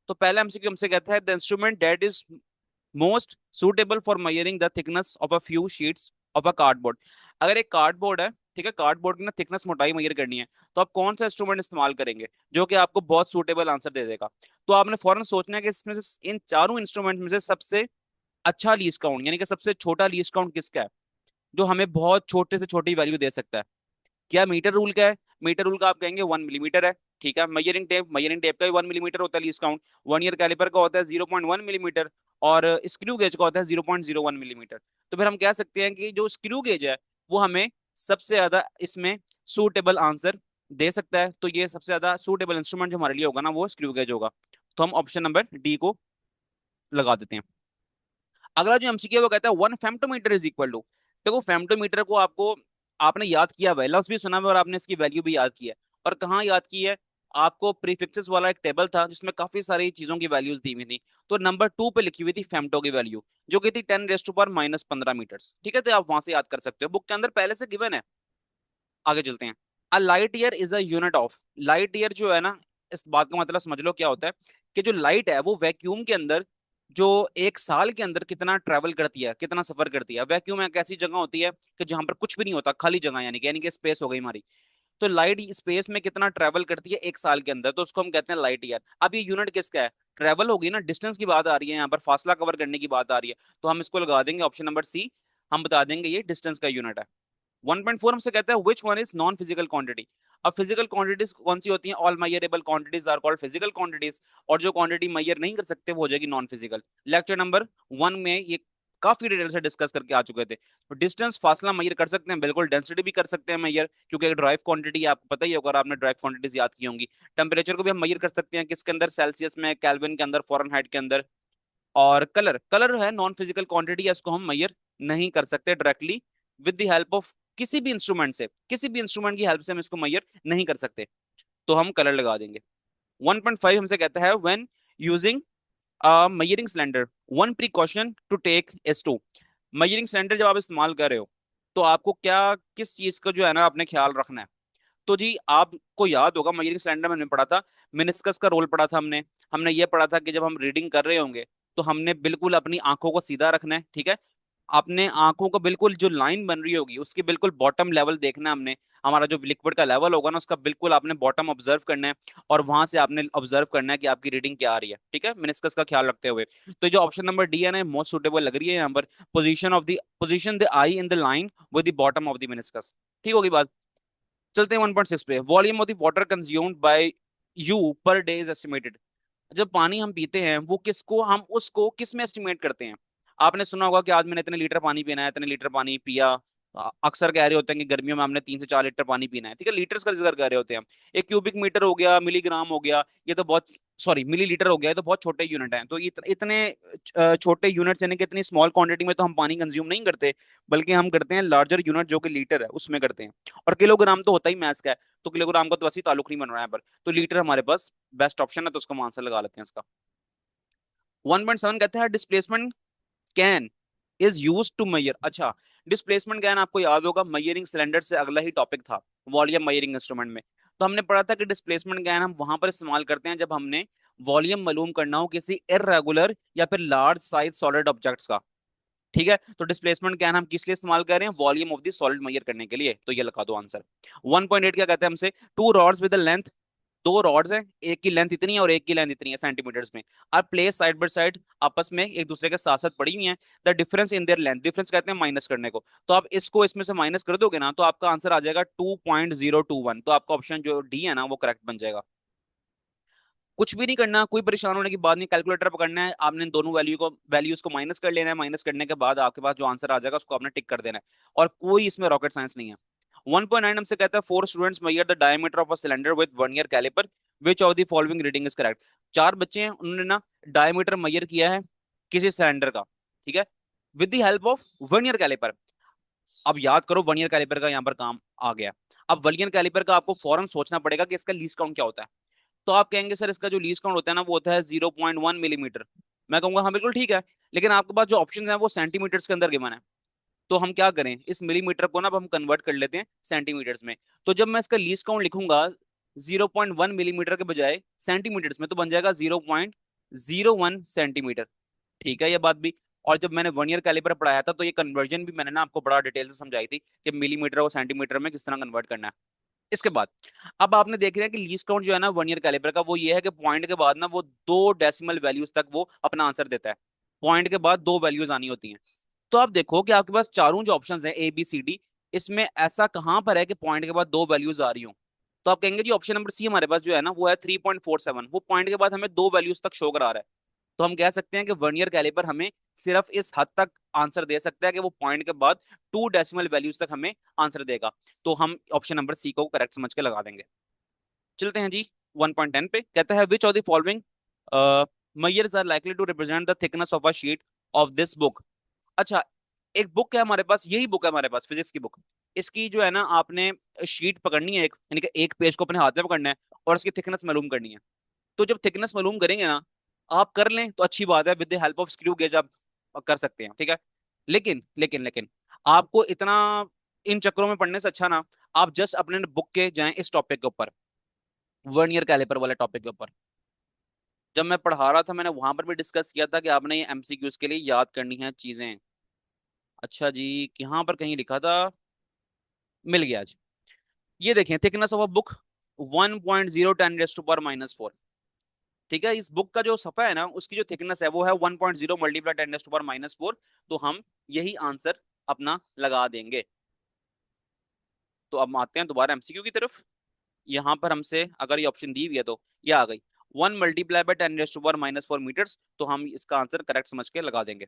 तो पहला एमसीक्यू हमसे कहता है the instrument that is most suitable for measuring the thickness of a few sheets of a cardboard. अगर एक कार्डबोर्ड है, ठीक है, कार्डबोर्ड की ना थिकनेस मोटाई मेजर करनी है, तो आप कौन सा इंस्ट्रूमेंट इस्तेमाल करेंगे जो कि आपको बहुत सूटेबल आंसर दे देगा। तो आपने फौरन सोचना है कि इसमें से इन चारों इंस्ट्रूमेंट में से सबसे अच्छा लीस्ट काउंट यानी कि सबसे छोटा लीस्ट काउंट किसका है, जो हमें बहुत छोटे से छोटी वैल्यू दे सकता है। क्या मीटर रूल का है? मीटर रूल का आप कहेंगे 1 मिलीमीटर है, ठीक है। मयरिंग टेप का भी 1 मिलीमीटर होता है लीस्ट काउंट। 1 ईयर कैलिपर का होता है 0.1 मिलीमीटर। और स्क्रू गेज का होता है 0.01 मिलीमीटर। तो फिर हम कह सकते हैं कि जो स्क्रू गेज है वो हमें सबसे ज्यादा इसमें सूटेबल आंसर दे सकता है। तो ये सबसे ज्यादा सूटेबल इंस्ट्रूमेंट जो हमारे लिए होगा ना वो स्क्रू गेज होगा। तो हम ऑप्शन नंबर डी को लगा देते हैं। अगला जो एमसीक्यू है वो कहता है 1 फेम्टोमीटर इज इक्वल टू। देखो फेम्टोमीटर को आपको आपने याद किया हुआ है, लफ्ज भी सुना हुआ है और आपने इसकी वैल्यू भी याद की है। और कहाँ याद की है? आपको प्रीफिक्सेस वाला एक टेबल था जिसमें काफी सारी चीजों की वैल्यूज दी हुई थी। तो नंबर 2 पे लिखी हुई थी फेम्टो की वैल्यू, जो कि थी 10⁻⁻15 मीटर्स। ठीक है, तो आप वहां से याद कर सकते हो, बुक के अंदर पहले से गिवन है। आगे चलते हैं। A light year is a unit of. Light year जो है ना, इस बात का मतलब समझ लो क्या होता है कि जो लाइट है वो वैक्यूम के अंदर जो एक साल के अंदर कितना ट्रेवल करती है, कितना सफर करती है। वैक्यूम एक ऐसी जगह होती है कि जहां पर कुछ भी नहीं होता, खाली जगह, यानी कि स्पेस हो गई हमारी। तो लाइट स्पेस में कितना ट्रेवल करती है एक साल के अंदर, तो उसको हम कहते हैं लाइट ईयर। अब ये यूनिट किसका है? ट्रेवल होगी ना, डिस्टेंस की बात आ रही है यहाँ पर, फासला कवर करने की बात आ रही है। तो हम इसको लगा देंगे ऑप्शन नंबर सी। हम बता देंगे ये डिस्टेंस का यूनिट है। 1.4 हमसे कहता है which one is non physical quantity. अब फिजिकल क्वांटिटीज कौन सी होती हैं? All measurable quantities are called physical quantities. और जो क्वांटिटी मेजर नहीं कर सकते वो हो जाएगी नॉन फिजिकल। लेक्चर नंबर 1 में ये काफी डिटेल से डिस्कस करके आ चुके थे। तो डिस्टेंस, फासला मेजर कर सकते हैं बिल्कुल, डेंसिटी भी कर सकते हैं मेजर, क्योंकि एक ड्राइव क्वांटिटी आपको पता ही होगा, आपने ड्राइव क्वांटिटीज याद की होंगी। टेम्परेचर को भी हम मेजर कर सकते हैं, किसके अंदर? सेल्सियस में, केल्विन के अंदर, फ़ारेनहाइट के अंदर। और कलर, कलर है नॉन फिजिकल क्वांटिटी है, इसको हम मेजर नहीं कर सकते directly with the help of किसी भी इंस्ट्रूमेंट से, किसी भी इंस्ट्रूमेंट की हेल्प से हम इसको मेजर नहीं कर सकते। तो हम कलर लगा देंगे। 1.5 हमसे कहता है when using measuring cylinder one precaution to take is to. Measuring cylinder जब आप इस्तेमाल कर रहे हो तो आपको क्या, किस चीज का जो है ना आपने ख्याल रखना है। तो जी आपको याद होगा मेजरिंग सिलेंडर में हमने पढ़ा था, मिनिस्कस का रोल पढ़ा था हमने। हमने ये पढ़ा था कि जब हम रीडिंग कर रहे होंगे तो हमने बिल्कुल अपनी आंखों को सीधा रखना है, ठीक है। अपने आंखों को बिल्कुल जो लाइन बन रही होगी उसके बिल्कुल बॉटम लेवल देखना है हमने। हमारा जो लिक्विड का लेवल होगा ना उसका बिल्कुल आपने बॉटम ऑब्जर्व करना है। और वहां से आपने ऑब्जर्व करना है कि आपकी रीडिंग क्या आ रही है, ठीक है, मिनिस्कस का ख्याल रखते हुए। तो जो ऑप्शन नंबर डी है ना मोस्ट सुटेबल लग रही है यहाँ पर। Position the eye in the line with the bottom of the meniscus. ठीक होगी बात। चलते हैं 1.6 पे। Volume of the water consumed by you per day is estimated. जब पानी हम पीते हैं वो किसको, हम उसको किस में एस्टिमेट करते हैं? आपने सुना होगा कि आज मैंने इतने लीटर पानी पीना है, इतने लीटर पानी पिया। अक्सर कह रहे होते हैं कि गर्मियों में हमने 3 से 4 लीटर पानी पीना है, ठीक है, लीटर्स का जिक्र कर रहे होते हैं हम। एक क्यूबिक मीटर हो गया, मिलीग्राम हो गया, ये तो बहुत, सॉरी मिलीलीटर हो गया, ये तो बहुत छोटे यूनिट हैं। तो इतने छोटे यूनिट यानी कि इतनी स्मॉल क्वांटिटी में तो हम पानी कंज्यूम नहीं करते, बल्कि हम करते हैं लार्जर यूनिट जो कि लीटर है उसमें करते हैं। और किलोग्राम तो होता ही मैथ्स का है, तो किलोग्राम का तो वैसे ही ताल्लुक नहीं बन रहा है पर। तो लीटर हमारे पास बेस्ट ऑप्शन है, तो उसको हम आंसर लगा लेते हैं इसका। 1.7 कहते हैं displacement can is use to measure. अच्छा, डिस्प्लेसमेंट कैन आपको याद होगा मयरिंग सिलेंडर से अगला ही टॉपिक था, वॉल्यूम मयरिंग इंस्ट्रूमेंट में। तो हमने पढ़ा था कि डिस्प्लेसमेंट कैन हम वहां पर इस्तेमाल करते हैं जब हमने वॉल्यूम मालूम करना हो किसी इरेगुलर या फिर लार्ज साइज सॉलिड ऑब्जेक्ट्स का। ठीक है, तो डिस्प्लेसमेंट कैन हम किस लिए इस्तेमाल कर रहे हैं? Volume of the solid measure करने के लिए। तो ये लगा दो आंसर। 1.8 क्या कहते हैं हमसे? टू रॉड्स विद लेंथ, दो रॉड्स हैं, एक की लेंथ इतनी है और एक की लेंथ इतनी है सेंटीमीटर्स में, और प्लेस साइड बाय साइड, आपस में एक दूसरे के साथ साथ पड़ी हुई हैं। The difference in their length, difference कहते हैं माइनस करने को। तो आप इसको इसमें से माइनस कर दोगे ना तो आपका आंसर आ जाएगा 2.021। तो आपका ऑप्शन जो डी है ना वो करेक्ट बन जाएगा। कुछ भी नहीं करना, कोई परेशान होने की बात नहीं, कैलकुलेटर पकड़ना है आपने, दोनों वैल्यूज को माइनस कर लेना है। माइनस करने के बाद आपके पास जो आंसर आ जाएगा उसको आपने टिक कर देना है। और कोई इसमें रॉकेट साइंस नहीं है। 1.9 हमसे कहता है four students measure the diameter of a cylinder with 1 ईयर caliper, which of the following reading is correct. चार बच्चे हैं, उन्होंने ना डायमीटर मेजर किया है किसी सिलेंडर का, ठीक है, विद द हेल्प ऑफ 1 ईयर कैलिपर। अब याद करो 1 ईयर कैलिपर का यहाँ पर काम आ गया। अब 1 ईयर कैलिपर का आपको फौरन सोचना पड़ेगा कि इसका लीस्ट काउंट क्या होता है। तो आप कहेंगे सर इसका जो लीस्ट काउंट होता है ना वो होता है 0.1 मिलीमीटर। मैं कहूंगा हाँ बिल्कुल ठीक है, लेकिन आपके पास जो ऑप्शन है वो सेंटीमीटर्स के अंदर गिवन है। तो हम क्या करें, इस मिलीमीटर को ना अब हम कन्वर्ट कर लेते हैं सेंटीमीटर्स में। तो जब मैं इसका लीस्ट काउंट लिखूंगा 0.1 मिलीमीटर के बजाय सेंटीमीटर्स में, तो बन जाएगा 0.01 0.01 सेंटीमीटर। ठीक है ये बात भी। और जब मैंने 1 ईयर कैलिपर पढ़ाया था तो ये कन्वर्जन भी मैंने ना आपको बड़ा डिटेल से समझाई थी कि मिलीमीटर को सेंटीमीटर में किस तरह कन्वर्ट करना है। इसके बाद अब आपने देख रहे हैं कि लीस्ट काउंट जो है ना 1 ईयर कैलिपर का, वो ये है कि पॉइंट के बाद ना वो 2 डेसिमल वैल्यूज तक वो अपना आंसर देता है। पॉइंट के बाद 2 वैल्यूज आनी होती हैं। तो आप देखो कि आपके पास चारों जो ऑप्शंस हैं A B C D, इसमें ऐसा कहां पर है कि पॉइंट के बाद 2 वैल्यूज आ रही हो। तो आप कहेंगे जी ऑप्शन नंबर सी हमारे पास जो है ना वो है 3.47, वो पॉइंट के बाद हमें 2 वैल्यूज तक शो करा रहा है। तो हम कह सकते हैं कि 1 ईयर कैलिपर हमें सिर्फ इस हद तक आंसर दे सकता है कि वो पॉइंट के बाद 2 डेसिमल वैल्यूज तक हमें आंसर देगा। तो हम ऑप्शन नंबर सी को करेक्ट समझ के लगा देंगे। चलते हैं जी 1.10 पे। कहता है which of the following measures are likely to represent the thickness of a sheet of this book. अच्छा, एक बुक है हमारे पास, यही बुक है हमारे पास, फिजिक्स की बुक। इसकी जो है ना आपने शीट पकड़नी है एक, यानी कि एक पेज को अपने हाथ में पकड़ना है और उसकी थिकनेस मालूम करनी है। तो जब थिकनेस मालूम करेंगे ना, आप कर लें तो अच्छी बात है, with the help of screw gauge आप कर सकते हैं, ठीक है। लेकिन आपको इतना इन चक्करों में पढ़ने से अच्छा ना, आप जस्ट अपने बुक के जाएं इस टॉपिक के ऊपर, 1 ईयर कैलिपर वाले टॉपिक के ऊपर। जब मैं पढ़ा रहा था मैंने वहां पर भी डिस्कस किया था कि आपने ये MCQs के लिए याद करनी है चीजें। अच्छा जी, यहाँ पर कहीं लिखा था, मिल गया आज। ये देखें, थिकनेस ऑफ अ बुक 1.0 10⁻⁻⁴। ठीक है, इस बुक का जो सफा है ना उसकी जो थिकनेस है वो है 1.0 मल्टीप्लाई 10⁻⁴। तो हम यही आंसर अपना लगा देंगे। तो अब आते हैं दोबारा MCQ की तरफ। यहाँ पर हमसे अगर ये ऑप्शन दी हुई है तो ये आ गई 1 × 10⁻⁴ मीटर्स, तो हम इसका आंसर करेक्ट समझ के लगा देंगे।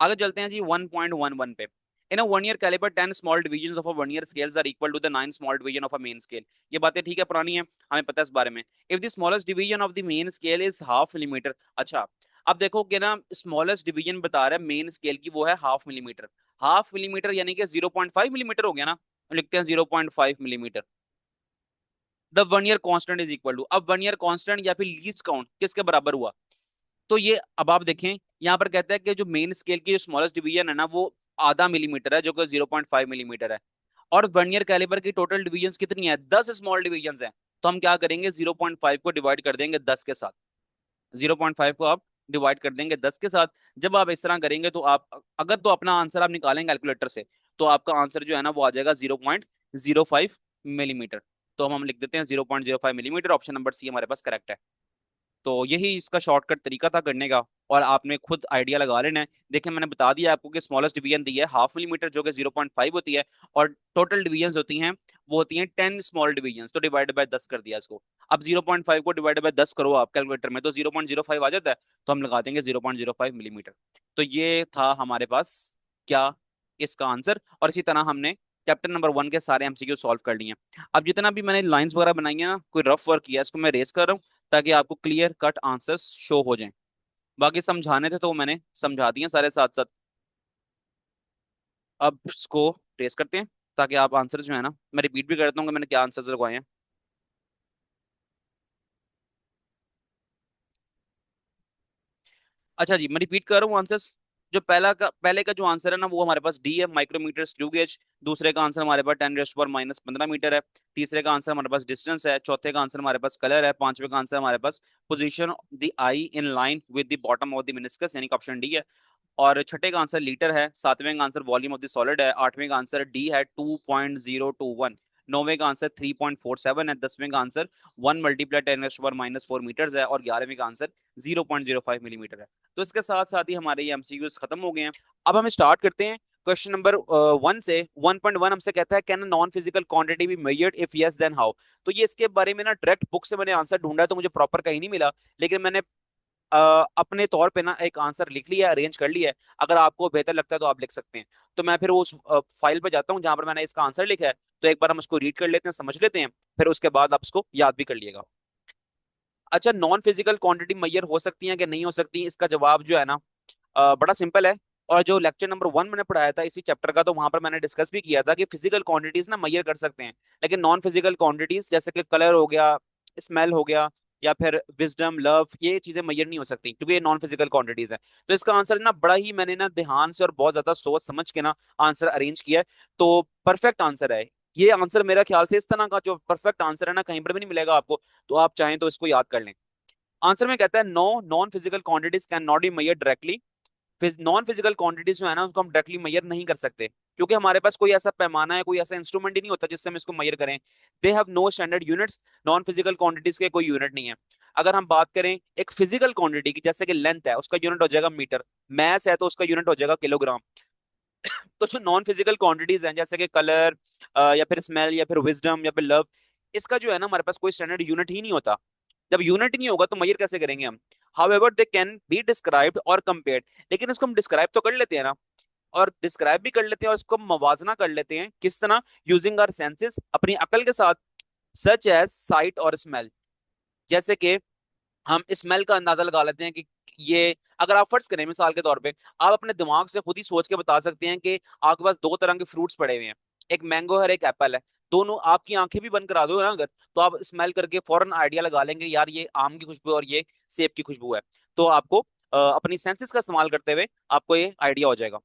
आगे चलते हैं जी 1.11 पे। इन अ 1 ईयर caliper 10 small division of a 1 ईयर scales are equal to the 9 small division of a main scale. ये बातें ठीक है, पुरानी है, हमें पता है इस बारे में। If the smallest division of the main scale is half millimetre. अच्छा, अब देखो कि ना स्मॉलेस्ट डिवीजन बता रहा है मेन स्केल की, वो है हाफ मिलीमीटर। हाफ मिलीमीटर यानी कि 0.5 मिलीमीटर हो गया ना, लिखते हैं 0.5 मिलीमीटर। द 1 ईयर कांस्टेंट इज इक्वल टू, अब 1 ईयर कांस्टेंट या फिर लीस्ट काउंट किसके बराबर हुआ। तो ये अब आप देखें, यहाँ पर कहता है कि जो मेन स्केल की जो स्मॉलेस्ट डिवीजन है ना वो आधा मिलीमीटर है, जो कि 0.5 मिलीमीटर है। और 1 ईयर कैलिबर की टोटल डिवीजन कितनी है, 10 स्मॉल डिवीजन है। तो हम क्या करेंगे, 0.5 को डिवाइड कर देंगे 10 के साथ। 0.5 को आप डिवाइड कर देंगे 10 के साथ। जब आप इस तरह करेंगे तो आप अगर तो अपना आंसर आप निकालेंगे कैलकुलेटर से, तो आपका आंसर जो है ना वो आ जाएगा 0.05 मिलीमीटर। तो हम लिख देते हैं 0.05 मिलीमीटर। ऑप्शन नंबर सी हमारे पास करेक्ट है। तो यही इसका शॉर्टकट तरीका था करने का, और आपने खुद आइडिया लगा लेना है। देखिए मैंने बता दिया आपको कि स्मॉलेस्ट डिवीजन दी है हाफ मिलीमीटर जो कि 0.5 होती है, और टोटल डिवीजन होती हैं वो होती हैं 10 स्मॉल डिवीजन, तो डिवाइड बाय 10 कर दिया इसको। अब 0.5 को डिवाइड बाय 10 करो आप कैलकुलेटर में तो 0.05 आ जाता है। तो हम लगा देंगे 0.05 मिलीमीटर। तो ये था हमारे पास क्या, इसका आंसर। और इसी तरह हमने चैप्टर नंबर 1 के सारे MCQ सॉल्व कर लिए हैं। अब जितना भी मैंने लाइंस वगैरह बनाई है ना, कोई रफ वर्क किया है, इसको मैं रेस कर रहा हूँ ताकि आपको क्लियर कट आंसर्स शो हो जाएं। बाकी समझाने थे तो वो मैंने समझा दिए सारे साथ साथ। अब इसको ट्रेस करते हैं ताकि आप आंसर जो है ना, मैं रिपीट भी करता हूँ कि मैंने क्या आंसर्स लगवाए हैं। अच्छा जी, मैं रिपीट कर रहा हूँ आंसर्स। जो पहले का जो आंसर है ना वो हमारे पास डी है, माइक्रोमीटर स्क्रू गेज। दूसरे का आंसर हमारे पास 10⁻⁻15 मीटर है। तीसरे का आंसर हमारे पास डिस्टेंस है। चौथे का आंसर हमारे पास कलर है। पांचवे का आंसर हमारे पास position the eye in line with the bottom of the meniscus, यानी कि ऑप्शन डी है। और छठे का आंसर लीटर है। सातवें का answer volume of the solid है। आठवें का आंसर डी है 2.021। नौवें का आंसर 3.47 है। 10वें का आंसर 1 × 10⁻⁴ मीटर्स है। और 11वें का आंसर 0.05 मिलीमीटर है। तो इसके साथ साथ ही हमारे ये MCQs खत्म हो गए हैं। अब हम स्टार्ट करते हैं क्वेश्चन नंबर 1 से। 1.1 हमसे कहता है can non physical quantity be measured, if yes then how. तो ये इसके बारे में ना डायरेक्ट बुक से मैंने आंसर ढूंढा है तो मुझे प्रॉपर कहीं नहीं मिला, लेकिन मैंने अपने तौर पे ना एक आंसर लिख लिया, अरेंज कर लिया है। अगर आपको बेहतर लगता है तो आप लिख सकते हैं। तो मैं फिर उस फाइल पे जाता हूँ जहां पर मैंने इसका आंसर लिखा है, तो एक बार हम उसको रीड कर लेते हैं, समझ लेते हैं, फिर उसके बाद आप उसको याद भी कर लिएगा। अच्छा, नॉन फिजिकल क्वांटिटी मैयर हो सकती है कि नहीं हो सकती, इसका जवाब जो है ना बड़ा सिंपल है। और जो लेक्चर नंबर 1 मैंने पढ़ाया था इसी चैप्टर का, तो वहां पर मैंने डिस्कस भी किया था कि फिजिकल क्वांटिटीज ना मैयर कर सकते हैं, लेकिन नॉन फिजिकल क्वांटिटीज जैसे कि कलर हो गया, स्मेल हो गया, या फिर विजडम, लव, ये चीजें मैयर नहीं हो सकती क्योंकि ये नॉन फिजिकल क्वांटिटीज है। तो इसका आंसर ना बड़ा ही मैंने ना ध्यान से और बहुत ज्यादा सोच समझ के ना आंसर अरेंज किया है। तो परफेक्ट आंसर है ये आंसर। मेरा ख्याल से इस तरह का जो परफेक्ट आंसर है ना कहीं पर भी नहीं मिलेगा आपको। तो आप चाहें तो इसको याद कर लें। आंसर में कहता है no, non physical quantities can not be measured directly. Non physical quantities जो है ना उसको हम डायरेक्टली मेजर नहीं कर सकते, क्योंकि हमारे पास कोई ऐसा पैमाना है, कोई ऐसा इंस्ट्रूमेंट ही नहीं होता जिससे हम इसको मेजर करें। They have no standard units, non physical quantities के कोई यूनिट नहीं है। अगर हम बात करें एक फिजिकल क्वांटिटी की, जैसे कि लेंथ है, उसका यूनिट हो जाएगा मीटर, मैस है तो उसका यूनिट हो जाएगा किलोग्राम। तो जो नॉन फिजिकल क्वांटिटीज हैं जैसे कि कलर या फिर स्मेल या फिर विजडम या फिर लव, इसका जो है ना हमारे पास कोई स्टैंडर्ड यूनिट ही नहीं होता। जब यूनिट नहीं होगा तो मेजर कैसे करेंगे हम? However they can be described और कंपेयर्ड, लेकिन इसको हम डिस्क्राइब तो कर लेते हैं ना, और डिस्क्राइब भी कर लेते हैं और इसको हम मवाजना कर लेते हैं किस तरह? यूजिंग आवर सेंसेस, अपनी अकल के साथ। सच एज साइट और स्मेल, जैसे कि हम स्मेल का अंदाजा लगा लेते हैं कि ये, अगर आप फर्ज करें मिसाल के तौर पे, आप अपने दिमाग से खुद ही सोच के बता सकते हैं कि आपके पास दो तरह के फ्रूट्स पड़े हुए हैं, एक मैंगो है और एक एप्पल है। दोनों आपकी आंखें भी बंद करा दो ना अगर, तो आप स्मेल करके फौरन आइडिया लगा लेंगे यार ये आम की खुशबू है और ये सेब की खुशबू है। तो आपको अपनी सेंसेस का इस्तेमाल करते हुए आपको ये आइडिया हो जाएगा।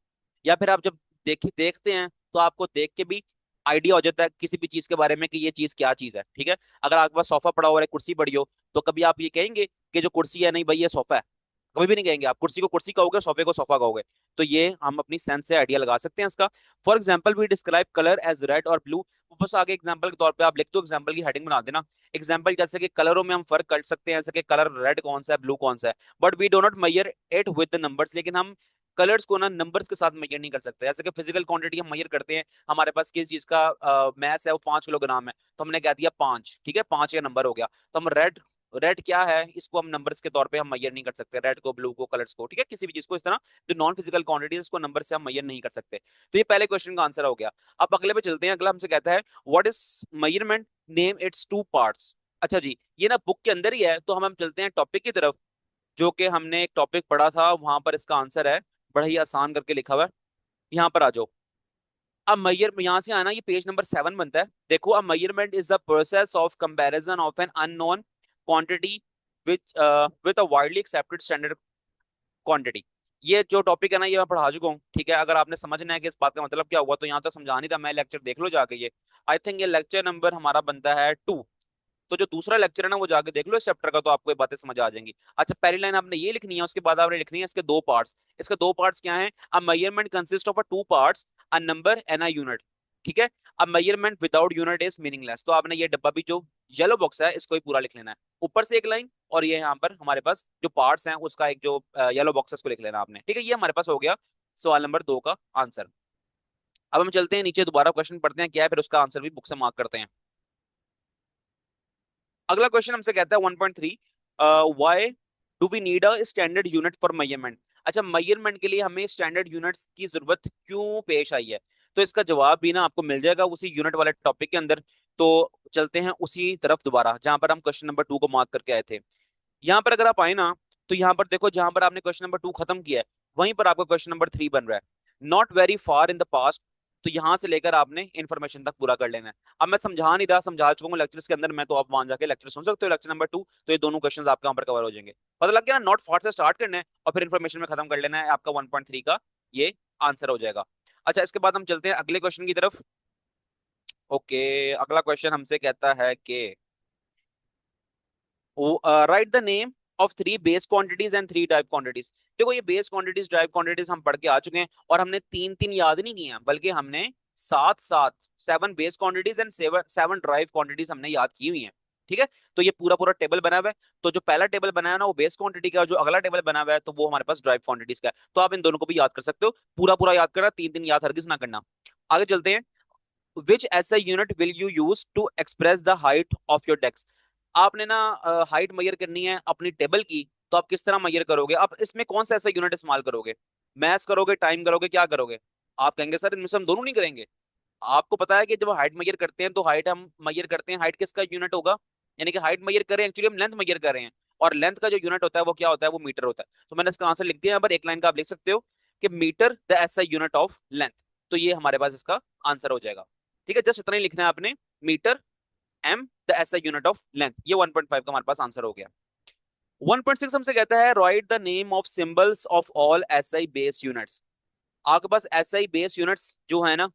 या फिर आप जब देखते हैं तो आपको देख के भी आइडिया हो जाता है किसी भी चीज के बारे में कि ये चीज क्या चीज है, ठीक है। अगर आपके पास सोफा पड़ा हुआ है, कुर्सी पड़ी हो, तो कभी आप ये कहेंगे कि जो कुर्सी है, नहीं भाई ये सोफा है? कभी भी नहीं कहेंगे। आप कुर्सी को कुर्सी कहोगे, सोफे को सोफा कहोगे। तो ये हम अपनी सेंस से आइडिया लगा सकते हैं इसका। For example we describe colour as red और ब्लू। बस आगे एग्जाम्पल के तौर पे आप लिख दो, एग्जाम्पल की हेडिंग बना देना। एग्जाम्पल जैसे कि कलरों में हम फर्क कर सकते हैं, जैसे कि कलर रेड कौन सा है, ब्लू कौन सा है, but we do not measure it with the numbers. लेकिन हम कलर्स को ना नंबर्स के साथ मेजर नहीं कर सकते। जैसे कि फिजिकल क्वांटिटी हम मेजर करते हैं, हमारे पास किस चीज का मैस है, वो 5 किलोग्राम है, तो हमने कह दिया 5, ठीक है, 5 का नंबर हो गया। तो हम रेड, रेड क्या है, इसको हम नंबर्स के तौर पे हम मेजर नहीं कर सकते, रेड को, ब्लू को, कलर्स को, ठीक है, किसी भी चीज को इस तरह जो नॉन फिजिकल क्वांटिटी है उसको नंबर से हम मेजर नहीं कर सकते। तो ये पहले क्वेश्चन का आंसर हो गया। अब अगले पे चलते हैं। अगला हमसे कहता है what is measurement, name its two parts. अच्छा जी, ये ना बुक के अंदर ही है, तो हम चलते हैं टॉपिक की तरफ, जो कि हमने एक टॉपिक पढ़ा था, वहां पर इसका आंसर है, बड़ा ही आसान करके लिखा हुआ है। यहाँ पर आ जाओ। अब मैयर यहाँ से आना, ये पेज नंबर 7 बनता है। देखो, अब measurement is the process of comparison of an unknown quantity which with a widely accepted standard quantity. ये जो टॉपिक है ना, ये मैं पढ़ा चुका हूँ, ठीक है। अगर आपने समझना है कि इस बात का मतलब क्या हुआ, तो यहाँ तो समझा नहीं था मैं, लेक्चर देख लो जाके ये। आई थिंक ये लेक्चर नंबर हमारा बनता है 2। तो जो दूसरा लेक्चर है ना वो जाके देख लो इस चैप्टर का, तो आपको ये बातें समझ आ जाएंगी। अच्छा, पहली लाइन आपने ये लिखनी है, उसके बाद आपने लिखनी है इसके दो पार्ट्स। इसके दो पार्ट्स क्या हैं? अ measurement consist of a two parts, a number and a unit, ठीक है। अब measurement without unit is meaningless. तो आपने ये डब्बा भी, जो येलो बॉक्स है, इसको ही पूरा लिख लेना है, ऊपर से एक लाइन, और ये यहाँ पर हमारे पास जो पार्ट्स हैं उसका एक जो येलो बॉक्स है उसको लिख लेना आपने, ठीक है। ये हमारे पास हो गया सवाल नंबर 2 का आंसर। अब हम चलते हैं नीचे, दोबारा क्वेश्चन पढ़ते हैं क्या है, फिर उसका आंसर भी बुक से मार्क करते हैं। अगला क्वेश्चन हमसे कहता है 1.3, why do we need a standard unit for measurement. अच्छा, मेजरमेंट के लिए हमें स्टैंडर्ड यूनिट्स की जरूरत क्यों पेश आई है? तो इसका जवाब भी ना आपको मिल जाएगा उसी यूनिट वाले टॉपिक के अंदर। तो चलते हैं उसी तरफ दोबारा जहां पर हम क्वेश्चन नंबर 2 को मार्क करके आए थे। यहाँ पर अगर आप आए ना, तो यहाँ पर देखो, जहां पर आपने क्वेश्चन नंबर 2 खत्म किया है, वहीं पर आपका क्वेश्चन नंबर 3 बन रहा है, not very far in the past. तो यहाँ से लेकर आपने इन्फॉर्मेशन तक पूरा कर लेना है। अब मैं समझा नहीं रहा, समझा चुका हूँ लेक्चर्स के अंदर मैं, तो आप वहां जाके लेक्चर सुन सकते हो, लेक्चर नंबर 2। तो ये दोनों क्वेश्चन आपके यहाँ पर कवर हो जाएंगे। पता लग गया ना, नॉट फार से स्टार्ट करना है और फिर इन्फॉर्मेशन में खत्म कर लेना है, आपका 1.3 का ये आंसर हो जाएगा। अच्छा, इसके बाद हम चलते हैं अगले क्वेश्चन की तरफ। ओके, अगला क्वेश्चन हमसे कहता है कि right the name of 3 base quantities and 3 type quantities. देखो, ये बेस क्वांटिटीज, टाइप क्वांटिटीज हम पढ़ के आ चुके हैं, और हमने तीन तीन याद नहीं किए हैं, बल्कि हमने सात सात 7 base quantities and 7 drive quantities हमने याद की हुई हैं, ठीक है। तो ये पूरा पूरा टेबल बना हुआ है। तो जो पहला टेबल बनाया ना वो बेस क्वांटिटी का, जो अगला टेबल बना हुआ है तो वो हमारे पास ड्राइव क्वांटिटीज का है। तो आप इन दोनों को भी याद कर सकते हो, पूरा पूरा याद करना, तीन तीन याद हरगिज ना करना। आगे चलते हैं। Which SI unit will you use to express the height of your desk. आपने ना हाइट मेजर करनी है अपनी टेबल की, तो आप किस तरह मेजर करोगे? आप इसमें कौन सा ऐसा यूनिट इस्तेमाल करोगे? मैथ्स करोगे, टाइम करोगे, क्या करोगे? आप कहेंगे सर इनमें से हम दोनों नहीं करेंगे। आपको पता है कि जब हाइट मेजर करते हैं तो हाइट हम मेजर करते हैं, हाइट किसका यूनिट होगा? यानी कि हाइट मेजर करें, एक्चुअली हम लेंथ मेजर कर रहे हैं, और लेंथ का जो यूनिट होता है वो क्या होता है? वो मीटर होता है। तो मैंने इसका आंसर लिख दिया यहाँ पर, एक लाइन का आप लिख सकते हो कि मीटर द ऐसा यूनिट ऑफ लेंथ। तो ये हमारे पास इसका आंसर हो जाएगा, ठीक है। जस्ट इतना ही लिखना है आपने, metre, m the SI unit of length. ये 1.5 का हमारे पास आंसर हो गया। 1.6 हमसे कहता है right the name of symbols of all SI base units. आपके पास एसआई बेस यूनिट्स जो है ना,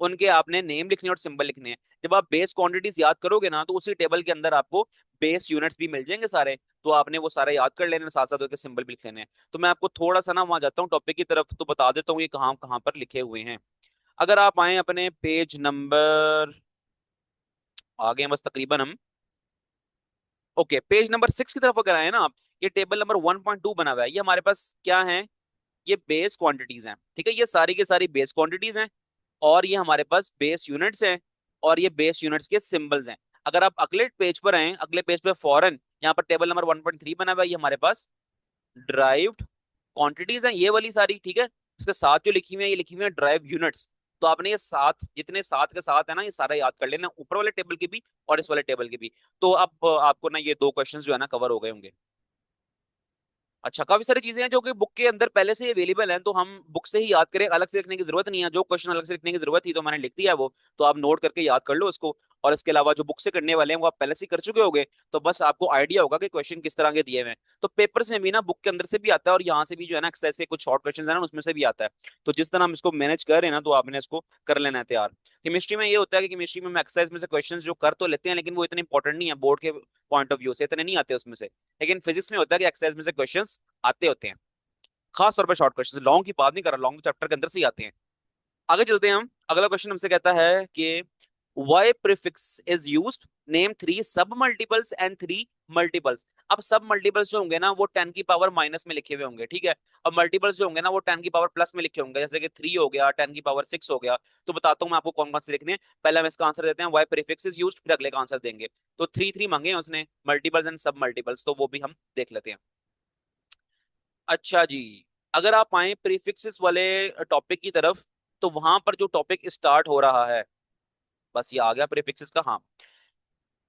उनके आपने नेम लिखने और सिंबल लिखने हैं। जब आप बेस क्वांटिटीज याद करोगे ना, तो उसी टेबल के अंदर आपको बेस यूनिट्स भी मिल जाएंगे सारे। तो आपने वो सारे याद कर लेने, साथ साथ उसके सिंबल भी लिख लेने हैं। तो मैं आपको थोड़ा सा ना वहां जाता हूँ टॉपिक की तरफ, तो बता देता हूँ ये कहाँ कहाँ पर लिखे हुए हैं। अगर आप आए अपने पेज नंबर, आगे हैं बस तकरीबन हम, ओके पेज नंबर 6 की तरफ अगर आए ना आप, ये टेबल नंबर 1.2 बना हुआ है। ये हमारे पास क्या है, ये बेस क्वांटिटीज हैं, ठीक है, ये सारी की सारी बेस क्वांटिटीज हैं। और ये हमारे पास बेस यूनिट्स हैं, और ये बेस यूनिट्स के सिंबल्स हैं। अगर आप अगले पेज पर आए, अगले पेज पे फॉरन यहाँ पर टेबल नंबर 1.3 बना हुआ है, ये हमारे पास ड्राइव्ड क्वांटिटीज हैं ये वाली सारी, ठीक है। इसके साथ जो लिखी हुई है, ये लिखी हुई है ड्राइव यूनिट्स। तो आपने ये सात, जितने सात के साथ है ना, ये सारा याद कर लेना, ऊपर वाले टेबल की भी और इस वाले टेबल की भी। तो अब आपको ना ये दो क्वेश्चंस जो है ना कवर हो गए होंगे। अच्छा, काफी सारी चीजें हैं जो कि बुक के अंदर पहले से अवेलेबल हैं, तो हम बुक से ही याद करें, अलग से लिखने की जरूरत नहीं है। जो क्वेश्चन अलग से लिखने की जरूरत थी तो मैंने लिख दिया है वो, तो आप नोट करके याद कर लो उसको। और इसके अलावा जो बुक से करने वाले हैं वो आप पहले से ही कर चुके होगे, तो बस आपको आइडिया होगा कि क्वेश्चन किस तरह के दिए हुए हैं। तो पेपर से भी ना, बुक के अंदर से भी आता है और यहाँ से भी जो है ना एक्सरसाइज के कुछ शॉर्ट क्वेश्चन है ना, उसमें से भी आता है। तो जिस तरह हम इसको मैनेज कर रहे हैं ना, तो आपने इसको कर लेना है तैयार। केमिस्ट्री में ये होता है कि केमिस्ट्री में हम एक्सरसाइज में से क्वेश्चन जो कर तो लेते हैं, लेकिन वो इतने इंपॉर्टेंट नहीं है बोर्ड के पॉइंट ऑफ व्यू से, इतने नहीं आते उसमें से। लेकिन फिजिक्स में होता है कि एक्सरसाइज में से क्वेश्चंस आते होते हैं, खास तौर पर शॉर्ट क्वेश्चन। लॉन्ग की बात नहीं कर रहा, लॉन्ग चैप्टर के अंदर से ही आते हैं। आगे चलते हैं हम। अगला क्वेश्चन हमसे कहता है कि why prefix is used, name three sub multiples and three multiples. अब सब मल्टीपल्स जो होंगे ना वो 10 की पावर माइनस में लिखे हुए होंगे, ठीक है। और मल्टीपल्स जो होंगे ना वो 10 की पावर प्लस में लिखे होंगे, जैसे कि 3 हो गया, 10 की पावर 6 हो गया। तो बताता हूँ मैं आपको कौन कौन से लिखने हैं। पहले हम इसका आंसर देते हैं, वाई प्रीफिक्स इज यूज्ड, फिर अगले का आंसर देंगे। तो थ्री थ्री मांगे हैं उसने, मल्टीपल्स एंड सब मल्टीपल्स, तो वो भी हम देख लेते हैं। अच्छा जी, अगर आप आए प्रीफिक्सेस वाले टॉपिक की तरफ, तो वहां पर जो टॉपिक स्टार्ट हो रहा है, बस ये आ गया प्रीफिक्सेस का, हाँ।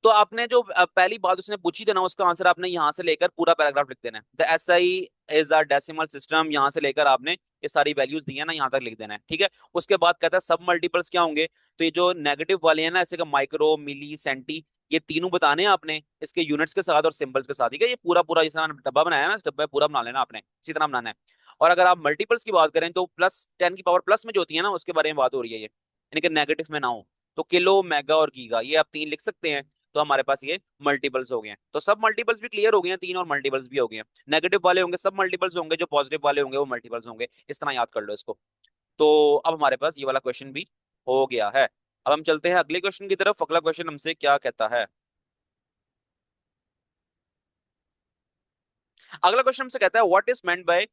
तो आपने जो पहली बात उसने पूछी थी ना, उसका आंसर आपने यहाँ से लेकर पूरा पैराग्राफ लिख देना है। The SI is a decimal system, यहाँ से लेकर आपने ये सारी वैल्यूज दी है ना, यहाँ तक लिख देना है, ठीक है। उसके बाद कहता है सब मल्टीपल्स क्या होंगे। तो ये जो नेगेटिव वाले हैं ना, ऐसे का माइक्रो, मिली, सेंटी, ये तीनों बताने हैं आपने इसके यूनिट्स के साथ और सिंबल्स के साथ, ठीक है। ये पूरा पूरा जिस तरह डब्बा बनाया है ना, इस डब्बा में पूरा बना लेना आपने, इसी तरह बनाना है। और अगर आप मल्टीपल्स की बात करें, तो प्लस 10 की पावर प्लस में जो होती है ना, उसके बारे में बात हो रही है ये, यानी कि नेगेटिव में ना हो। तो किलो, मेगा और गीगा, ये आप तीन लिख सकते हैं। तो हमारे पास ये मल्टीपल्स हो गए हैं। तो सब मल्टीपल्स भी क्लियर हो गए हैं तीन, और मल्टीपल्स भी हो गए हैं। नेगेटिव वाले होंगे सब मल्टीपल्स होंगे, जो पॉजिटिव वाले होंगे वो मल्टीपल्स होंगे, इस तरह याद कर लो इसको। तो अब हमारे पास ये वाला क्वेश्चन भी हो गया है। अब हम चलते हैं अगले क्वेश्चन की तरफ। अगला क्वेश्चन हमसे क्या कहता है, अगला क्वेश्चन हमसे कहता है what is meant by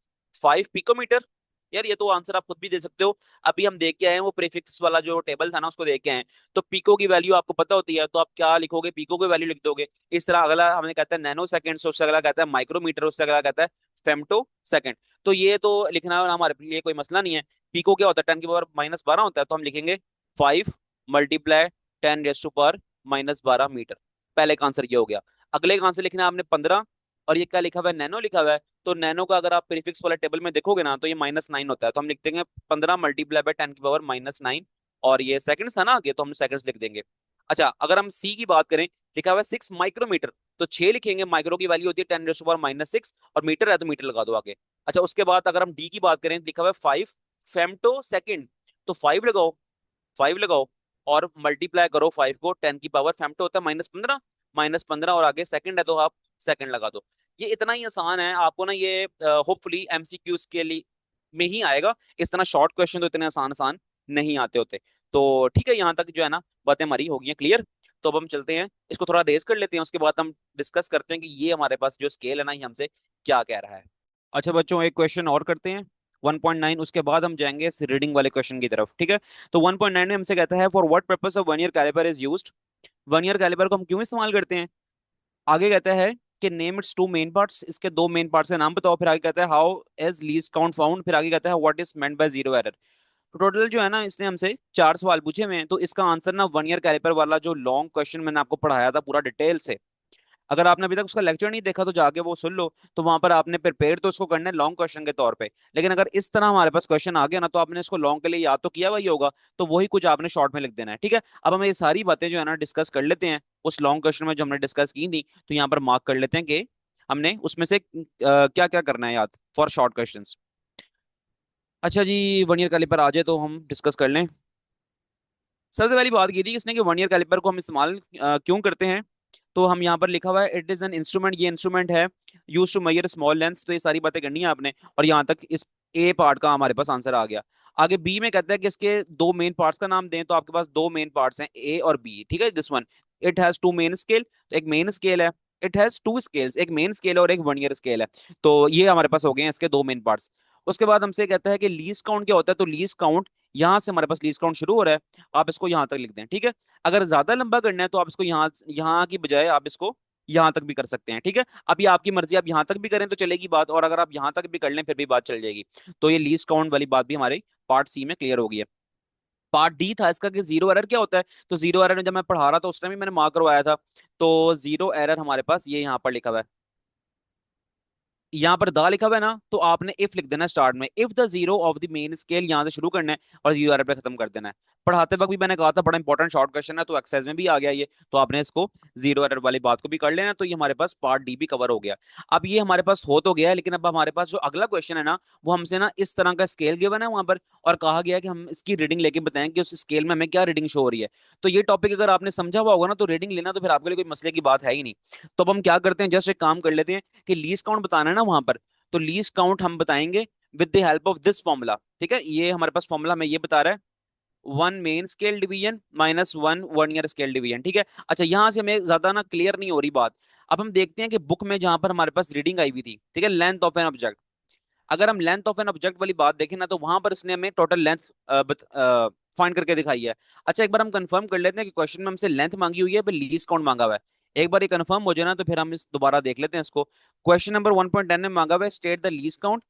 5 picometre. यार ये तो आंसर आप खुद भी दे सकते हो। अभी हम देख के आए हैं वो प्रीफिक्स वाला जो टेबल था ना, उसको देख के आए हैं। तो पिको की वैल्यू आपको पता होती है, तो आप क्या लिखोगे, पिको की वैल्यू लिख दोगे। इस तरह अगला हमने कहता है नैनो सेकंड, उससे अगला कहता है माइक्रोमीटर, उससे अगला कहता है फेम्टो सेकंड। तो ये तो लिखना हमारे लिए कोई मसला नहीं है। पिको क्या होता है, 10 की पावर -12 होता है, तो हम लिखेंगे 5 × 10⁻⁻⁻मीटर। पहले का आंसर ये हो गया। अगले का आंसर लिखना है आपने 15, और ये क्या लिखा हुआ है, नैनो लिखा हुआ है। तो नैनो का अगर आप प्रीफिक्स वाले टेबल में देखोगे ना, तो ये -9 होता है, तो हम लिख देंगे 15 × 10⁻⁻⁻9। और ये सेकंड्स था ना आगे, तो हम सेकंड्स लिख देंगे। अच्छा, अगर हम सी की बात करें, लिखा हुआ है 6 माइक्रोमीटर, तो 6 लिखेंगे। माइक्रो की वैल्यू होती है 10⁻⁻6, और मीटर है तो मीटर लगा दो आगे। अच्छा, उसके बाद अगर हम डी की बात करें, लिखा हुआ है 5 फेम्टो सेकंड, तो 5 लगाओ, 5 लगाओ, और मल्टीप्लाई करो 5 को 10 की पावर, फेम्टो होता है -15, -15 और आगे सेकंड है तो आप सेकंड लगा दो। ये इतना ही आसान है। आपको ना ये होपफुली एमसीक्यूज के लिए में ही आएगा। इस तरह शॉर्ट क्वेश्चन तो इतने आसान आसान नहीं आते होते। तो ठीक है, यहाँ तक जो है ना बातें हमारी हो गई हैं क्लियर। तो अब हम चलते हैं, इसको थोड़ा रेज कर लेते हैं, उसके बाद हम डिस्कस करते हैं कि ये हमारे पास जो स्केल है ना, ये हमसे क्या कह रहा है। अच्छा बच्चों, एक क्वेश्चन और करते हैं 1.9, उसके बाद हम जाएंगे इस रीडिंग वाले क्वेश्चन की तरफ, ठीक है। तो 1.9 में हमसे कहता है for what purpose of vernier caliper is used. Vernier caliper को हम क्यों इस्तेमाल करते हैं। आगे कहता है कि name its two main parts, इसके दो मेन पार्ट्स के नाम बताओ। फिर आगे कहता है how is least count found. फिर आगे कहता है what is meant by zero error. तो टोटल जो है ना, इसने हमसे 4 सवाल पूछे हुए हैं। तो इसका आंसर ना वन ईयर कैलिपर वाला जो लॉन्ग क्वेश्चन मैंने आपको पढ़ाया था पूरा डिटेल से, अगर आपने अभी तक उसका लेक्चर नहीं देखा तो जाके वो सुन लो। तो वहां पर आपने प्रिपेयर तो उसको करना है लॉन्ग क्वेश्चन के तौर पे, लेकिन अगर इस तरह हमारे पास क्वेश्चन आ गया ना, तो आपने इसको लॉन्ग के लिए याद तो किया हुआ ही होगा, तो वही कुछ आपने शॉर्ट में लिख देना है, ठीक है। अब हम ये सारी बातें जो है ना डिस्कस कर लेते हैं उस लॉन्ग क्वेश्चन में जो हमने डिस्कस की थी। तो यहाँ पर मार्क कर लेते हैं कि हमने उसमें से क्या क्या करना है याद फॉर शॉर्ट क्वेश्चन। अच्छा जी, वन ईयर कैलिपर आ जाए तो हम डिस्कस कर लें। सबसे पहली बात की थी इसने कि वर्नियर कैलिपर को हम इस्तेमाल क्यों करते हैं। तो हम यहाँ पर लिखा हुआ है इट इज एन इंस्ट्रूमेंट, ये इंस्ट्रूमेंट है use to measure small length. तो ये सारी बातें करनी है आपने, और यहाँ तक इस ए पार्ट का हमारे पास आंसर आ गया। आगे बी में कहता है कि इसके दो मेन पार्ट्स का नाम दें, तो आपके पास दो मेन पार्ट्स हैं ए और बी, ठीक है। This one, it has two main scale, तो एक मेन स्केल है। इट हैज टू स्केल्स, एक मेन स्केल और एक वर्नियर स्केल है। तो ये हमारे पास हो गए हैं इसके दो मेन पार्ट्स। उसके बाद हमसे कहता है कि लीज काउंट क्या होता है, तो लीज काउंट यहाँ से हमारे पास लीज काउंट शुरू हो रहा है, आप इसको यहाँ तक लिख दें, ठीक है। अगर ज्यादा लंबा करना है तो आप इसको यहाँ यहाँ की बजाय आप इसको यहाँ तक भी कर सकते हैं, ठीक है। अब ये आपकी मर्जी, आप यहाँ तक भी करें तो चलेगी बात, और अगर आप यहाँ तक भी कर लें फिर भी बात चल जाएगी। तो ये लीस्ट काउंट वाली बात भी हमारे पार्ट सी में क्लियर हो गई है। पार्ट डी था इसका कि जीरो एरर क्या होता है। तो जीरो एरर में जब मैं पढ़ा रहा था उस टाइम भी मैंने मार्क करवाया था। तो जीरो एरर हमारे पास ये यहाँ पर लिखा हुआ है, यहाँ पर दा लिखा हुआ है ना, तो आपने इफ लिख देना स्टार्ट में, if the zero of the main scale, यहाँ से शुरू करना है और जीरो एरर पे खत्म कर देना है। पढ़ाते वक्त भी मैंने कहा था बड़ा इंपॉर्टेंट शॉर्ट क्वेश्चन है, तो एक्सरसाइज में भी आ गया ये, तो आपने इसको जीरो एरर वाली बात को भी कर लेना। तो ये हमारे पास पार्ट डी भी कवर हो गया। अब ये हमारे पास हो तो गया है, लेकिन अब हमारे पास जो अगला क्वेश्चन है ना, वो हमसे ना इस तरह का स्केल गिवन है वहां पर, और कहा गया है कि हम इसकी रीडिंग लेके बताएं कि उस स्केल में हमें क्या रीडिंग शो हो रही है। तो ये टॉपिक अगर आपने समझा हुआ होगा ना, तो रीडिंग लेना तो फिर आपके लिए कोई मसले की बात है ही नहीं। तो अब हम क्या करते हैं, जस्ट एक काम कर लेते हैं कि लीस्ट काउंट बताना है ना वहां पर, तो लीस्ट काउंट हम बताएंगे with the help of this formula, ठीक है। ये हमारे पास फॉर्मूला हमें ये बता रहा है one main scale division minus one vernier scale division, ठीक है। अच्छा, यहां से हमें ज्यादा ना क्लियर नहीं हो रही बात। अब हम देखते हैं कि बुक में जहां पर हमारे पास रीडिंग आई हुई थी, ठीक है, लेंथ ऑफ एन ऑब्जेक्ट, अगर हम लेंथ ऑफ एन ऑब्जेक्ट वाली बात देखें ना, तो वहां पर इसने हमें टोटल लेंथ फाइंड करके दिखाई है। अच्छा, एक बार हम कंफर्म कर लेते हैं कि क्वेश्चन में हमसे लेंथ मांगी हुई है, लीस्ट काउंट मांगा हुआ है। एक बार ये कंफर्म हो जाए ना, तो फिर हम इस दोबारा देख लेते हैं इसको। क्वेश्चन नंबर 1.10 में मांगा हुआ है state the least count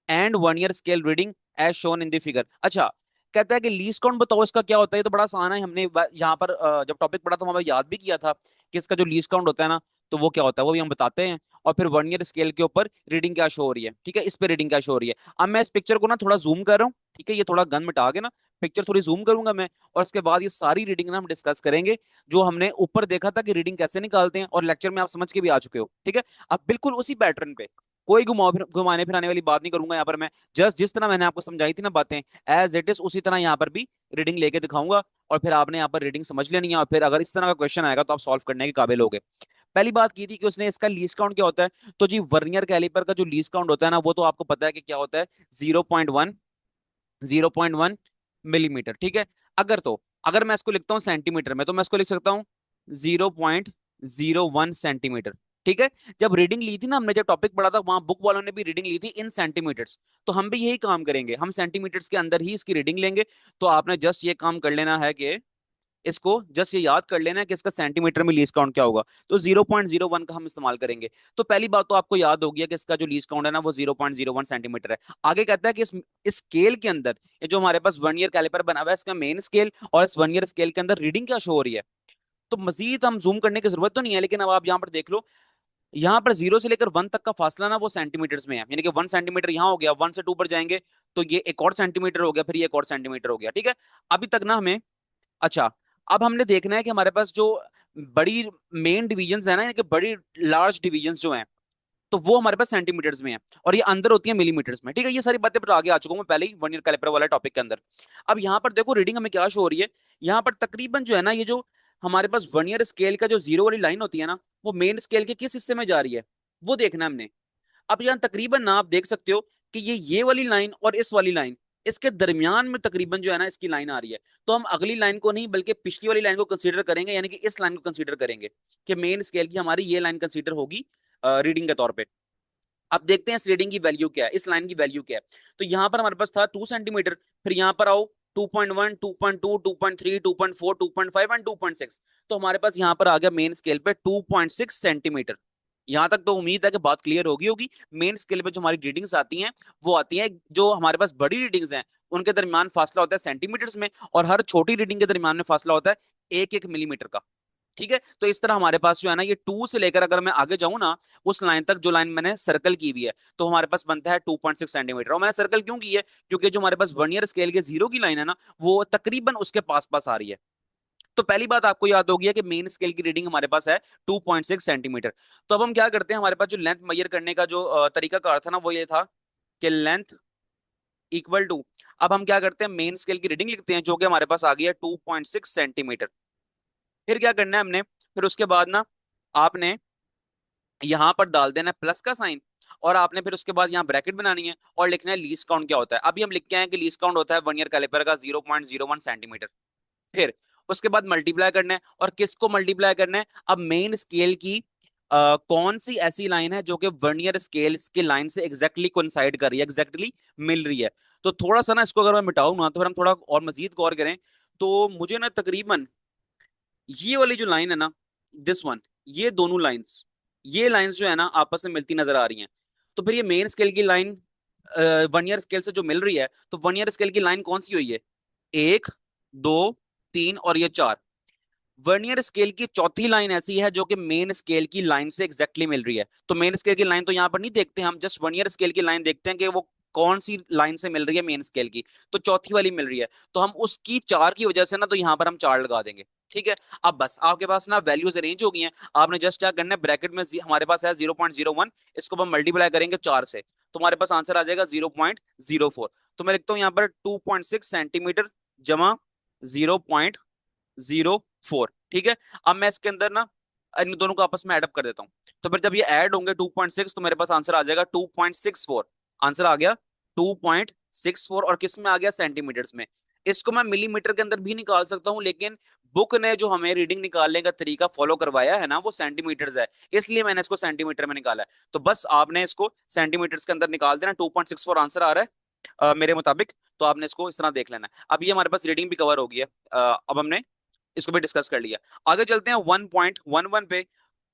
and vernier scale reading as shown in the figure. अच्छा, कहता है कि लीस्ट काउंट बताओ इसका क्या होता है। ये तो बड़ा आसान है, हमने यहाँ पर जब टॉपिक पढ़ा था वहां पर याद भी किया था कि इसका जो लीस्ट काउंट होता है ना, तो वो क्या होता है वो भी हम बताते हैं। और फिर वन ईयर स्केल के ऊपर रीडिंग क्या शो हो रही है, ठीक है, इस पे रीडिंग क्या शो हो रही है। अब मैं इस पिक्चर को ना थोड़ा जूम कर रहा हूँ, ठीक है, ये थोड़ा गन मिटा के ना पिक्चर थोड़ी जूम करूंगा मैं, और उसके बाद ये सारी रीडिंग ना हम डिस्कस करेंगे, जो हमने ऊपर देखा था कि रीडिंग कैसे निकालते हैं, और लेक्चर में आप समझ के भी आ चुके हो, ठीक है। अब बिल्कुल उसी पैटर्न पे, कोई घुमाने फिराने वाली बात नहीं करूंगा यहाँ पर मैं। जस्ट जिस तरह मैंने आपको समझाई थी ना बातें एज इट इज, उसी तरह यहाँ पर भी रीडिंग लेके दिखाऊंगा, और फिर आपने यहाँ पर रीडिंग समझ लेनी है, और फिर अगर इस तरह का क्वेश्चन आएगा तो आप सॉल्व करने के काबिल होगे। पहली बात की थी कि उसने इसका लीस्ट काउंट क्या होता है, तो जी वर्नियर कैलिपर का जो लीस्ट काउंट होता है ना, वो तो आपको पता है कि क्या होता है, 0.1, 0.1 मिलीमीटर, ठीक है। अगर तो अगर मैं इसको लिखता हूँ सेंटीमीटर में, तो मैं इसको लिख सकता हूँ 0.01 सेंटीमीटर, ठीक है। जब रीडिंग ली थी ना हमने, जब टॉपिक पढ़ा था वहां बुक वालों ने भी रीडिंग ली थी इन सेंटीमीटर्स, तो हम भी यही काम करेंगे, हम सेंटीमीटर्स के अंदर ही इसकी रीडिंग लेंगे। तो आपने जस्ट ये काम कर लेना है कि इसको जस्ट ये याद कर लेना है कि इसका सेंटीमीटर में लीस्ट काउंट क्या होगा। तो 0.01 का हम इस्तेमाल करेंगे। तो पहली बात तो आपको याद होगी कि इसका जो लीस्ट काउंट है ना वो 0.01 सेंटीमीटर है। आगे कहता है कि इस स्केल के अंदर, ये जो हमारे पास वन ईयर कैलिपर बना हुआ है, इसका मेन स्केल और इस वन ईयर स्केल के अंदर रीडिंग क्या शो हो रही है। तो मजीद हम जूम करने की जरूरत तो नहीं है, लेकिन अब आप यहाँ पर देख लो, यहाँ पर 0 से लेकर 1 तक का फासला ना वो सेंटीमीटर्स में है, यानी कि 1 सेंटीमीटर यहाँ हो गया, 1 से 2 पर जाएंगे तो ये एक और सेंटीमीटर हो गया, फिर ये एक और सेंटीमीटर हो गया, ठीक है। अभी तक ना हमें, अच्छा, अब हमने देखना है कि हमारे पास जो बड़ी मेन डिवीजन है ना, यानी कि बड़ी लार्ज डिवीजन जो हैं, तो वो हमारे पास सेंटीमीटर्स में है, और ये अंदर होती है मिलीमीटर्स में, ठीक है। ये सारी बातें पर आगे आ चुका हूं मैं पहले ही वन ईयर कैलिपर वाला टॉपिक के अंदर। अब यहाँ पर देखो रीडिंग हमें क्या शो हो रही है। यहाँ पर तकरीबन जो है ना, ये जो हमारे पास वन ईयर स्केल का जो जीरो वाली लाइन होती है ना, वो मेन स्केल के किस हिस्से में जा रही है, वो देखना है हमने। अब यहाँ तकरीबन ना आप देख सकते हो कि ये वाली लाइन और इस वाली लाइन, इसके दरमियान में तकरीबन जो है ना इसकी लाइन आ रही है। तो हम अगली लाइन को नहीं बल्कि पिछली वाली लाइन को कंसीडर करेंगे, यानी कि इस लाइन को कंसीडर करेंगे कि मेन स्केल की हमारी ये लाइन कंसीडर होगी रीडिंग के तौर पे। अब देखते हैं इस रीडिंग की वैल्यू क्या है, इस लाइन की वैल्यू क्या है। तो यहाँ पर हमारे पास था 2 सेंटीमीटर, फिर यहाँ पर आओ 2.1, 2.2, 2.3, 2.4, 2.5 एंड 2.6। तो हमारे पास यहाँ पर आ गया मेन स्केल पे 2.6 सेंटीमीटर। यहाँ तक तो उम्मीद है कि बात क्लियर होगी होगी। मेन स्केल पे जो हमारी रीडिंग्स आती हैं, वो आती हैं, जो हमारे पास बड़ी रीडिंग्स हैं उनके दरमियान फासला होता है सेंटीमीटर्स में, और हर छोटी रीडिंग के दरमियान में फासला होता है एक एक मिलीमीटर का, ठीक है। तो इस तरह हमारे पास जो है ना, ये 2 से लेकर अगर मैं आगे जाऊं ना उस लाइन तक, जो लाइन मैंने सर्कल की हुई है, तो हमारे पास बनता है 2.6 सेंटीमीटर। और मैंने सर्कल क्यों की है, क्योंकि जो हमारे पास वर्नियर स्केल के जीरो की लाइन है ना, वो तकरीबन उसके पास पास आ रही है। तो पहली बात आपको याद होगी है कि मेन स्केल की रीडिंग हमारे पास है 2.6 सेंटीमीटर। तो अब हम क्या करते हैं, हमारे पास जो लेंथ मेजर करने का जो तरीका कार था ना, वो ये था कि लेंथ इक्वल टू, अब हम क्या करते हैं, मेन स्केल की रीडिंग लिखते हैं जो कि हमारे पास आ गई है 2.6 सेंटीमीटर। फिर क्या करना है हमने, फिर उसके बाद ना आपने यहाँ पर डाल देना है प्लस का साइन, और आपने फिर उसके बाद यहाँ ब्रैकेट बनानी है और लिखना है लीस्ट काउंट क्या होता है। अभी हम लिख के आए हैं कि लीस्ट काउंट होता है वर्नियर कैलिपर का 0.01 सेंटीमीटर। फिर उसके बाद मल्टीप्लाई करना है, और किसको मल्टीप्लाई करना है, अब मेन स्केल की कौन सी ऐसी लाइन है जो कि वर्नियर स्केल की लाइन से एग्जैक्टली कोइंसाइड कर रही है, एग्जैक्टली मिल रही है। तो थोड़ा सा ना इसको अगर मैं मिटाऊं ना, तो फिर हम थोड़ा और मजीद गौर करें, तो मुझे ना तकरीबन ये वाली जो लाइन है ना, दिस वन, ये दोनों लाइंस, ये लाइंस जो है ना आपस में मिलती नजर आ रही हैं। तो फिर ये मेन स्केल की लाइन वन ईयर स्केल से जो मिल रही है, तो वन ईयर स्केल की लाइन कौन सी हुई है, एक, दो, तीन और ये चार। वर्नियर स्केल की चौथी लाइन ऐसी है जो कि मेन स्केल की लाइन से एग्जैक्टली मिल रही है। तो मेन स्केल की लाइन तो यहाँ पर नहीं देखते हम, जस्ट वर्नियर स्केल की लाइन देखते हैं कि वो कौन सी लाइन से मिल रही है मेन स्केल की। तो चौथी वाली मिल रही है, तो हम उसकी चार की वजह से ना, तो यहाँ पर हम चार लगा देंगे। ठीक है, अब बस आपके पास ना वैल्यूज अरेंज हो गई हैं। आपने जस्ट क्या करना है, ब्रैकेट में हमारे पास है 0.01, इसको हम मल्टीप्लाई करेंगे चार से, तो हमारे पास आंसर आ जाएगा 0.04। तो मैं लिखता हूँ यहाँ पर 2.6 सेंटीमीटर जमा 0.04। ठीक है, अब मैं इसके अंदर ना इन दोनों को आपस में ऐड अप कर देता हूँ। तो फिर जब ये ऐड होंगे 2.6, तो मेरे पास आंसर आ जाएगा 2.64। आंसर आ गया 2.64, और किस में आ गया, सेंटीमीटर्स में। इसको मैं मिलीमीटर के अंदर भी निकाल सकता हूँ, लेकिन बुक ने जो हमें रीडिंग निकालने का तरीका फॉलो करवाया है ना, वो सेंटीमीटर्स है, इसलिए मैंने इसको सेंटीमीटर में निकाला है। तो बस आपने इसको सेंटीमीटर्स के अंदर निकाल देना, 2.64 आंसर आ रहा है मेरे मुताबिक। तो आपने इसको इस तरह देख लेना है। अब ये हमारे पास रीडिंग भी कवर हो गई है, अब हमने इसको भी डिस्कस कर लिया। आगे चलते हैं 1.11 पे,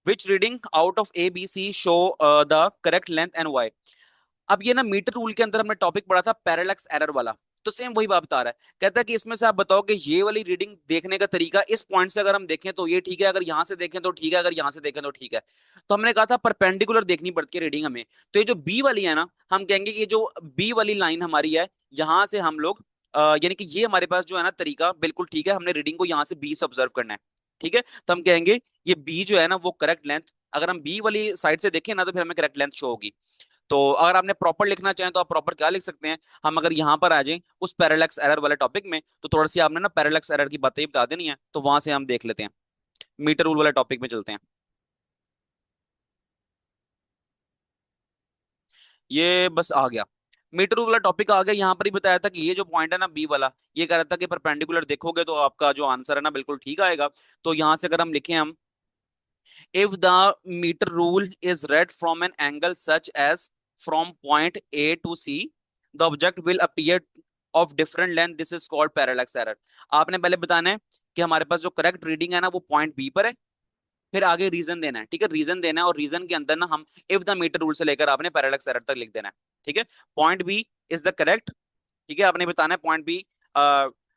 which reading out of A B C show the correct length and why. अब ये ना मीटर रूल के अंदर हमने टॉपिक पढ़ा था पैरेलक्स एरर वाला, तो सेम वही बात बता रहा है। कहता है कि इसमें से आप बताओ कि ये वाली रीडिंग देखने का तरीका, इस पॉइंट से अगर हम देखें तो ये ठीक है, अगर यहां से देखें तो ठीक है, अगर यहां से देखें तो ठीक है। तो हमने कहा था परपेंडिकुलर देखनी पड़ती है रीडिंग हमें। तो ये जो बी वाली है ना, हम कहेंगे कि ये जो बी वाली लाइन हमारी है, यहां से हम लोग यानी कि ये हमारे पास जो है ना तरीका बिल्कुल ठीक है, हमने रीडिंग को यहाँ से बी से ऑब्जर्व करना है। ठीक है, तो हम कहेंगे ये बी जो है ना वो करेक्ट लेंथ, अगर हम बी वाली साइड से देखें ना, तो फिर हमें करेक्ट लेंथ शो होगी। तो अगर आपने प्रॉपर लिखना चाहें तो आप प्रॉपर क्या लिख सकते हैं, हम अगर यहाँ पर आ जाएं उस पैरेलक्स एरर वाले टॉपिक में, तो थोड़ा सी आपने ना पैरेलक्स एरर की बातें बता देनी है, तो वहां से हम देख लेते हैं। मीटर रूल वाले टॉपिक में चलते हैं। ये बस आ गया, मीटर रूल वाला टॉपिक आ गया। यहाँ पर ही बताया था कि ये जो पॉइंट है ना बी वाला, ये कह रहा था कि परपेंडिकुलर देखोगे तो आपका जो आंसर है ना बिल्कुल ठीक आएगा। तो यहाँ से अगर हम लिखें, हम if the meter rule is read from an angle such as from point A to C, the object will appear of different length. This is called parallax error. आपने पहले बताना है कि हमारे पास जो करेक्ट रीडिंग है ना वो पॉइंट बी पर है, फिर आगे रीजन देना है। ठीक है, रीजन देना है, और रीजन के अंदर ना हम इफ द मीटर रूल से लेकर आपने पैरेलक्स एरर तक लिख देना है। ठीक है, point B is the correct. ठीक है, आपने बताना है point B,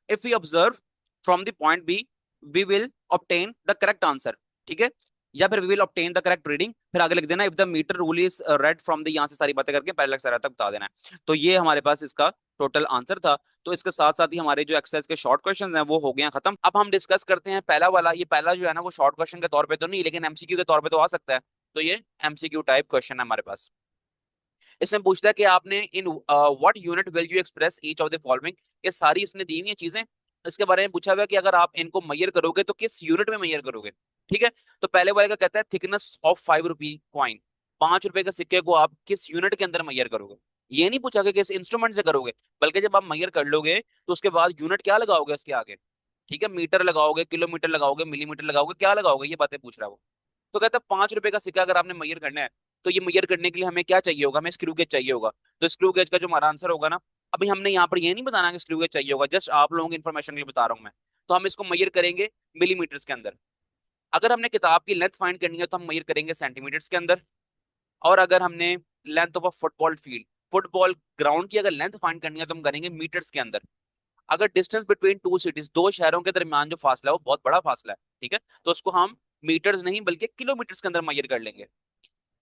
if we observe from the point B we will obtain the correct answer. ठीक है, या फिर we will obtain the correct reading, फिर आगे लिख देना if the metre rule is read from the, यहाँ से सारी बातें करके पैरेलक्स एरर तक बता देना है। तो ये हमारे पास इसका टोटल आंसर था। तो इसके साथ साथ ही हमारे जो एक्सरसाइज के शॉर्ट क्वेश्चंस हैं वो हो गए हैं खत्म। अब हम डिस्कस करते हैं पहला वाला। ये पहला जो है ना वो शॉर्ट क्वेश्चन के तौर पे तो नहीं, लेकिन एमसीक्यू के तौर पे तो आ सकता है। तो ये एमसीक्यू टाइप क्वेश्चन है हमारे पास। इसमें पूछता है कि आपने in what unit will you express each of the following. ये सारी इसने दी हुई है चीजें, इसके बारे में पूछा हुआ है कि अगर आप इनको मैयर करोगे तो किस यूनिट में मैयर करोगे। ठीक है, तो पहले वाले का कहता है थिकनेस ऑफ 5 रुपी कॉइन, 5 रुपए के सिक्के को आप किस यूनिट के अंदर मैयर करोगे। ये नहीं पूछा कि किस इंस्ट्रूमेंट से करोगे, बल्कि जब आप मैयर कर लोगे तो उसके बाद यूनिट क्या लगाओगे उसके आगे। ठीक है, मीटर लगाओगे, किलोमीटर लगाओगे, मिलीमीटर लगाओगे, क्या लगाओगे, ये बातें पूछ रहा है वो। तो कहता है 5 रुपए का सिक्का अगर आपने मैयर करना है, तो ये मैयर करने के लिए हमें क्या चाहिए होगा, हमें स्क्रू गेज चाहिए होगा। तो स्क्रू गेज का जो हमारा आंसर होगा ना, अभी हमने यहाँ पर ये नहीं बताना कि स्क्रू गेज चाहिए होगा, जस्ट आप लोगों की इन्फॉर्मेशन के लिए बता रहा हूँ मैं। तो हम इसको मैयर करेंगे मिलीमीटर्स के अंदर। अगर हमने किताब की लेंथ फाइंड करनी है तो हम मैयर करेंगे सेंटीमीटर्स के अंदर। और अगर हमने length of a football field, football ground की अगर लेंथ फाइंड करनी है तो हम करेंगे मीटर्स के अंदर। अगर डिस्टेंस बिटवीन टू सिटीज, दो शहरों के दरमियान जो फासला है वो बहुत बड़ा फासला है, ठीक है, तो उसको हम मीटर्स नहीं बल्कि किलोमीटर्स के अंदर मैयर कर लेंगे।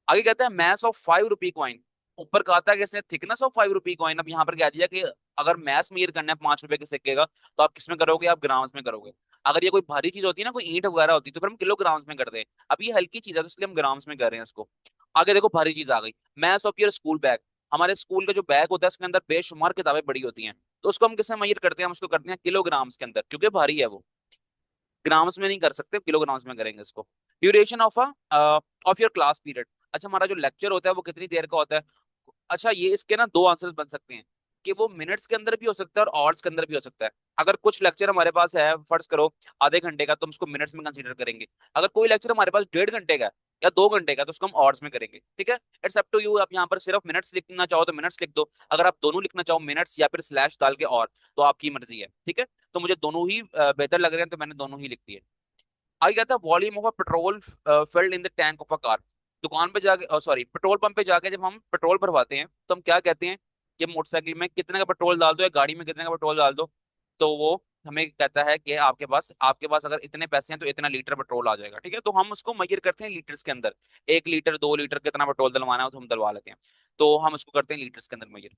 आगे कहता है मैस ऑफ 5 रुपी कॉइन। ऊपर कहा था कि इसने थिकनेस ऑफ 5 रुपी कॉइन, अब यहाँ पर कह दिया कि अगर मैस मेजर करना है 5 रुपए के सिक्के का, तो आप किसमें करोगे, आप ग्राम्स में करोगे। अगर ये कोई भारी चीज होती है ना, कोई ईंट वगैरह होती है, तो फिर हम किलोग्राम्स में करते हैं। अब ये हल्की चीज है तो इसलिए हम ग्राम्स में कर रहे हैं इसको। आगे देखो भारी चीज आ गई, mass of your school bag. हमारे स्कूल का जो बैग होता है उसके अंदर बेशुमार किताबें पड़ी होती हैं, तो उसको हम किससे मेजर करते हैं, हम उसको करते हैं किलोग्राम्स के अंदर, क्योंकि भारी है वो। ग्राम्स में नहीं कर सकते, किलोग्राम्स में करेंगे इसको। Duration of your class period. अच्छा, हमारा जो लेक्चर होता है वो कितनी देर का होता है। अच्छा, ये इसके ना दो आंसर्स बन सकते हैं, कि वो मिनट्स के अंदर भी हो सकता है और आवर्स के अंदर भी हो सकता है। अगर कुछ लेक्चर हमारे पास है, फर्ज करो आधे घंटे का, तो हम उसको मिनट्स में कंसीडर करेंगे। अगर कोई लेक्चर हमारे पास 1.5 घंटे का है या 2 घंटे का, तो उसको हम आवर्स में करेंगे। ठीक है, इट्स अप टू यू। आप यहाँ पर सिर्फ मिनट्स लिखना चाहो तो मिनट्स लिख दो, अगर आप दोनों लिखना चाहो, मिनट्स या फिर स्लैश डाल के और, तो आपकी मर्जी है। ठीक है, तो मुझे दोनों ही बेहतर लग रहे हैं, तो मैंने दोनों ही लिख दिए। आगे कहता है volume of a petrol filled in the tank of a car. दुकान पे जाके, सॉरी, पेट्रोल पंप पे जाके जब हम पेट्रोल भरवाते हैं तो हम क्या कहते हैं कि मोटरसाइकिल में कितने का पेट्रोल डाल दो या गाड़ी में कितने का पेट्रोल डाल दो। तो वो हमें कहता है कि आपके पास अगर इतने पैसे हैं तो इतना लीटर पेट्रोल आ जाएगा। ठीक है, तो हम उसको मेजर करते हैं लीटर्स के अंदर। 1 लीटर, 2 लीटर, कितना पेट्रोल डलवाना हो तो हम डलवा लेते हैं। तो हम उसको करते हैं लीटर्स के अंदर measure.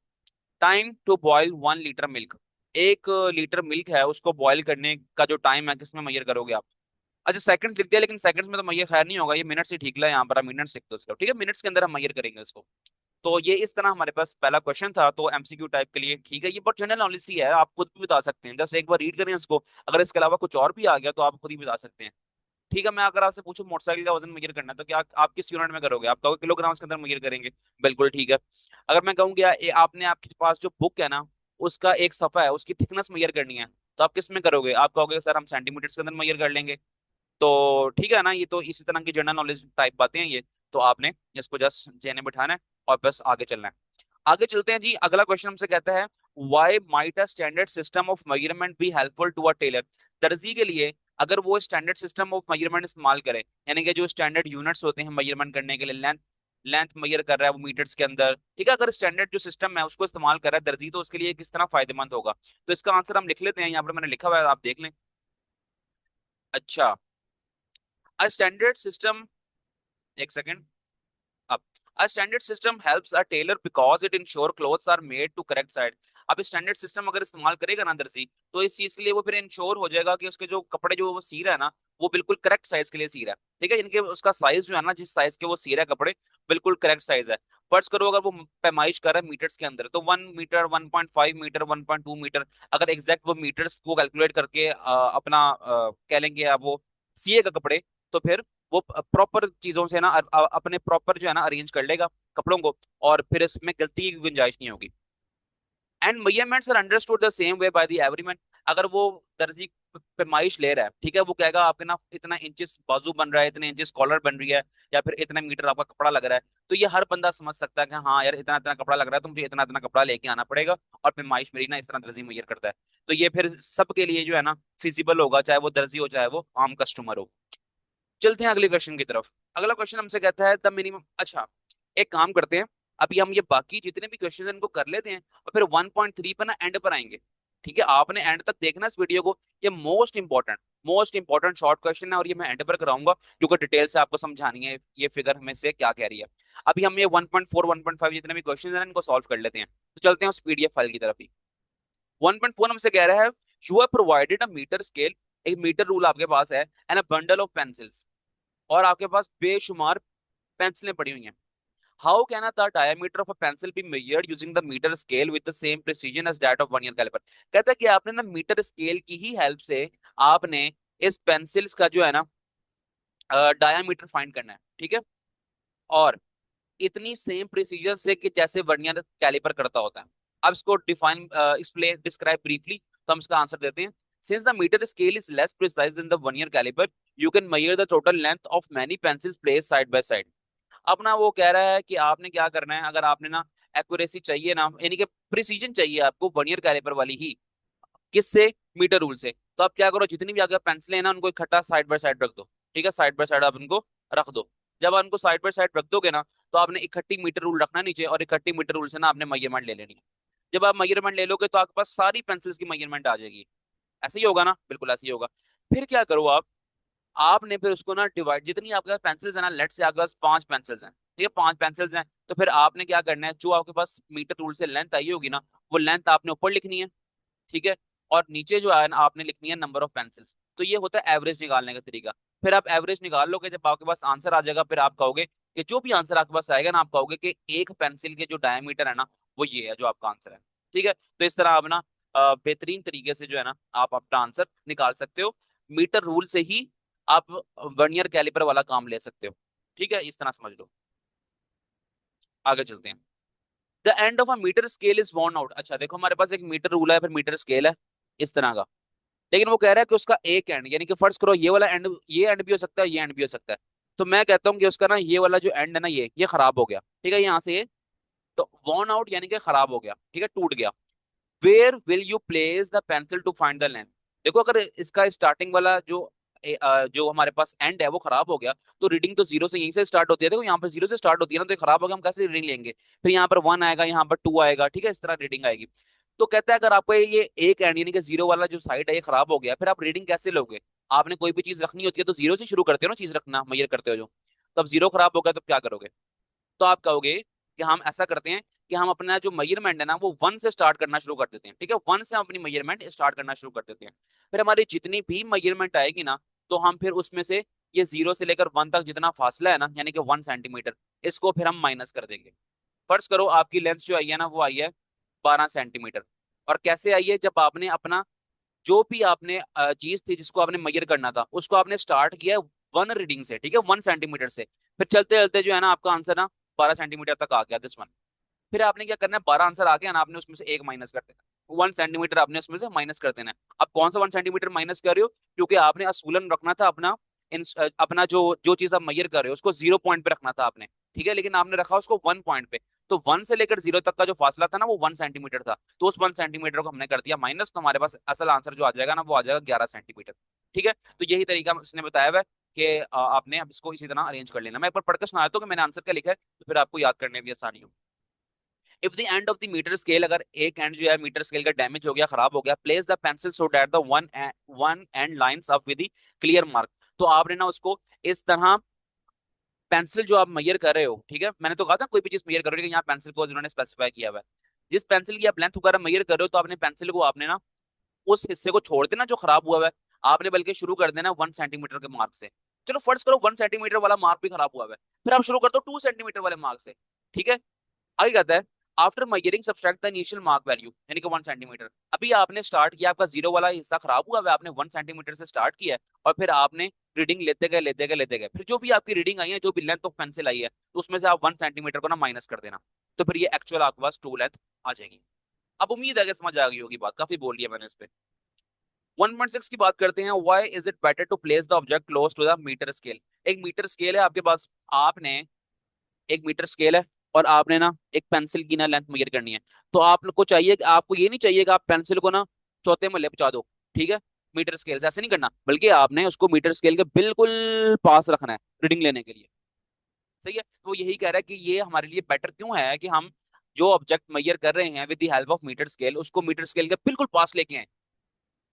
Time to boil 1 litre milk. 1 litre milk है, उसको बॉयल करने का जो टाइम है, किसमें मेजर करोगे आप। अच्छा, सेकंड लिख दिया, लेकिन सेकंड्स में तो मैयर खैर नहीं होगा, ये मिनट्स ही ठीक है। यहाँ पर आप मिनट्स लिख दो इसको। ठीक है, मिनट्स के अंदर हम मैयर करेंगे इसको। तो ये इस तरह हमारे पास पहला क्वेश्चन था, तो एमसीक्यू टाइप के लिए ठीक है। ये बहुत जनरल नॉलेज ही है, आप खुद भी बता सकते हैं, जस्ट एक बार रीड करें इसको। अगर इसके अलावा कुछ और भी आ गया तो आप खुद ही बता सकते हैं। ठीक है, मैं अगर आपसे पूछूं मोटरसाइकिल का वजन मेजर करना है, तो क्या आप किस यूनिट में करोगे, आप कहोगे किलोग्राम्स के अंदर मेजर करेंगे। बिल्कुल ठीक है। अगर मैं कहूँ कि आपने आपके पास जो बुक है ना, उसका एक सफा है, उसकी थिकनेस मेजर करनी है, तो आप किस में करोगे, आप कहोगे सर हम सेंटीमीटर्स के अंदर मेजर कर लेंगे। तो ठीक है ना, ये तो इसी तरह की जनरल नॉलेज टाइप बातें हैं ये। तो आपने इसको जस्ट जेने बिठाना है और बस आगे चलना है। आगे चलते हैं जी। अगला क्वेश्चन हमसे कहता है why might a standard system of measurement be helpful to a tailor. दर्जी के लिए अगर वो स्टैंडर्ड सिस्टम ऑफ मेजरमेंट इस्तेमाल करे, यानी कि जो स्टैंडर्ड यूनिट्स होते हैं मेजरमेंट करने के लिए, लेंथ लेंथ मेजर कर रहा है वो मीटर्स के अंदर। ठीक है, अगर स्टैंडर्ड जो सिस्टम है उसको इस्तेमाल कर रहा है दर्जी, तो उसके लिए किस तरह फायदेमंद होगा। तो इसका आंसर हम लिख लेते हैं, यहाँ पर मैंने लिखा हुआ है, आप देख लें। अच्छा, अ स्टैंडर्ड सिस्टम, एक सेकेंड। अब a standard system helps a tailor because it ensure clothes are made to correct size। अब स्टैंडर्ड सिस्टम अगर इस्तेमाल करेगा ना दर्जी, तो इस चीज के लिए वो फिर इंश्योर हो जाएगा कि उसके जो कपड़े जो वो सी रहा है ना, वो बिल्कुल करेक्ट साइज के लिए सी रहा है। ठीक है, इनके उसका साइज जो है ना, जिस साइज के वो सी रहा है कपड़े, बिल्कुल करेक्ट साइज है। फर्ज करो अगर वो पैमाइश कर रहा है मीटर्स के अंदर, तो 1 मीटर, 1.5 मीटर, 1.2 मीटर, अगर एग्जैक्ट वो मीटर्स को कैलकुलेट करके अपना कह लेंगे आप वो सिएगा कपड़े, तो फिर वो प्रॉपर चीजों से ना अपने प्रॉपर जो है ना अरेंज कर लेगा कपड़ों को, और फिर इसमें गलती की गुंजाइश नहीं होगी। And measurements are understood the same way by the everyone. अगर वो दर्जी पैमाइश ले रहा है, ठीक है, वो कहेगा आपके ना इतना इंचेस बाजू बन रहा है, इतने इंचेस कॉलर बन रही है, या फिर इतने मीटर आपका कपड़ा लग रहा है, तो ये हर बंदा समझ सकता है कि हाँ यार इतना इतना कपड़ा लग रहा है, तो मुझे इतना इतना कपड़ा लेके आना पड़ेगा, और पैमाइश मेरी ना इस तरह दर्जी मेजर करता है। तो ये फिर सबके लिए जो है ना फिजिबल होगा, चाहे वो दर्जी हो चाहे वो आम कस्टमर हो। चलते हैं अगले क्वेश्चन की तरफ। अगला क्वेश्चन हमसे कहता है द मिनिमम। अच्छा, एक काम करते हैं, अभी हम ये बाकी जितने भी क्वेश्चन इनको कर लेते हैं, और फिर 1.3 पर ना एंड पर आएंगे। ठीक है, आपने एंड तक देखना इस वीडियो को। ये मोस्ट इंपॉर्टेंट शॉर्ट क्वेश्चन है, और ये मैं एंड पर कराऊंगा, क्योंकि डिटेल से आपको समझानी है ये फिगर हमें से क्या कह रही है। अभी हम ये 1.4 1.5 जितने भी क्वेश्चन हैं इनको सॉल्व कर लेते हैं। तो चलते हैं उस पीडीएफ फाइल की तरफ ही। 1.4 हमसे कह रहा है you have provided a metre scale. एक मीटर रूल आपके पास है, and a bundle of pencils, और आपके पास बेशुमार पेंसिलें पड़ी हुई हैं। How can the diameter of a pencil be measured using the metre scale with the same precision as that of 1 ईयर कैलिपर। कहता है कि आपने ना मीटर स्केल की ही हेल्प से आपने इस पेंसिल्स का जो है ना डायमीटर फाइंड करना है। ठीक है, और इतनी सेम प्रिसीजन से कि जैसे वर्नियर कैलिपर करता होता है। अब इसको डिफाइन एक्सप्लेन डिस्क्राइब ब्रीफली, तो हम इसका आंसर देते हैं। Since the metre scale is less precise than the vernier caliper, you can measure the total length of many pencils place side by side. अब ना वो कह रहा है कि आपने क्या करना है, अगर आपने ना एक्यूरेसी चाहिए ना, यानी कि प्रिसीजन चाहिए आपको वर्नियर कैलिपर वाली ही, किससे, मीटर रूल से, तो आप क्या करो, जितनी भी आपके पेंसिलें हैं ना उनको इकट्ठा साइड बाय साइड रख दो। ठीक है, साइड बाय साइड आप उनको रख दो। जब आप उनको साइड बाय साइड रख दोगे ना, तो आपने इकट्ठी मीटर रूल रखना है नीचे, और इकट्ठी मीटर रूल से ना आपने मेजरमेंट ले लेनी है। जब आप मेजरमेंट ले लोगे तो आपके पास सारी पेंसिल्स की मेजरमेंट आ जाएगी। ऐसे ही होगा ना, बिल्कुल ऐसे ही होगा। फिर क्या करो आप, आपने फिर उसको ना डिवाइड, जितनी आपके पास पेंसिल्स है ना, लेट से आपके पास 5 पेंसिल्स हैं, ठीक है, 5 पेंसिल्स हैं, तो फिर आपने क्या करना है, जो आपके पास मीटर रूल से लेंथ आई होगी ना, वो लेंथ आपने ऊपर लिखनी है। ठीक है, और नीचे जो है ना आपने लिखनी है नंबर ऑफ पेंसिल्स। तो ये होता है एवरेज निकालने का तरीका। फिर आप एवरेज निकाल लोगे, जब आपके पास आंसर आ जाएगा, फिर आप कहोगे कि जो भी आंसर आपके पास आएगा ना, आप कहोगे कि एक पेंसिल के जो डायमीटर है ना, वो ये है जो आपका आंसर है। ठीक है, तो इस तरह आप ना बेहतरीन तरीके से जो है ना आप अपना आंसर निकाल सकते हो। मीटर रूल से ही आप वर्नियर कैलिपर वाला काम ले सकते हो। ठीक है, इस तरह समझ लो। आगे चलते हैं। The end of a metre scale is worn out. अच्छा देखो, हमारे पास एक मीटर रूल है, फिर मीटर स्केल है इस तरह का। लेकिन वो कह रहा है कि उसका एक एंड, यानी कि फर्ज करो ये वाला एंड, ये एंड भी हो सकता है, ये एंड भी हो सकता है। तो मैं कहता हूँ कि उसका ना ये वाला जो एंड है ना, ये खराब हो गया। ठीक है, यहाँ से ये तो worn आउट यानी कि खराब हो गया, ठीक है, टूट गया। Where will you place the pencil to find the length. देखो, अगर इसका स्टार्टिंग वाला जो हमारे पास एंड है वो खराब हो गया, तो रीडिंग तो जीरो से यहीं से स्टार्ट होती है। देखो यहाँ पर जीरो से स्टार्ट होती है ना, तो ये खराब हो गया, हम कैसे रीडिंग लेंगे? फिर यहाँ पर वन आएगा, यहाँ पर टू आएगा, ठीक है, इस तरह रीडिंग आएगी। तो कहता है अगर आपको ये एक एंड यानी कि जीरो वाला जो साइड है ये खराब हो गया, फिर आप रीडिंग कैसे लोगे? आपने कोई भी चीज रखनी होती है तो जीरो से शुरू करते हो ना चीज रखना, मैयर करते हो जो। तो अब जीरो खराब हो गया तो क्या करोगे? तो आप कहोगे कि हम ऐसा करते हैं कि हम अपना जो मेजरमेंट है ना वो वन से स्टार्ट करना शुरू कर देते हैं। ठीक है, वन से हम अपनी मेजरमेंट स्टार्ट करना शुरू कर देते हैं। फिर हमारी जितनी भी मेजरमेंट आएगी ना, तो हम फिर उसमें से ये जीरो से लेकर वन तक जितना फासला है ना, यानी कि 1 सेंटीमीटर, इसको फिर हम माइनस कर देंगे। फर्ज करो आपकी लेंथ जो आई है ना वो आई है 12 सेंटीमीटर। और कैसे आई है? जब आपने अपना जो भी आपने चीज थी जिसको आपने मेजर करना था उसको आपने स्टार्ट किया वन रीडिंग से, ठीक है, 1 सेंटीमीटर से। फिर चलते चलते जो है ना आपका आंसर ना 12 सेंटीमीटर तक आ गया, दिस वन। फिर आपने क्या करना है, 12 आंसर आ गया ना, आपने उसमें से एक माइनस कर देना, 1 सेंटीमीटर आपने उसमें से माइनस कर देना है। अब कौन सा 1 सेंटीमीटर माइनस कर रहे हो? क्योंकि आपने असूलन रखना था अपना अपना जो जो चीज आप मेजर कर रहे हो उसको 0 पॉइंट पे रखना था आपने। ठीक है, लेकिन आपने रखा उसको 1 पॉइंट पे। तो वन से लेकर जीरो तक का जो फासला था ना वो 1 सेंटीमीटर था, तो उस 1 सेंटीमीटर को हमने कर दिया माइनस, तो हमारे पास असल आंसर जो आ जाएगा ना वो आ जाएगा 11 सेंटीमीटर। ठीक है, तो यही तरीका उसने बताया हुआ है कि आपने अब इसको इसी तरह अरेंज कर लेना। मैं एक बार पढ़कर सुना देता हूँ कि मैंने आंसर क्या लिखा है, तो फिर आपको याद करने में भी आसानी हो। If the end of the metre scale, अगर एक एंड जो है मीटर स्केल का डैमेज हो गया, खराब हो गया, place the pencil so that the one and lines up with the clear mark. तो आपने ना उसको इस तरह पेंसिल जो आप मेजर कर रहे हो, ठीक है, मैंने तो कहा था कोई भी चीज मेजर कर रहे हो, लेकिन यहाँ पेंसिल को उन्होंने स्पेसिफाई किया हुआ है। जिस पेंसिल की आप लेंथ वगैरह मेजर कर रहे हो, तो आपने पेंसिल को आपने ना उस हिस्से को छोड़ देना जो खराब हुआ है, आपने बल्कि शुरू कर देना 1 सेंटीमीटर के मार्क से। चलो फर्ज करो 1 सेंटीमीटर वाला मार्क भी खराब हुआ है, फिर आप शुरू कर दो 2 सेंटीमीटर वाले मार्क से। ठीक है, आगे कहता है after measuring subtract the initial mark value, यानी कि 1 सेंटीमीटर। अभी आपने स्टार्ट किया, आपका जीरो वाला हिस्सा खराब हुआ है, आपने 1 सेंटीमीटर से स्टार्ट किया है, और फिर आपने रीडिंग लेते गए लेते गए लेते गए, फिर जो भी आपकी रीडिंग आई है, जो भी लेंथ ऑफ पेंसिल आई है, तो उसमें से आप 1 सेंटीमीटर को ना माइनस कर देना। तो फिर ये एक्चुअल आपके पास टू लेंथ आ जाएगी। अब उम्मीद है कि समझ आ गई होगी बात, काफी बोल लिया मैंने इस पे। 1.6 की बात करते हैं। Why is it better to place the object close to the metre scale. एक मीटर स्केल है आपके पास, आपने एक मीटर स्केल है, और आपने ना एक पेंसिल की ना लेंथ मेजर करनी है। तो आपको चाहिए कि आपको ये नहीं चाहिए कि आप पेंसिल को ना चौथे महल्ले पहुंचा दो, ठीक है, मीटर स्केल से ऐसे नहीं करना, बल्कि आपने उसको मीटर स्केल के बिल्कुल पास रखना है रीडिंग लेने के लिए। सही है, तो वो यही कह रहा है कि ये हमारे लिए बेटर क्यों है कि हम जो ऑब्जेक्ट मेजर कर रहे हैं with the help of metre scale उसको मीटर स्केल के बिल्कुल पास लेके आए।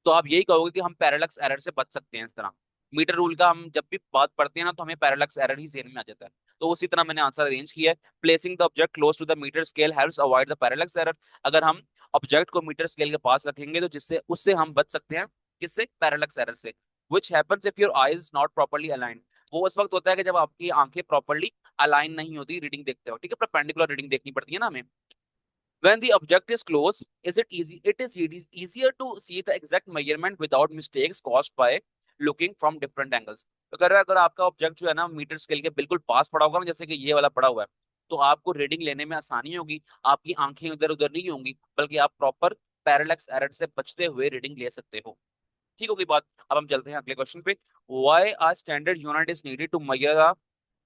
तो आप यही कहोगे कि हम पैरेलक्स एरर से बच सकते हैं इस तरह। मीटर रूल का हम जब भी बात पढ़ते हैं ना, तो हमें पैरेलक्स एरर ही जेहन में आ जाता है। तो उसी तरह मैंने आंसर अरेंज किया है। Placing the object close to the metre scale helps avoid the parallax error. अगर हम ऑब्जेक्ट को मीटर स्केल के पास रखेंगे तो जिससे उससे हम बच सकते हैं, किससे? पैरेलक्स एरर से। Which happens if your eyes not properly aligned. वो उस वक्त होता है कि जब आपकी आंखें प्रॉपर्ली अलाइन नहीं होती, रीडिंग देखते हो, ठीक है, परपेंडिकुलर रीडिंग देखनी पड़ती है ना हमें। When the object is close, is it easy? It is easier to see the exact measurement without mistakes caused by looking from different angles. अगर अगर आपका ऑब्जेक्ट जो है ना मीटर स्केल के बिल्कुल पास पड़ा होगा ना, जैसे कि ये वाला पड़ा हुआ है, तो आपको रीडिंग लेने में आसानी होगी, आपकी आंखें इधर उधर नहीं होंगी, बल्कि आप प्रॉपर पैरेलक्स एरर से बचते हुए रीडिंग ले सकते हो। ठीक होगी बात। अब हम चलते हैं अगले क्वेश्चन पे। Why a standard unit is needed to measure the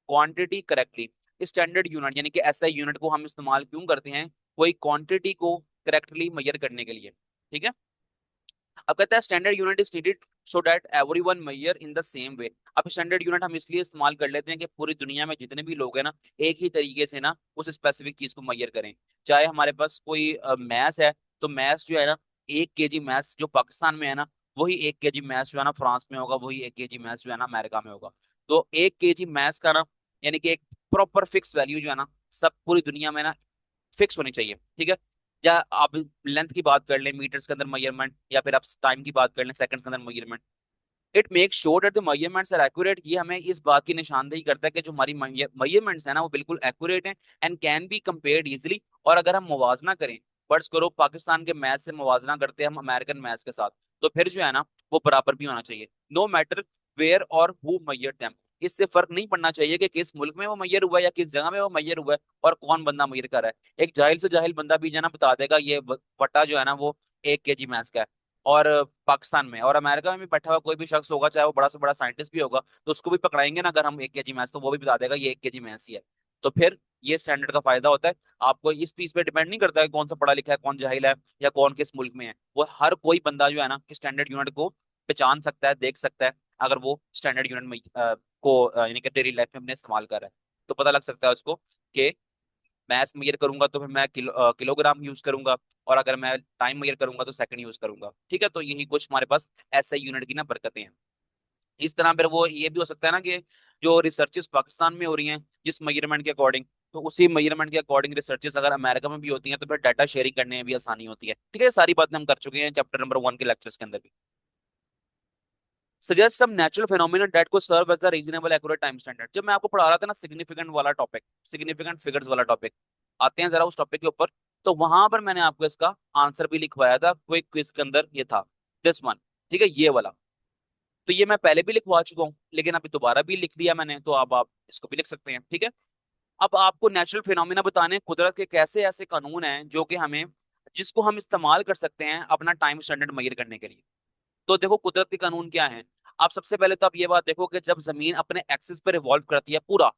quantity correctly. Standard unit यानी कि एसआई यूनिट को हम इस्तेमाल क्यों करते हैं? कोई क्वांटिटी को करेक्टली मेजर करने के लिए। ठीक है, अब कहता है standard unit is needed so that everyone measure in the same way. अब स्टैंडर्ड यूनिट हम इसलिए इस्तेमाल कर लेते हैं कि पूरी दुनिया में जितने भी लोग हैं ना, एक ही तरीके से ना उस स्पेसिफिक चीज को मेजर करें। चाहे हमारे पास कोई मैथ्स है, तो मैथ्स जो है ना 1 केजी मैथ्स जो पाकिस्तान में है ना, वही 1 केजी मैथ्स जो है ना फ्रांस में होगा, वही 1 केजी मैथ्स जो है ना अमेरिका में होगा। तो 1 केजी मैथ्स का ना, यानी कि एक प्रॉपर फिक्स वैल्यू जो है ना सब पूरी दुनिया में ना फिक्स होनी चाहिए। ठीक है, या आप लेंथ की बात कर लें मीटर्स के अंदर मेजरमेंट, या फिर आप टाइम की बात कर लें सेकंड के अंदर measurement. It makes sure that the measurements are accurate. ये हमें इस बात की निशानदेही करता है कि जो हमारी मेजरमेंट्स है ना वो बिल्कुल एक्यूरेट हैं, and can be compared easily. और अगर हम मुवाजना करें फर्ज करो पाकिस्तान के मैच से मुवाजना करते हैं हम अमेरिकन मैच के साथ, तो फिर जो है ना वो बराबर भी होना चाहिए, नो मैटर वेयर और हु मैयर देम। इससे फर्क नहीं पड़ना चाहिए कि किस मुल्क में वो मैयर हुआ है या किस जगह में वो मैयर हुआ है और कौन बंदा मैयर कर रहा है। एक जाहिल से जाहिल बंदा भी जो है ना बता देगा ये पट्टा जो है ना वो 1 kg मैच का है। और पाकिस्तान में और अमेरिका में भी बैठा हुआ कोई भी शख्स होगा, चाहे वो बड़ा से बड़ा साइंटिस्ट भी होगा, तो उसको भी पकड़ाएंगे ना अगर हम 1 kg मैच, तो वो भी बता देगा ये 1 kg मैच ही है। तो फिर ये स्टैंडर्ड का फायदा होता है। आपको इस चीज पे डिपेंड नहीं करता है कौन सा पढ़ा लिखा है, कौन जाहिल है, या कौन किस मुल्क में है। वो हर कोई बंदा जो है ना स्टैंडर्ड यूनिट को पहचान सकता है, देख सकता है। अगर वो स्टैंडर्ड यूनिट में यानी कि डेली लाइफ में अपने इस्तेमाल कर रहा है, तो पता लग सकता है उसको कि मैथ्स मेजर करूंगा तो फिर मैं किलोग्राम यूज करूंगा, और अगर मैं टाइम मेजर करूंगा तो सेकंड यूज करूंगा। ठीक है, तो यही कुछ हमारे पास ऐसे यूनिट की ना बरकतें हैं। इस तरह फिर वो ये भी हो सकता है ना कि जो रिसर्चेस पाकिस्तान में हो रही हैं जिस मेजरमेंट के अकॉर्डिंग, तो उसी मेजरमेंट के अकॉर्डिंग रिसर्चेस अगर अमेरिका में भी होती हैं तो फिर डाटा शेयरिंग करने में भी आसानी होती है। ठीक है, ये सारी बातें हम कर चुके हैं चैप्टर नंबर 1 के लेक्चर्स के अंदर भी। Suggest some natural phenomena that could serve as the reasonable accurate time standard. जब मैं आपको पढ़ा रहा था ना सिग्निफिकेंट वाला टॉपिक, सिग्निफिकेंट फिगर्स वाला टॉपिक, आते हैं जरा उस टॉपिक के ऊपर। तो वहां पर मैंने आपको इसका आंसर भी लिखवाया था क्विक क्विज के अंदर, ये था दिस वन। ठीक है, ये वाला। तो ये मैं पहले भी लिखवा चुका हूँ लेकिन अभी दोबारा भी लिख दिया मैंने, तो अब आप इसको भी लिख सकते हैं। ठीक है, अब आपको नेचुरल फिनोमिना बताने कुदरत के कैसे ऐसे कानून हैं जो कि हमें, जिसको हम इस्तेमाल कर सकते हैं अपना टाइम स्टैंडर्ड मेजर करने के लिए। तो देखो कुदरत के कानून क्या हैं। आप सबसे पहले तो आप ये बात देखो कि जब जमीन अपने एक्सिस पे रिवॉल्व करती है पूरा,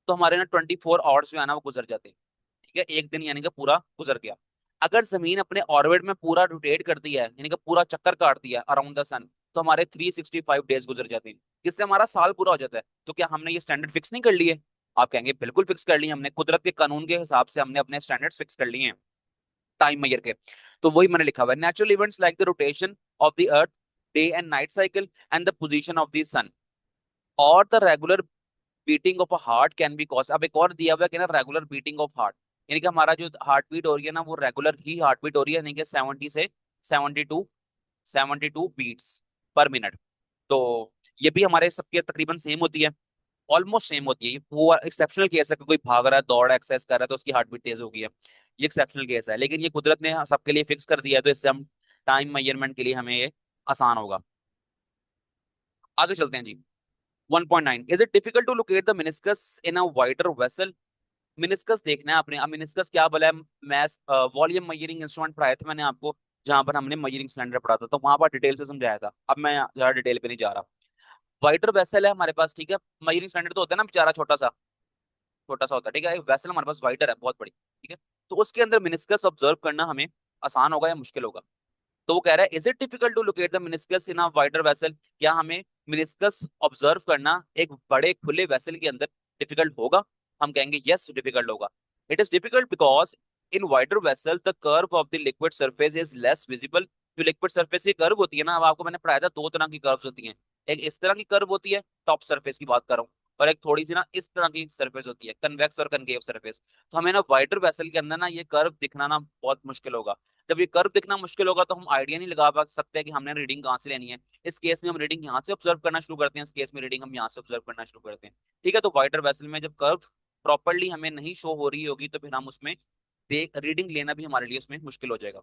तो हमारे ना 24 आवर्स जो है ना वो गुजर जाते हैं। ठीक है, एक दिन यानी कि पूरा गुजर गया। अगर जमीन अपने ऑर्बिट में पूरा रोटेट करती है यानी कि पूरा चक्कर काटती है अराउंड द सन, तो हमारे 365 डेज गुजर जाते हैं, जिससे हमारा साल पूरा हो जाता है। तो क्या हमने ये स्टैंडर्ड फिक्स नहीं कर लिए? आप कहेंगे बिल्कुल फिक्स कर लिए हमने, कुदरत के कानून के हिसाब से हमने अपने स्टैंडर्ड्स फिक्स कर लिए हैं टाइम मेजर के। तो वही मैंने लिखा हुआ है, natural events like the rotation of the earth, day and night cycle and the position of the sun or the regular beating of a heart can be cause. अब एक और दिया हुआ है कि ना रेगुलर बीटिंग ऑफ हार्ट, यानी कि हमारा जो हार्ट बीट हो रही है ना वो रेगुलर ही हार्ट बीट हो रही है, यानी कि 70 से 72 72 बीट्स पर मिनट। तो ये भी हमारे सबके तकरीबन सेम होती है, ऑलमोस्ट सेम होती है। वो एक्सेप्शनल केस है कि कोई भाग रहा है, दौड़ रहा है, एक्सरसाइज कर रहा है तो उसकी हार्ट बीट तेज हो गई है, ये एक्सेप्शनल केस है। लेकिन ये कुदरत ने सबके लिए फिक्स कर दिया है, तो इससे हम टाइम मेजरमेंट के लिए हमें ये आसान होगा। आगे चलते हैं जी। 1.9, is it difficult to locate the meniscus in a wider vessel. Meniscus देखना है आपने। अब मिनिस्कस क्या बोला है, मैस वॉल्यूम मेजरिंग इंस्ट्रूमेंट पढ़ाए थे मैंने आपको, जहां पर हमने मेजरिंग सिलेंडर पढ़ा था, तो वहां पर डिटेल से समझाया था। अब मैं ज्यादा डिटेल पे नहीं जा रहा। वाइडर वेसल है हमारे पास, ठीक है। मेजरिंग सिलेंडर तो होता है ना बेचारा छोटा सा, छोटा सा होता है, ठीक है। एक वेसल हमारे पास वाइडर है बहुत बड़ी, ठीक है। तो उसके अंदर मिनिस्कस ऑब्जर्व करना हमें आसान होगा या मुश्किल होगा? तो वो कह रहा है is it difficult to locate the meniscus in a wider vessel. क्या हमें मिनिस्कस ऑब्जर्व करना एक बड़े खुले वेसल के अंदर डिफिकल्ट होगा? हम कहेंगे यस डिफिकल्ट होगा। It is difficult because in wider vessel the curve of the liquid surface is less visible. जो लिक्विड सरफेस की कर्व होती है ना, अब आपको मैंने पढ़ाया था दो तरह की कर्व्स होती हैं। एक इस तरह की कर्व होती है, टॉप सरफेस की बात कर रहा हूँ, और एक थोड़ी सी ना इस तरह की सरफेस होती है, कन्वेक्स और कनकेव सरफेस। तो हमें ना वाइडर वेसल के अंदर ना ये कर्व दिखना ना बहुत मुश्किल होगा। जब ये कर्व दिखना मुश्किल होगा तो हम आइडिया नहीं लगा पा सकते कि हमने रीडिंग कहाँ से लेनी है। इस केस में हम रीडिंग यहाँ से ऑब्जर्व करना शुरू करते हैं, इस केस में रीडिंग हम यहाँ से ऑब्जर्व करना शुरू करते हैं। ठीक है, तो वाइडर वेसल में जब कर्व प्रॉपरली हमें नहीं शो हो रही होगी तो फिर हम उसमें देख रीडिंग लेना भी हमारे लिए उसमें मुश्किल हो जाएगा।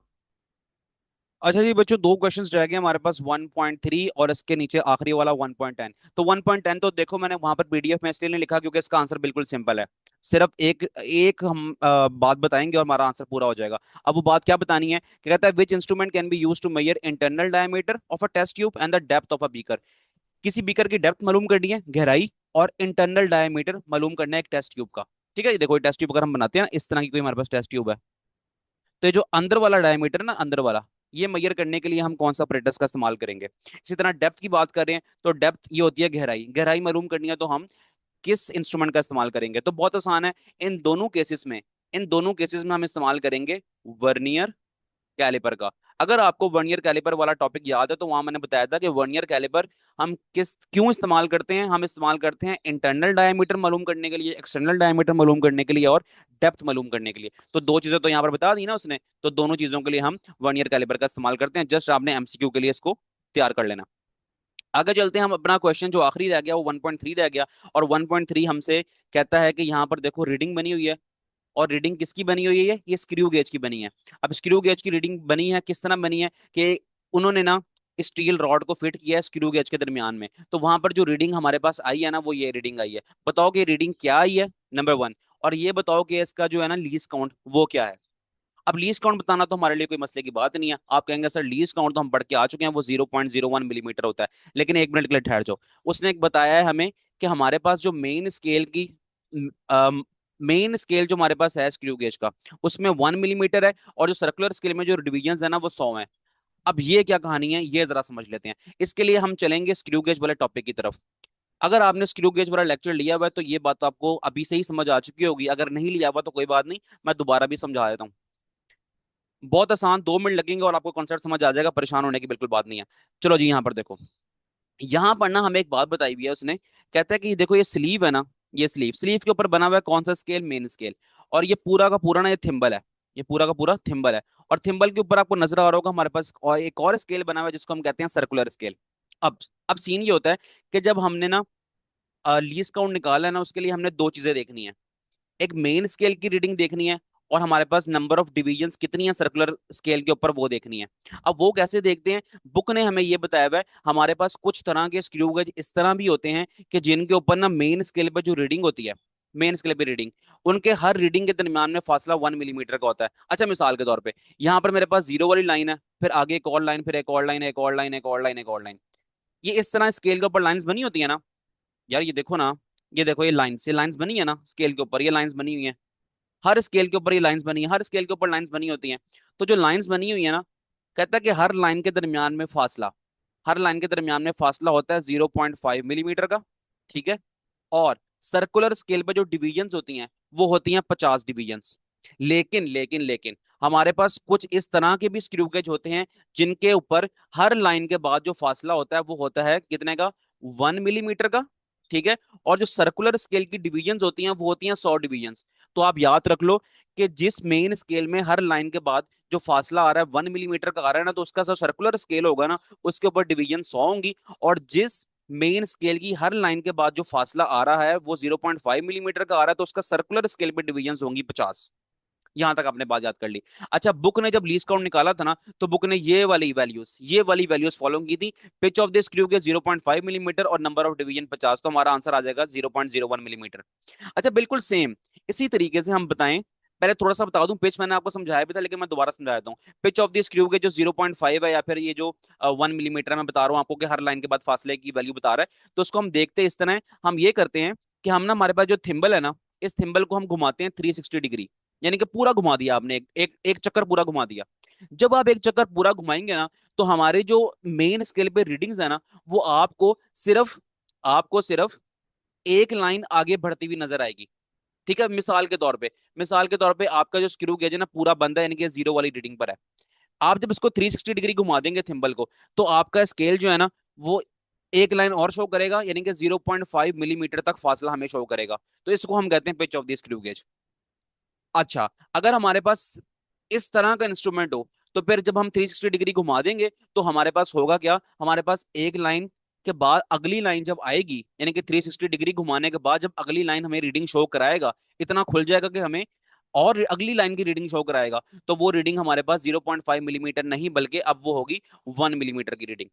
अच्छा जी बच्चों, दो क्वेश्चंस रह गए हमारे पास, 1.3 और इसके नीचे आखिरी वाला 1.10। तो 1.10 तो देखो मैंने वहां पर पीडीएफ में इसलिए नहीं लिखा क्योंकि इसका आंसर बिल्कुल सिंपल है। सिर्फ एक एक हम बात बताएंगे और हमारा आंसर पूरा हो जाएगा। अब वो बात क्या बतानी है कि कहता है which instrument can be use to measure internal diameter of a test tube and the depth of a beaker. किसी बीकर की डेप्थ मालूम करनी है, गहराई, और इंटरनल डायमीटर मालूम करना है एक टेस्ट ट्यूब का। ठीक है, ये देखो टेस्ट ट्यूब अगर हम बनाते हैं ना, इस तरह की कोई हमारे पास टेस्ट ट्यूब है, तो ये जो अंदर वाला डायमीटर ना, अंदर वाला, ये मेजर करने के लिए हम कौन सा ऑपरेटर्स का इस्तेमाल करेंगे। इसी तरह डेप्थ की बात कर रहे हैं तो डेप्थ ये होती है गहराई, गहराई मालूम करनी है तो हम किस इंस्ट्रूमेंट का इस्तेमाल करेंगे। तो बहुत आसान है, इन दोनों केसेस में, इन दोनों केसेस में हम इस्तेमाल करेंगे वर्नियर कैलिपर का। अगर आपको वर्नियर कैलिपर वाला टॉपिक याद है तो वहां मैंने बताया था कि वर्नियर कैलिपर हम किस क्यों इस्तेमाल करते हैं। हम इस्तेमाल करते हैं इंटरनल डायमीटर मालूम करने के लिए, एक्सटर्नल डायमीटर मालूम करने के लिए, और डेप्थ मालूम करने के लिए। तो दो चीजें तो यहाँ पर बता दी ना उसने, तो दोनों चीजों के लिए हम वर्नियर कैलिपर का इस्तेमाल करते हैं। जस्ट आपने एमसीक्यू के लिए इसको तैयार कर लेना। आगे चलते हैं, हम अपना क्वेश्चन जो आखिरी रह गया वो 1.3 रह गया। और 1.3 हमसे कहता है कि यहाँ पर देखो रीडिंग बनी हुई है, और रीडिंग किसकी बनी हुई है, ये स्क्रू गेज की बनी है। अब स्क्रू गेज की रीडिंग बनी है किस तरह बनी है कि उन्होंने ना स्टील रॉड को फिट किया है स्क्रू गेज के दरमियान में, तो वहां पर जो रीडिंग हमारे पास आई है ना वो ये रीडिंग आई है। बताओ कि रीडिंग क्या आई है, नंबर वन। और ये बताओ कि इसका जो है ना लीज काउंट वो क्या है। अब लीज काउंट बताना तो हमारे लिए कोई मसले की बात नहीं है। आप कहेंगे सर लीज काउंट तो हम पढ़ के आ चुके हैं, वो 0.01 मिलीमीटर होता है। लेकिन एक मिनट के लिए ठहर जाओ। उसने एक बताया है हमें कि हमारे पास जो मेन स्केल जो हमारे पास है स्क्रू गेज का, उसमें 1 मिलीमीटर है, और जो सर्कुलर स्केल में जो डिवीजन है ना वो 100 है। अब ये क्या कहानी है ये जरा समझ लेते हैं। इसके लिए हम चलेंगे स्क्रू गेज वाले टॉपिक की तरफ। अगर आपने स्क्रू गेज वाला लेक्चर लिया हुआ है तो ये बात तो आपको अभी से ही समझ आ चुकी होगी, अगर नहीं लिया हुआ तो कोई बात नहीं, मैं दोबारा भी समझा देता हूँ। बहुत आसान, 2 मिनट लगेंगे और आपको कॉन्सेप्ट समझ आ जाएगा, परेशान होने की बिल्कुल बात नहीं है। चलो जी, यहाँ पर देखो। यहाँ पर ना हमें एक बात बताई हुई है उसने। कहता है कि देखो ये स्लीव है ना, ये स्लीव स्लीव के ऊपर बना हुआ है कौन सा स्केल, मेन स्केल। और ये पूरा का पूरा ना ये थिम्बल है, ये पूरा का पूरा थिम्बल है। और थिम्बल के ऊपर आपको नजर आ रहा होगा हमारे पास और एक और स्केल बना हुआ है जिसको हम कहते हैं सर्कुलर स्केल। अब अब सीन ये होता है कि जब हमने ना लीस्ट काउंट निकाला है ना, उसके लिए हमने दो चीजें देखनी है। एक मेन स्केल की रीडिंग देखनी है, और हमारे पास नंबर ऑफ डिवीजंस कितनी है सर्कुलर स्केल के ऊपर वो देखनी है। अब वो कैसे देखते हैं, बुक ने हमें ये बताया हुआ है। हमारे पास कुछ तरह के स्क्रू गेज इस तरह भी होते हैं कि जिनके ऊपर ना मेन स्केल पर जो रीडिंग होती है, मेन स्केल पे रीडिंग, उनके हर रीडिंग के दरमियान में फासला 1 मिलीमीटर का होता है। अच्छा मिसाल के तौर पे यहाँ पर मेरे पास जीरो वाली लाइन है, फिर आगे एक और लाइन, फिर एक और लाइन, एक और लाइन, एक और लाइन, एक और लाइन। ये इस तरह स्केल के ऊपर लाइंस बनी होती है ना। यार ये देखो ना, ये देखो ये लाइंस बनी है ना स्केल के ऊपर, ये लाइंस बनी हुई है। हर स्केल के ऊपर ये लाइंस बनी है, हर स्केल के ऊपर लाइंस बनी होती हैं। तो जो लाइंस बनी हुई है ना, कहता है कि हर लाइन के दरमियान में फासला, हर लाइन के दरमियान में फासला होता है 0.5 मिलीमीटर का। ठीक है। और सर्कुलर स्केल पे जो डिवीजन्स होती हैं वो होती हैं 50 डिवीजन्स। लेकिन हमारे पास कुछ इस तरह के भी स्क्रू गेज होते हैं जिनके ऊपर हर लाइन के बाद जो फासला होता है वो होता है कितने का, 1 मिलीमीटर का। ठीक है। और जो सर्कुलर स्केल की डिवीजन्स होती हैं वो होती हैं 100 डिवीजन्स। तो आप याद रख लो कि जिस मेन स्केल में हर लाइन के बाद जो फासला आ रहा है 1 मिलीमीटर का आ रहा है ना, तो उसका जो सर्कुलर स्केल होगा ना उसके ऊपर डिवीजन 100 होंगी। और जिस मेन स्केल की हर लाइन के बाद जो फासला आ रहा है वो 0.5 मिलीमीटर का आ रहा है, तो उसका सर्कुलर स्केल पे डिवीजन होंगी 50। यहां तक आपने बात याद कर ली। अच्छा, बुक ने जब लीस्ट काउंट निकाला था ना, तो बुक ने ये वाली वैल्यूज फॉलो की थी। पिच ऑफ द स्क्रू के 0.5 मिलीमीटर और नंबर ऑफ डिवीजन 50, तो हमारा आंसर आ जाएगा 0.01 मिलीमीटर। अच्छा बिल्कुल सेम इसी तरीके से हम बताएं। पहले थोड़ा सा बता दूं, पिच मैंने आपको समझाया भी था लेकिन मैं दोबारा समझा देता हूँ। पिच ऑफ द स्क्रू के जो 0.5 है या फिर ये जो 1 मिलीमीटर मैं बता रहा हूँ आपको कि हर लाइन के बाद फासले की वैल्यू बता रहा है, तो उसको हम देखते हैं इस तरह। हम ये करते हैं कि हम ना हमारे पास जो थिम्बल है ना, इस थिम्बल को हम घुमाते हैं 360 डिग्री। यानी कि पूरा घुमा दिया आपने, एक चक्कर पूरा घुमा दिया। जब आप एक चक्कर पूरा घुमाएंगे ना, तो हमारे जो मेन स्केल पे रीडिंग्स है ना, वो आपको सिर्फ एक लाइन आगे बढ़ती हुई नजर आएगी। ठीक है। मिसाल के तौर पे आपका जो स्क्रू गेज है ना पूरा बंद है, यानी कि जीरो वाली रीडिंग पर है। आप जब इसको 360 डिग्री घुमा देंगे थिम्बल को, तो आपका स्केल जो है ना वो एक लाइन और शो करेगा, यानी कि 0.5 मिलीमीटर तक फासला हमें शो करेगा। तो इसको हम कहते हैं pitch of the screw gauge. अच्छा, अगर हमारे पास इस तरह का इंस्ट्रूमेंट हो, तो फिर जब हम 360 डिग्री घुमा देंगे तो हमारे पास होगा क्या, हमारे पास एक लाइन के बाद अगली लाइन जब आएगी, यानी कि 360 डिग्री घुमाने के बाद जब अगली लाइन हमें रीडिंग शो कराएगा, इतना खुल जाएगा कि हमें और अगली लाइन की रीडिंग शो कराएगा, तो वो रीडिंग हमारे पास 0.5 मिलीमीटर नहीं बल्कि अब वो होगी 1 मिलीमीटर की रीडिंग।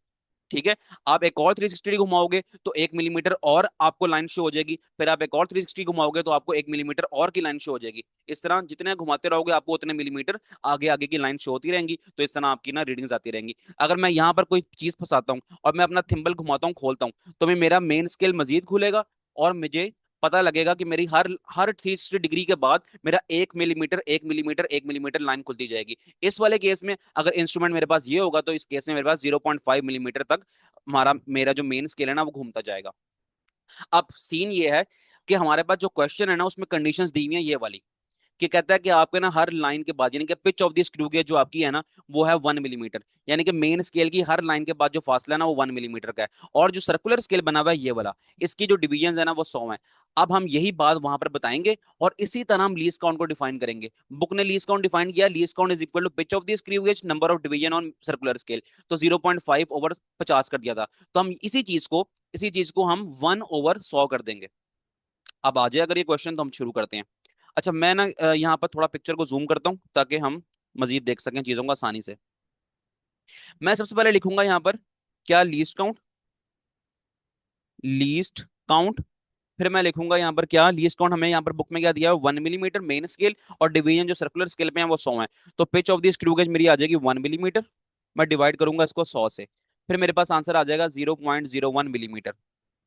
ठीक है। आप एक और 360 घुमाओगे तो 1 मिलीमीटर और आपको लाइन शो हो जाएगी, फिर आप एक और 360 घुमाओगे तो आपको 1 मिलीमीटर और की लाइन शो हो जाएगी। इस तरह जितने घुमाते रहोगे आपको उतने मिलीमीटर आगे आगे की लाइन शो होती रहेंगी, तो इस तरह आपकी ना रीडिंग्स आती रहेंगी। अगर मैं यहाँ पर कोई चीज फंसाता हूँ और मैं अपना थिम्बल घुमाता हूँ खोलता हूँ, तो मैं मेरा मेन स्केल मजीद खुलेगा, और मुझे पता लगेगा कि मेरी हर हर 360 डिग्री के बाद मेरा 1 मिलीमीटर 1 मिलीमीटर 1 मिलीमीटर लाइन खुलती जाएगी। इस वाले केस में अगर इंस्ट्रूमेंट मेरे पास ये होगा, तो इस केस में मेरे पास 0.5 मिलीमीटर तक हमारा मेरा जो मेन स्केल है ना वो घूमता जाएगा। अब सीन ये है कि हमारे पास जो क्वेश्चन है ना उसमें कंडीशंस दी हुई है ये वाली, कि कहता है कि आपके ना हर लाइन के बाद, यानी कि pitch of the screw gauge जो आपकी है ना वो है 1 मिलीमीटर, यानी कि मेन स्केल की हर लाइन के बाद जो फासला है ना वो 1 मिलीमीटर का है। और जो सर्कुलर स्केल बना हुआ है ये वाला, इसकी जो डिवीजन है ना वो 100 है। अब हम यही बात वहां पर बताएंगे और इसी तरह हम लीस्ट काउंट को डिफाइन करेंगे। बुक ने लीस्ट काउंट डिफाइन किया, least count is equal to pitch of the screw gauge number of division on circular scale. तो 0.5/50 कर दिया था, तो हम इसी चीज को हम 1/100 कर देंगे। अब आ जाए अगर ये क्वेश्चन, तो हम शुरू करते हैं। अच्छा मैं ना यहाँ पर थोड़ा पिक्चर को जूम करता हूँ ताकि हम मजीद देख सकें चीजों को आसानी से। मैं सबसे पहले लिखूंगा यहाँ पर क्या, लीस्ट काउंट, लीस्ट काउंट। फिर मैं लिखूंगा यहाँ पर क्या, लीस्ट काउंट हमें यहाँ पर बुक में क्या दिया है, 1 मिलीमीटर मेन स्केल, और डिवीजन जो सर्कुलर स्केल पे है वो 100 है। तो pitch of the screw gauge मेरी आ जाएगी 1 मिलीमीटर। मैं डिवाइड करूंगा इसको 100 से, फिर मेरे पास आंसर आ जाएगा 0.01 मिलीमीटर।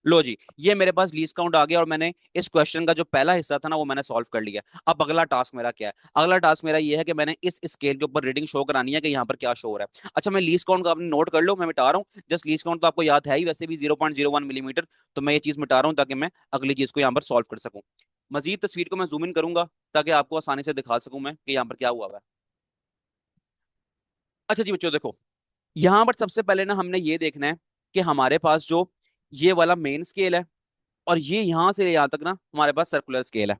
लो जी, ये मेरे पास लीस्ट काउंट आ गया और मैंने इस क्वेश्चन का जो पहला हिस्सा था ना वो मैंने सॉल्व कर लिया। अब अगला टास्क मेरा क्या है, अगला टास्क मेरा ये है कि मैंने इस स्केल के ऊपर रीडिंग शो करानी है कि यहाँ पर क्या शो हो रहा है। अच्छा मैं लीस्ट काउंट का आपने नोट कर लो, मैं मिटा रहा हूँ, जस्ट लीस्ट काउंट तो आपको याद है ही वैसे भी 0.01 मिलीमीटर। तो मैं ये चीज मिटा रहा हूँ ताकि मैं अगली चीज को यहाँ पर सॉल्व कर सकूँ। मजीद तस्वीर को मैं जूम इन करूंगा ताकि आपको आसानी से दिखा सकूं मैं कि यहाँ पर क्या हुआ है। अच्छा जी बच्चों देखो, यहाँ पर सबसे पहले ना हमने ये देखना है कि हमारे पास जो ये वाला मेन स्केल है और ये यहां से यहां तक ना हमारे पास सर्कुलर स्केल है।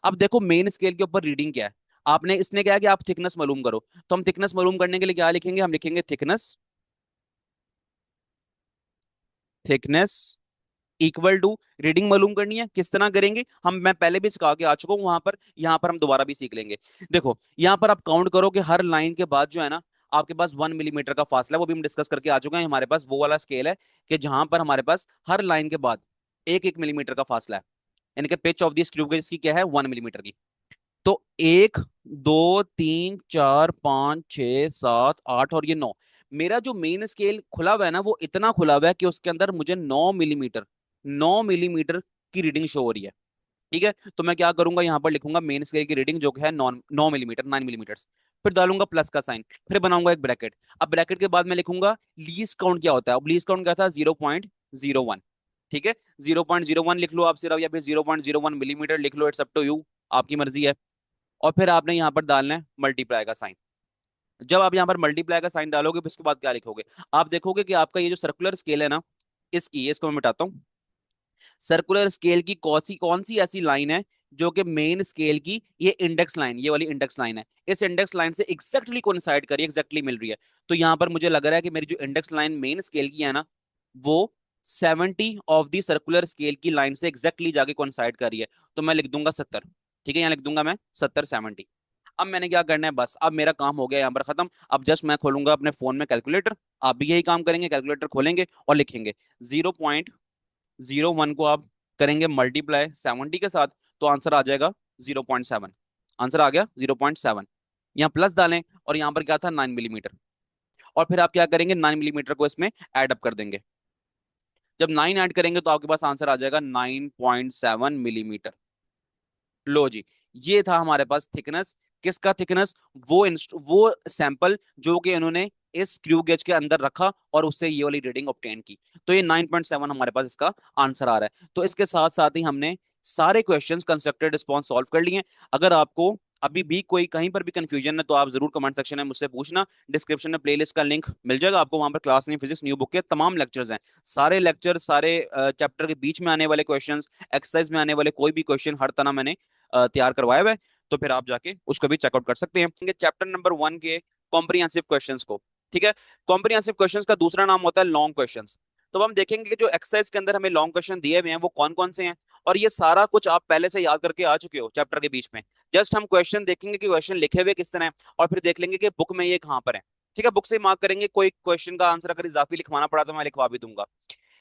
अब देखो मेन स्केल के ऊपर रीडिंग क्या है, आपने इसने क्या है कि आप थिकनेस मालूम करो। तो हम थिकनेस मालूम करने के लिए क्या लिखेंगे, हम लिखेंगे thickness, thickness equal to reading मालूम करनी है। किस तरह करेंगे हम, मैं पहले भी सिखा के आ चुका हूँ वहां पर, यहाँ पर हम दोबारा भी सीख लेंगे। देखो यहाँ पर आप काउंट करो कि हर लाइन के बाद जो है ना आपके पास 1 मिलीमीटर का फासला है, वो भी हम डिस्कस करके आ चुके हैं। हमारे पास वो वाला स्केल है कि जहां पर हमारे पास हर लाइन के बाद 1 1 मिलीमीटर का फासला है, यानी कि pitch of the screw gauge की क्या है, 1 मिलीमीटर की। तो 1 2 3 4 5 6 7 8 और ये 9, मेरा जो मेन स्केल खुला हुआ है ना वो इतना खुला हुआ है कि उसके अंदर मुझे 9 मिलीमीटर, 9 मिलीमीटर की रीडिंग शो हो रही है। ठीक है, तो मैं क्या करूंगा, यहाँ पर लिखूंगा मेन स्केल की रीडिंग जो कि है 9 मिलीमीटर, 9 मिलीमीटर। फिर डालूंगा प्लस का साइन, फिर बनाऊंगा एक ब्रैकेट। अब ब्रैकेट के बाद मैं लिखूंगा लीस्ट काउंट क्या होता है। अब लीस्ट काउंट क्या था, 0.01। ठीक है, 0.01 लिख लो आप सिर्फ, या फिर 0.01 मिलीमीटर लिख लो, इट्स अप टू यू, आपकी मर्जी है। और फिर आपने यहाँ पर डालना है मल्टीप्लाई का साइन। जब आप यहाँ पर मल्टीप्लाई का साइन डालोगे फिर उसके बाद क्या लिखोगे, आप देखोगे कि आपका ये जो सर्कुलर स्केल है ना, इसको मैं मिटाता हूँ। सर्कुलर स्केल की कौन सी ऐसी लाइन है जो कि मेन स्केल की ये इंडेक्स लाइन, ये वाली इंडेक्स लाइन है, इस इंडेक्स लाइन से एग्जैक्टली कोइंसाइड कर रही है, एग्जैक्टली मिल रही है। तो यहाँ पर मुझे लग रहा है कि मेरी जो इंडेक्स लाइन मेन स्केल की है ना वो 70 ऑफ दी सर्कुलर स्केल की लाइन से एग्जैक्टली जाके कोइंसाइड कर रही है। तो मैं लिख दूंगा 70। ठीक है, यहाँ लिख दूंगा मैं 70, 70। अब मैंने क्या करना है, बस अब मेरा काम हो गया यहाँ पर खत्म। अब जस्ट मैं खोलूंगा अपने फोन में कैलकुलेटर, आप भी यही काम करेंगे, कैलकुलेटर खोलेंगे और लिखेंगे 0.01 को आप करेंगे मल्टीप्लाई 70 के साथ, तो आंसर आ जाएगा 0.7। आंसर आ गया 0.7। यहाँ प्लस डालें और यहाँ पर क्या था, 9 मिलीमीटर। और फिर आप क्या करेंगे, 9 मिलीमीटर को इसमें ऐड अप कर देंगे। जब 9 ऐड करेंगे तो आपके पास आंसर आ जाएगा 9.7 मिलीमीटर। लो जी, ये था हमारे पास थिकनेस। किसका थिकनेस, वो सैंपल जो कि उन्होंने इस स्क्रू गेज के अंदर रखा और उससे ये वाली रीडिंग ऑब्टेन की। तो ये 9.7 हमारे पास इसका आंसर आ रहा है। तो इसके साथ साथ ही हमने सारे क्वेश्चंस कंस्ट्रक्टेड रिस्पॉन्स सॉल्व कर लिए। अगर आपको अभी भी कोई कहीं पर भी कंफ्यूजन है तो आप जरूर कमेंट सेक्शन में मुझसे पूछना। डिस्क्रिप्शन में प्लेलिस्ट का लिंक मिल जाएगा आपको, वहां पर क्लास 9 फिजिक्स न्यू बुक के तमाम लेक्चर्स हैं। सारे लेक्चर, सारे चैप्टर के बीच में आने वाले क्वेश्चंस, एक्सरसाइज में आने वाले कोई भी क्वेश्चन, हर तरह मैंने तैयार करवाया हुआ है। तो फिर आप जाके उसको भी चेकआउट कर सकते हैं चैप्टर नंबर 1 के कॉम्प्रिहेंसिव क्वेश्चंस को। ठीक है, कॉम्प्रिहेंसिव क्वेश्चंस का दूसरा नाम होता है लॉन्ग क्वेश्चंस। तो अब हम देखेंगे कि जो एक्सरसाइज के अंदर हमें लॉन्ग क्वेश्चन दिए हुए हैं वो कौन कौन से हैं, और ये सारा कुछ आप पहले से याद करके आ चुके हो चैप्टर के बीच में। जस्ट हम क्वेश्चन देखेंगे कि क्वेश्चन लिखे हुए किस तरह है, और फिर देख लेंगे कि बुक में ये कहाँ पर है। ठीक है, बुक से मार्क करेंगे, कोई क्वेश्चन का आंसर अगर इजाफी लिखवाना पड़ा तो मैं लिखवा भी दूंगा।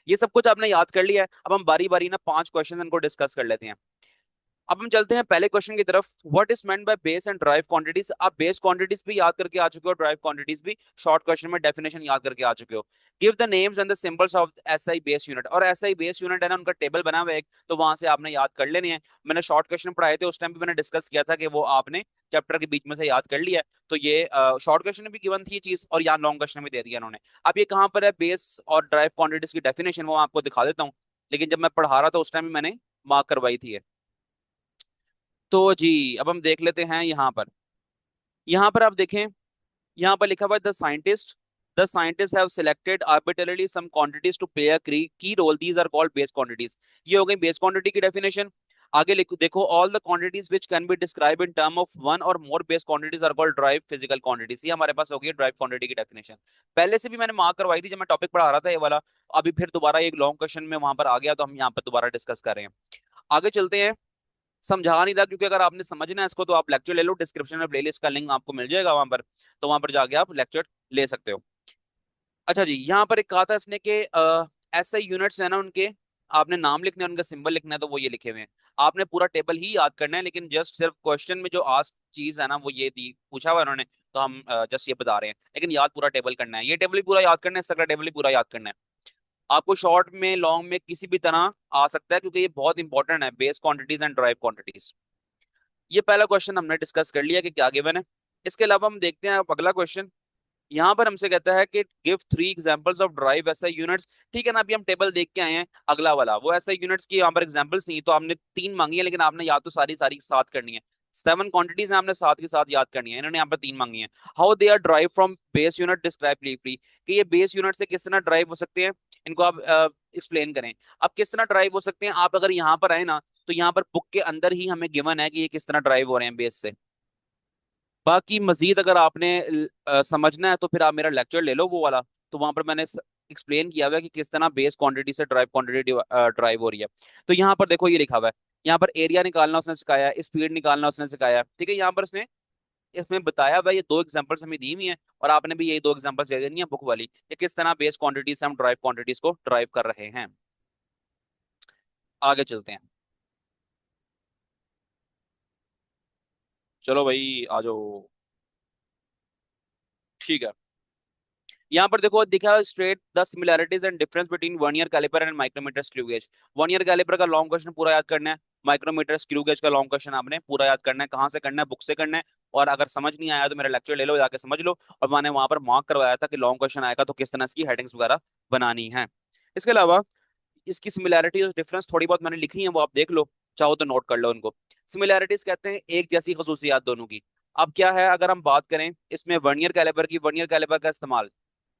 ये सब कुछ आपने याद कर लिया है। अब हम बारी बारी ना 5 क्वेश्चन इनको डिस्कस कर लेते हैं। अब हम चलते हैं पहले क्वेश्चन की तरफ। What is meant by base and drive quantities. आप बेस क्वांटिटीज भी याद करके आ चुके हो, ड्राइव क्वांटिटीज भी शॉर्ट क्वेश्चन में डेफिनेशन याद करके आ चुके हो। Give the names and the symbols of SI base unit. और एसआई बेस यूनिट है ना, उनका टेबल बना हुआ है एक, तो वहां से आपने याद कर लेने हैं। मैंने शॉर्ट क्वेश्चन पढ़ाए थे उस टाइम भी मैंने डिस्कस किया था कि वो आपने चैप्टर के बीच में से याद कर लिया है। तो ये शॉर्ट क्वेश्चन में भी गिवन थी ये चीज, और यहाँ लॉन्ग क्वेश्चन में दे दिया उन्होंने। अब ये कहाँ पर है बेस और ड्राइव क्वांटिटीज की डेफिनेशन, वो आपको दिखा देता हूँ। लेकिन जब मैं पढ़ा रहा था उस टाइम भी मैंने मार्क करवाई थी ये। तो जी अब हम देख लेते हैं यहाँ पर। यहाँ पर आप देखें, यहाँ पर लिखा हुआ है the scientist have selected arbitrarily some quantities to play a key role, these are called base quantities. ये हो गई बेस क्वांटिटी की डेफिनेशन। आगे देखो, all the quantities which can be describe in term of one or more base quantities are called derive physical quantities. ये हमारे पास हो गई ड्राइव क्वांटिटी की डेफिनेशन। पहले से भी मैंने मार्क करवाई थी जब मैं टॉपिक पढ़ा रहा था ये वाला। अभी फिर दोबारा एक लॉन्ग क्वेश्चन में वहां पर आ गया तो हम यहाँ पर दोबारा डिस्कस कर रहे हैं। आगे चलते हैं। समझा नहीं रहा, क्योंकि अगर आपने समझना है इसको तो आप लेक्चर ले लो, डिस्क्रिप्शन में प्लेलिस्ट का लिंक आपको मिल जाएगा वहां पर, तो वहां पर जाके आप लेक्चर ले सकते हो। अच्छा जी, यहाँ पर एक कहा था इसने कि ऐसे यूनिट्स है ना उनके, आपने नाम लिखना है, उनका सिंबल लिखना है, तो वो ये लिखे हुए हैं। आपने पूरा टेबल ही याद करना है, लेकिन जस्ट सिर्फ क्वेश्चन में जो आस्क चीज है ना वो ये दी पूछा हुआ है उन्होंने, तो हम जस्ट ये बता रहे हैं, लेकिन याद पूरा टेबल करना है, ये टेबल ही पूरा याद करना है, इसका टेबल ही पूरा याद करना है। आपको शॉर्ट में लॉन्ग में किसी भी तरह आ सकता है, क्योंकि ये बहुत इंपॉर्टेंट है, base quantities and drive quantities. ये पहला क्वेश्चन हमने डिस्कस कर लिया कि क्या गिवन है। इसके अलावा हम देखते हैं अब अगला क्वेश्चन। यहाँ पर हमसे कहता है कि give 3 examples of drive SI units. ठीक है ना, अभी हम टेबल देख के आए हैं, अगला वाला वो एसआई यूनिट्स की यहाँ पर एग्जांपल्स नहीं, तो आपने 3 मांगी है, लेकिन आपने याद तो सारी सारी साथ करनी है। 7 क्वांटिटीज हैं, आपने साथ के साथ याद करनी है, इन्होंने यहाँ पर 3 मांगी है। How they are derived from base unit, describe briefly, कि ये बेस यूनिट से किस तरह ड्राइव हो सकते हैं, इनको आप एक्सप्लेन करें। अब किस तरह ड्राइव हो सकते हैं, आप अगर यहाँ पर आए ना, तो यहाँ पर बुक के अंदर ही हमें गिवन है कि ये किस तरह ड्राइव हो रहे हैं बेस से। बाकी मजीद अगर आपने समझना है तो फिर आप मेरा लेक्चर ले लो वो वाला, तो वहां पर मैंने एक्सप्लेन किया हुआ है कि किस तरह बेस क्वांटिटी से ड्राइव क्वांटिटी ड्राइव हो रही है। तो यहाँ पर देखो ये लिखा हुआ है, यहाँ पर एरिया निकालना उसने सिखाया है, स्पीड निकालना उसने सिखाया है, ठीक है। यहाँ पर उसने इसमें बताया हुआ है, ये 2 एग्जांपल्स हमें दी हुई हैं, और आपने भी यही 2 एग्जांपल्स दे देनी है बुक वाली, कि किस तरह बेस क्वांटिटी से हम ड्राइव क्वांटिटीज को ड्राइव कर रहे हैं। आगे चलते हैं, चलो भाई आ जाओ। ठीक है, यहाँ पर देखो दिखा state the similarities and difference between vernier caliper and micrometer screw gauge. Vernier caliper का लॉन्ग क्वेश्चन पूरा याद करना है, माइक्रोमीटर स्क्रू गेज का लॉन्ग क्वेश्चन आपने पूरा याद करना है। कहाँ से करना है, बुक से करना है। और अगर समझ नहीं आया तो मेरा लेक्चर ले लो, जाके समझ लो। और मैंने वहां पर मार्क करवाया था कि लॉन्ग क्वेश्चन आएगा तो किस तरह इसकी हेडिंग्स वगैरह बनानी है। इसके अलावा इसकी सिमिलैरिटी और डिफरेंस थोड़ी बहुत मैंने लिखी है, वो आप देख लो, चाहो तो नोट कर लो उनको। सिमिलैरिटीज कहते हैं एक जैसी खसूसियात दोनों की। अब क्या है, अगर हम बात करें इसमें वर्नियर कैलिपर की, वर्नियर कैलिपर का इस्तेमाल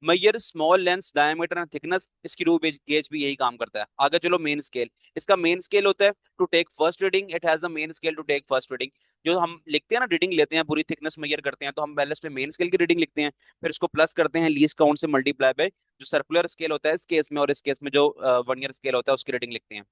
measure small lens diameter and thickness, screw gauge भी यही काम करता है। आगे चलो मेन स्केल, इसका मेन स्केल होता है to take first reading, it has the main scale to take first reading. जो हम लिखते हैं ना, रीडिंग लेते हैं, पूरी थिकनेस मेजर करते हैं, तो हम पहले इसमें मेन स्केल की रीडिंग लिखते हैं, फिर इसको प्लस करते हैं लीस्ट काउंट से मल्टीप्लाई बाय जो सर्कुलर स्केल होता है इस केस में, और इस केस में जो वर्नियर स्केल होता है उसकी रीडिंग लिखते हैं।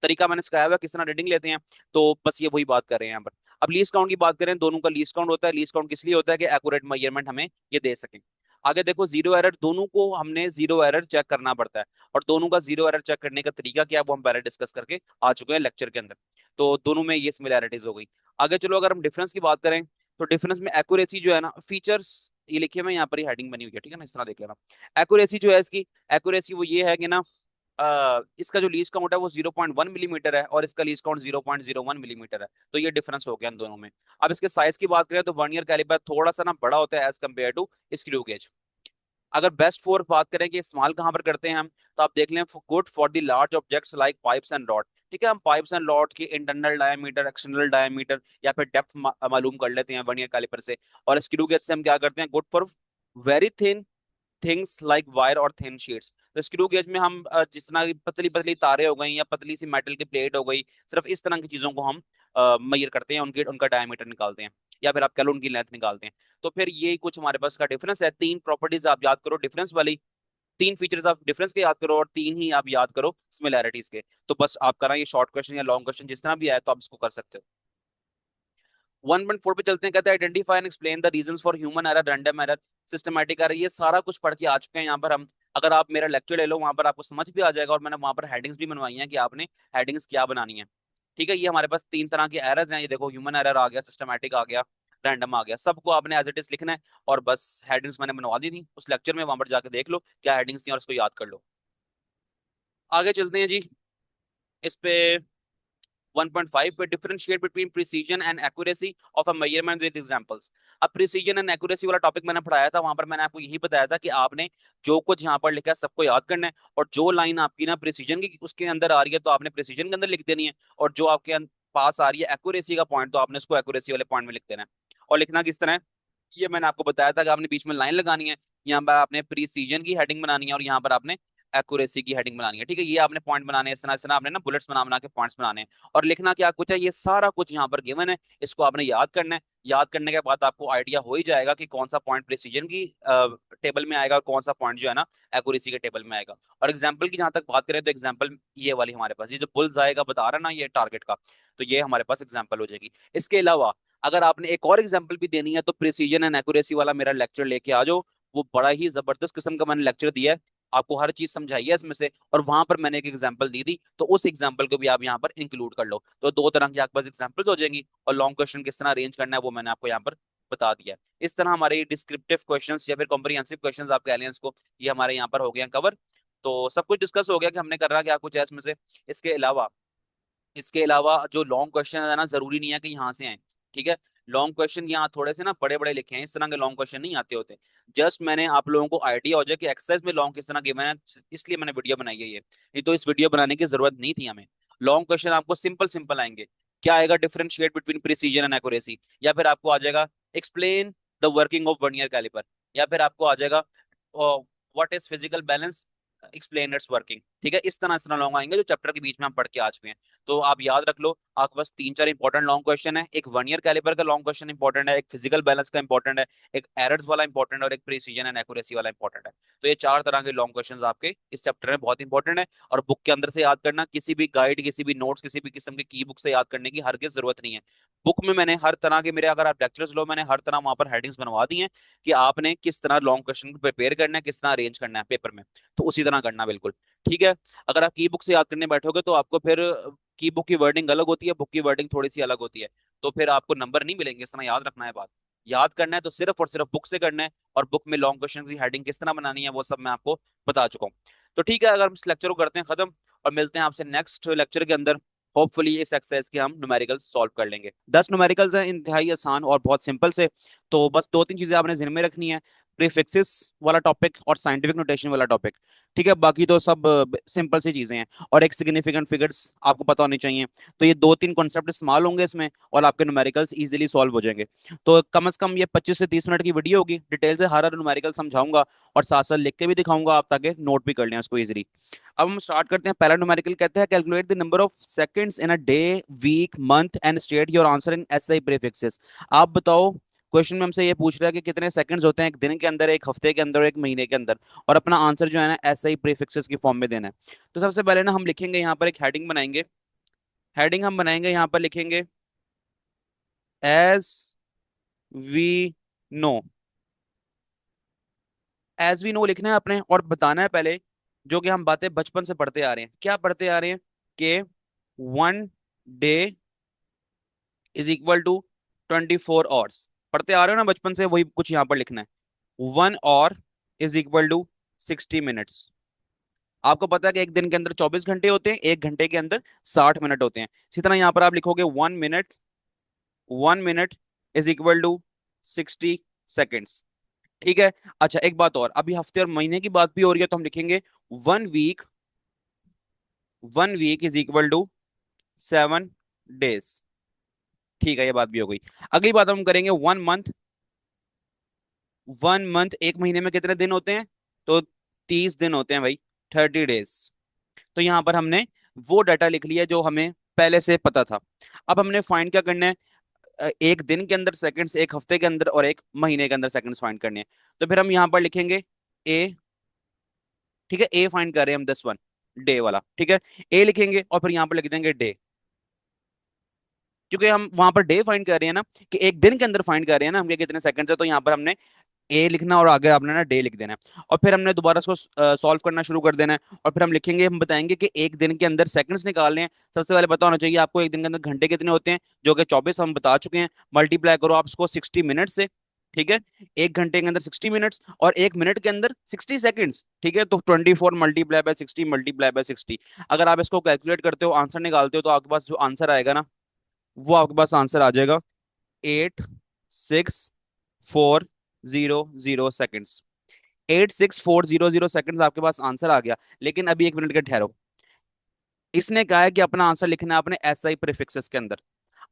तरीका मैंने सिखाया हुआ है किस तरह रीडिंग लेते हैं, तो बस ये वही बात कर रहे हैं यहाँ पर। अब लीस्ट काउंट की बात करें, दोनों का लीस्ट काउंट होता है। लीस्ट काउंट किस लिए होता है, कि एक्यूरेट मेजरमेंट हमें ये दे सकें। आगे देखो जीरो एरर, दोनों को हमने जीरो एरर चेक करना पड़ता है, और दोनों का जीरो एरर चेक करने का तरीका क्या है वो हम पहले डिस्कस करके आ चुके हैं लेक्चर के अंदर। तो दोनों में ये सिमिलैरिटीज हो गई। आगे चलो अगर हम डिफरेंस की बात करें, तो डिफरेंस में एक्यूरेसी जो है ना, फीचर्स ये लिखे हुए हैं यहाँ पर, ही हेडिंग बनी हुई है, ठीक है ना, इस तरह देख लेना। एक्यूरेसी जो है इसकी, एक्यूरेसी वो ये है कि ना, इसका जो लीस्ट काउंट है वो 0.1 मिलीमीटर है, और इसका लीस्ट काउंट 0.01 मिलीमीटर है, तो ये डिफरेंस हो गया इन दोनों में। अब इसके साइज की बात करें तो वर्नियर कैलिपर थोड़ा सा ना बड़ा होता है as compare to screw gauge. अगर बेस्ट फोर बात करें कि इस्तेमाल कहाँ पर करते हैं हम, तो आप देख लें, good for the large objects like pipes and rod. ठीक है, हम पाइप्स एंड रॉड की इंटरनल डायमीटर, एक्सटर्नल डायमीटर या फिर डेप्थ मालूम कर लेते हैं वर्नियर कैलिपर से। और स्क्रू गेज से हम क्या करते हैं, good for very thin things like wire और थिन शीट्स। तो स्क्रू गेज में हम जिस तरह की पतली पतली तारे हो गई या पतली सी मेटल की प्लेट हो गई, सिर्फ इस तरह की चीजों को हम मेजर करते हैं, उनके उनका डायमीटर निकालते हैं, या फिर आप कह लो उनकी लेंथ निकालते हैं। तो फिर ये कुछ हमारे पास का डिफरेंस है। 3 प्रॉपर्टीज आप याद करो डिफरेंस वाली, 3 फीचर्स आप डिफरेंस के याद करो, और 3 ही आप याद करो सिमिलैरिटीज के। तो बस आपका ना ये शॉर्ट क्वेश्चन या लॉन्ग क्वेश्चन जिस तरह भी आए तो आप इसको कर सकते हो। 1.4 पे चलते हैं, कहते हैं identify and explain the reasons for human error, random error, systematic error. ये सारा कुछ पढ़ के आ चुके हैं यहाँ पर हम। अगर आप मेरा लेक्चर ले लो वहां पर आपको समझ भी आ जाएगा, और मैंने वहां पर हेडिंग्स भी बनवाई हैं कि आपने हेडिंग्स क्या बनानी है। ठीक है, ये हमारे पास 3 तरह के एरर्स हैं, ये देखो ह्यूमन एरर आ गया, सिस्टमैटिक आ गया, रैंडम आ गया। सबको आपने एज इट इज लिखना है, और बस हेडिंग्स मैंने बनवा दी थी उस लेक्चर में, वहां पर जाके देख लो क्या हेडिंग्स थी और उसको याद कर लो। आगे चलते हैं जी, इस पे 1.5 पे differentiate between precision and accuracy of a measurement with examples. अब प्रिसीजन एंड एक्यूरेसी वाला टॉपिक मैंने पढ़ाया था, वहां पर मैंने आपको यही बताया था कि आपने जो कुछ यहाँ पर लिखा है सबको याद करना है, और जो लाइन आपकी ना प्रिसीजन की उसके अंदर आ रही है तो आपने प्रिसीजन के अंदर लिख देनी है, और जो आपके पास आ रही है एक्यूरेसी का पॉइंट, तो आपने उसको एक्यूरेसी वाले पॉइंट में लिख देना है। और लिखना किस तरह है, ये मैंने आपको बताया था कि आपने बीच में लाइन लगानी है, यहाँ पर आपने प्रीसीजन की हेडिंग बनानी है, और यहाँ पर आपने एक्यूरेसी की हेडिंग बनानी है। ठीक है, ये आपने पॉइंट बनाने हैं, इस तरह आपने ना बुलेट्स बना बना के पॉइंट्स बनाने हैं। और लिखना क्या कुछ है, ये सारा कुछ यहाँ पर गिवन है, इसको आपने याद करना है। याद करने के बाद आपको आइडिया हो ही जाएगा कि कौन सा पॉइंट प्रिसीजन की टेबल में आएगा और कौन सा पॉइंट जो है ना एक्यूरेसी के टेबल में आएगा। और एग्जाम्पल की जहां तक बात करें तो एग्जाम्पल ये वाली हमारे पास, ये जो बुल्स आएगा बता रहा ना ये टारगेट का, तो ये हमारे पास एग्जाम्पल हो जाएगी। इसके अलावा अगर आपने एक और एग्जाम्पल भी देनी है तो प्रिसीजन एंड एक्यूरेसी वाला मेरा लेक्चर लेके आ जाओ। वो बड़ा ही जबरदस्त किस्म का मैंने लेक्चर दिया है, आपको हर चीज समझाई है इसमें से, और वहां पर मैंने एक एग्जांपल दी थी, तो उस एग्जांपल को भी आप यहाँ पर इंक्लूड कर लो। तो दो तरह की आपके पास एग्जांपल्स हो जाएंगी, और लॉन्ग क्वेश्चन किस तरह अरेंज करना है वो मैंने आपको यहाँ पर बता दिया है। इस तरह हमारे डिस्क्रिप्टिव क्वेश्चंस या फिर कॉम्प्रिहेंसिव क्वेश्चंस आप कह लें इसको, ये हमारे यहाँ पर हो गए कवर। तो सब कुछ डिस्कस हो गया कि हमने करना क्या कुछ है इसमें से। इसके अलावा इसके अलावा जो लॉन्ग क्वेश्चन है ना, जरूरी नहीं है कि यहाँ से आए। ठीक है, लॉन्ग क्वेश्चन यहाँ थोड़े से ना बड़े बड़े लिखे हैं, इस तरह के लॉन्ग क्वेश्चन नहीं आते होते। जस्ट मैंने आप लोगों को आइडिया हो जाए कि एक्सरसाइज में लॉन्ग किस तरह गिवन है, इसलिए मैंने वीडियो बनाई है ये, नहीं तो इस वीडियो बनाने की जरूरत नहीं थी हमें। लॉन्ग क्वेश्चन आपको सिंपल सिंपल आएंगे। क्या आएगा, differentiate between precision and accuracy, या फिर आपको आ जाएगा explain the working of vernier caliper, या फिर आपको आ जाएगा what is physical balance, explain its working. ठीक है, इस तरह लॉन्ग आएंगे जो चैप्टर के बीच में हम पढ़ के आ चुके हैं। तो आप याद रख लो, आपके पास तीन चार इंपॉर्टेंट लॉन्ग क्वेश्चन है, एक वन ईयर कैलिपर का लॉन्ग क्वेश्चन इंपॉर्टेंट है, एक फिजिकल बैलेंस का इंपॉर्टेंट है, एक एरर्स वाला इंपॉर्टेंट है, और एक प्रिसीजन एंड एक्यूरेसी वाला इंपॉर्टेंट है। तो ये चार तरह के लॉन्ग क्वेश्चन आपके इस चैप्टर में बहुत इंपॉर्टेंट है। और बुक के अंदर से याद करना, किसी भी गाइड, किसी भी नोट्स, किसी भी किस्म की बुक से याद करने की हरगिज जरूरत नहीं है। बुक में मैंने हर तरह के, मेरे अगर आप लेक्चर्स लो, मैंने हर तरह वहां पर हेडिंग्स बनवा दी हैं कि आपने किस तरह लॉन्ग क्वेश्चन को प्रिपेयर करना है, किस तरह अरेंज करना है पेपर में, तो उसी तरह करना बिल्कुल। ठीक है, अगर आप की बुक से याद करने बैठोगे तो आपको फिर की बुक की वर्डिंग अलग होती है, बुक की वर्डिंग थोड़ी सी अलग होती है, तो फिर आपको नंबर नहीं मिलेंगे। इस तरह याद रखना है बात। याद करना है तो सिर्फ और सिर्फ बुक से करना है, और बुक में लॉन्ग क्वेश्चन की हेडिंग किस तरह बनानी है वो सब मैं आपको बता चुका हूँ। तो ठीक है, अगर हम इस लेक्चर को करते हैं खत्म, और मिलते हैं आपसे नेक्स्ट लेक्चर के अंदर। होपफुली इस एक्सरसाइज के हम न्यूमेरिकल्स सॉल्व कर लेंगे। 10 न्यूमेरिकल्स हैं, इंतहाई आसान और बहुत सिंपल से। तो बस दो तीन चीजें आपने ध्यान में रखनी है, प्रीफिक्सेस वाला टॉपिक और साइंटिफिक नोटेशन वाला टॉपिक। ठीक है, बाकी तो सब सिंपल सी चीजें हैं, और एक सिग्निफिकेंट फिगर्स आपको पता होनी चाहिए। तो ये दो तीन कॉन्सेप्ट इस्तेमाल होंगे इसमें, और आपके न्यूमेरिकल्स इजीली सॉल्व हो जाएंगे। तो कम से कम ये 25 से 30 मिनट की वीडियो होगी, डिटेल से हर हर न्यूमेरिकल समझाऊंगा, और साथ साथ लिख के भी दिखाऊंगा आप, ताकि नोट भी कर लें उसको इजीली। अब हम स्टार्ट करते हैं। पहला न्यूमेरिकल कहते हैं calculate the number of seconds in a day, week, month and state your answer in SI prefixes. आप बताओ, क्वेश्चन में हमसे ये पूछ रहा है कि कितने सेकंड्स होते हैं एक दिन के अंदर, एक हफ्ते के अंदर और एक महीने के अंदर, और अपना आंसर जो है ना एसआई प्रीफिक्सेस की फॉर्म में देना है। तो सबसे पहले ना हम लिखेंगे यहाँ पर एक हेडिंग बनाएंगे। हेडिंग हम बनाएंगे यहाँ पर, लिखेंगे as we know. As we know लिखना है अपने, और बताना है पहले जो कि हम बातें बचपन से पढ़ते आ रहे हैं। क्या पढ़ते आ रहे हैं कि 1 day is equal to 24 hours. पढ़ते आ रहे हो ना बचपन से, वही कुछ यहाँ पर लिखना है। 1 hour is equal to 60 minutes. आपको पता है कि एक दिन के अंदर 24 घंटे होते हैं, एक घंटे के अंदर 60 मिनट होते हैं। इसी तरह यहाँ पर आप लिखोगे 1 minute, 1 minute is equal to 60 seconds. ठीक है। अच्छा, एक बात और, अभी हफ्ते और महीने की बात भी हो रही है, तो हम लिखेंगे 1 week, 1 week is equal to 7 days. ठीक है, ये बात भी हो गई। अगली बात हम करेंगे 1 मंथ। 1 मंथ, एक महीने में कितने दिन होते हैं, तो 30 दिन होते हैं भाई, 30 डेज। तो यहाँ पर हमने वो डाटा लिख लिया जो हमें पहले से पता था। अब हमने फाइंड क्या करना है, एक दिन के अंदर सेकंड्स, एक हफ्ते के अंदर और एक महीने के अंदर सेकंड्स फाइंड करने हैं। तो फिर हम यहाँ पर लिखेंगे ए। ठीक है, ए फाइंड कर रहे हैं हम, 10 वन, डे वाला। ठीक है, ए लिखेंगे और फिर यहाँ पर लिख देंगे डे, क्योंकि हम वहां पर डे फाइंड कर रहे हैं ना, कि एक दिन के अंदर फाइंड कर रहे हैं ना हम, कि कितने सेकंड्स है, तो यहाँ पर हमने ए लिखना और आगे आपने ना डे लिख देना है। और फिर हमने दोबारा इसको सॉल्व करना शुरू कर देना है, और फिर हम लिखेंगे, हम बताएंगे कि एक दिन के अंदर सेकंड्स निकालने हैं। सबसे पहले पता होना चाहिए आपको एक दिन के अंदर घंटे कितने होते हैं, जो कि 24 हम बता चुके हैं। मल्टीप्लाई करो आप इसको 60 मिनट से। ठीक है, एक घंटे के अंदर 60 मिनट्स, और एक मिनट के अंदर 60 सेकंड्स। ठीक है, तो 24 × 60 × 60। अगर आप इसको कैलकुलेट करते हो, आंसर निकालते हो, तो आपके पास जो आंसर आएगा ना, वो आपके पास आंसर आ जाएगा 8640 सेकेंड्स। 8640 सेकेंड्स आपके पास आंसर आ गया। लेकिन अभी एक मिनट के ठहरो, इसने कहा है कि अपना आंसर लिखना है अपने एस आई प्रीफिक्सेस के अंदर।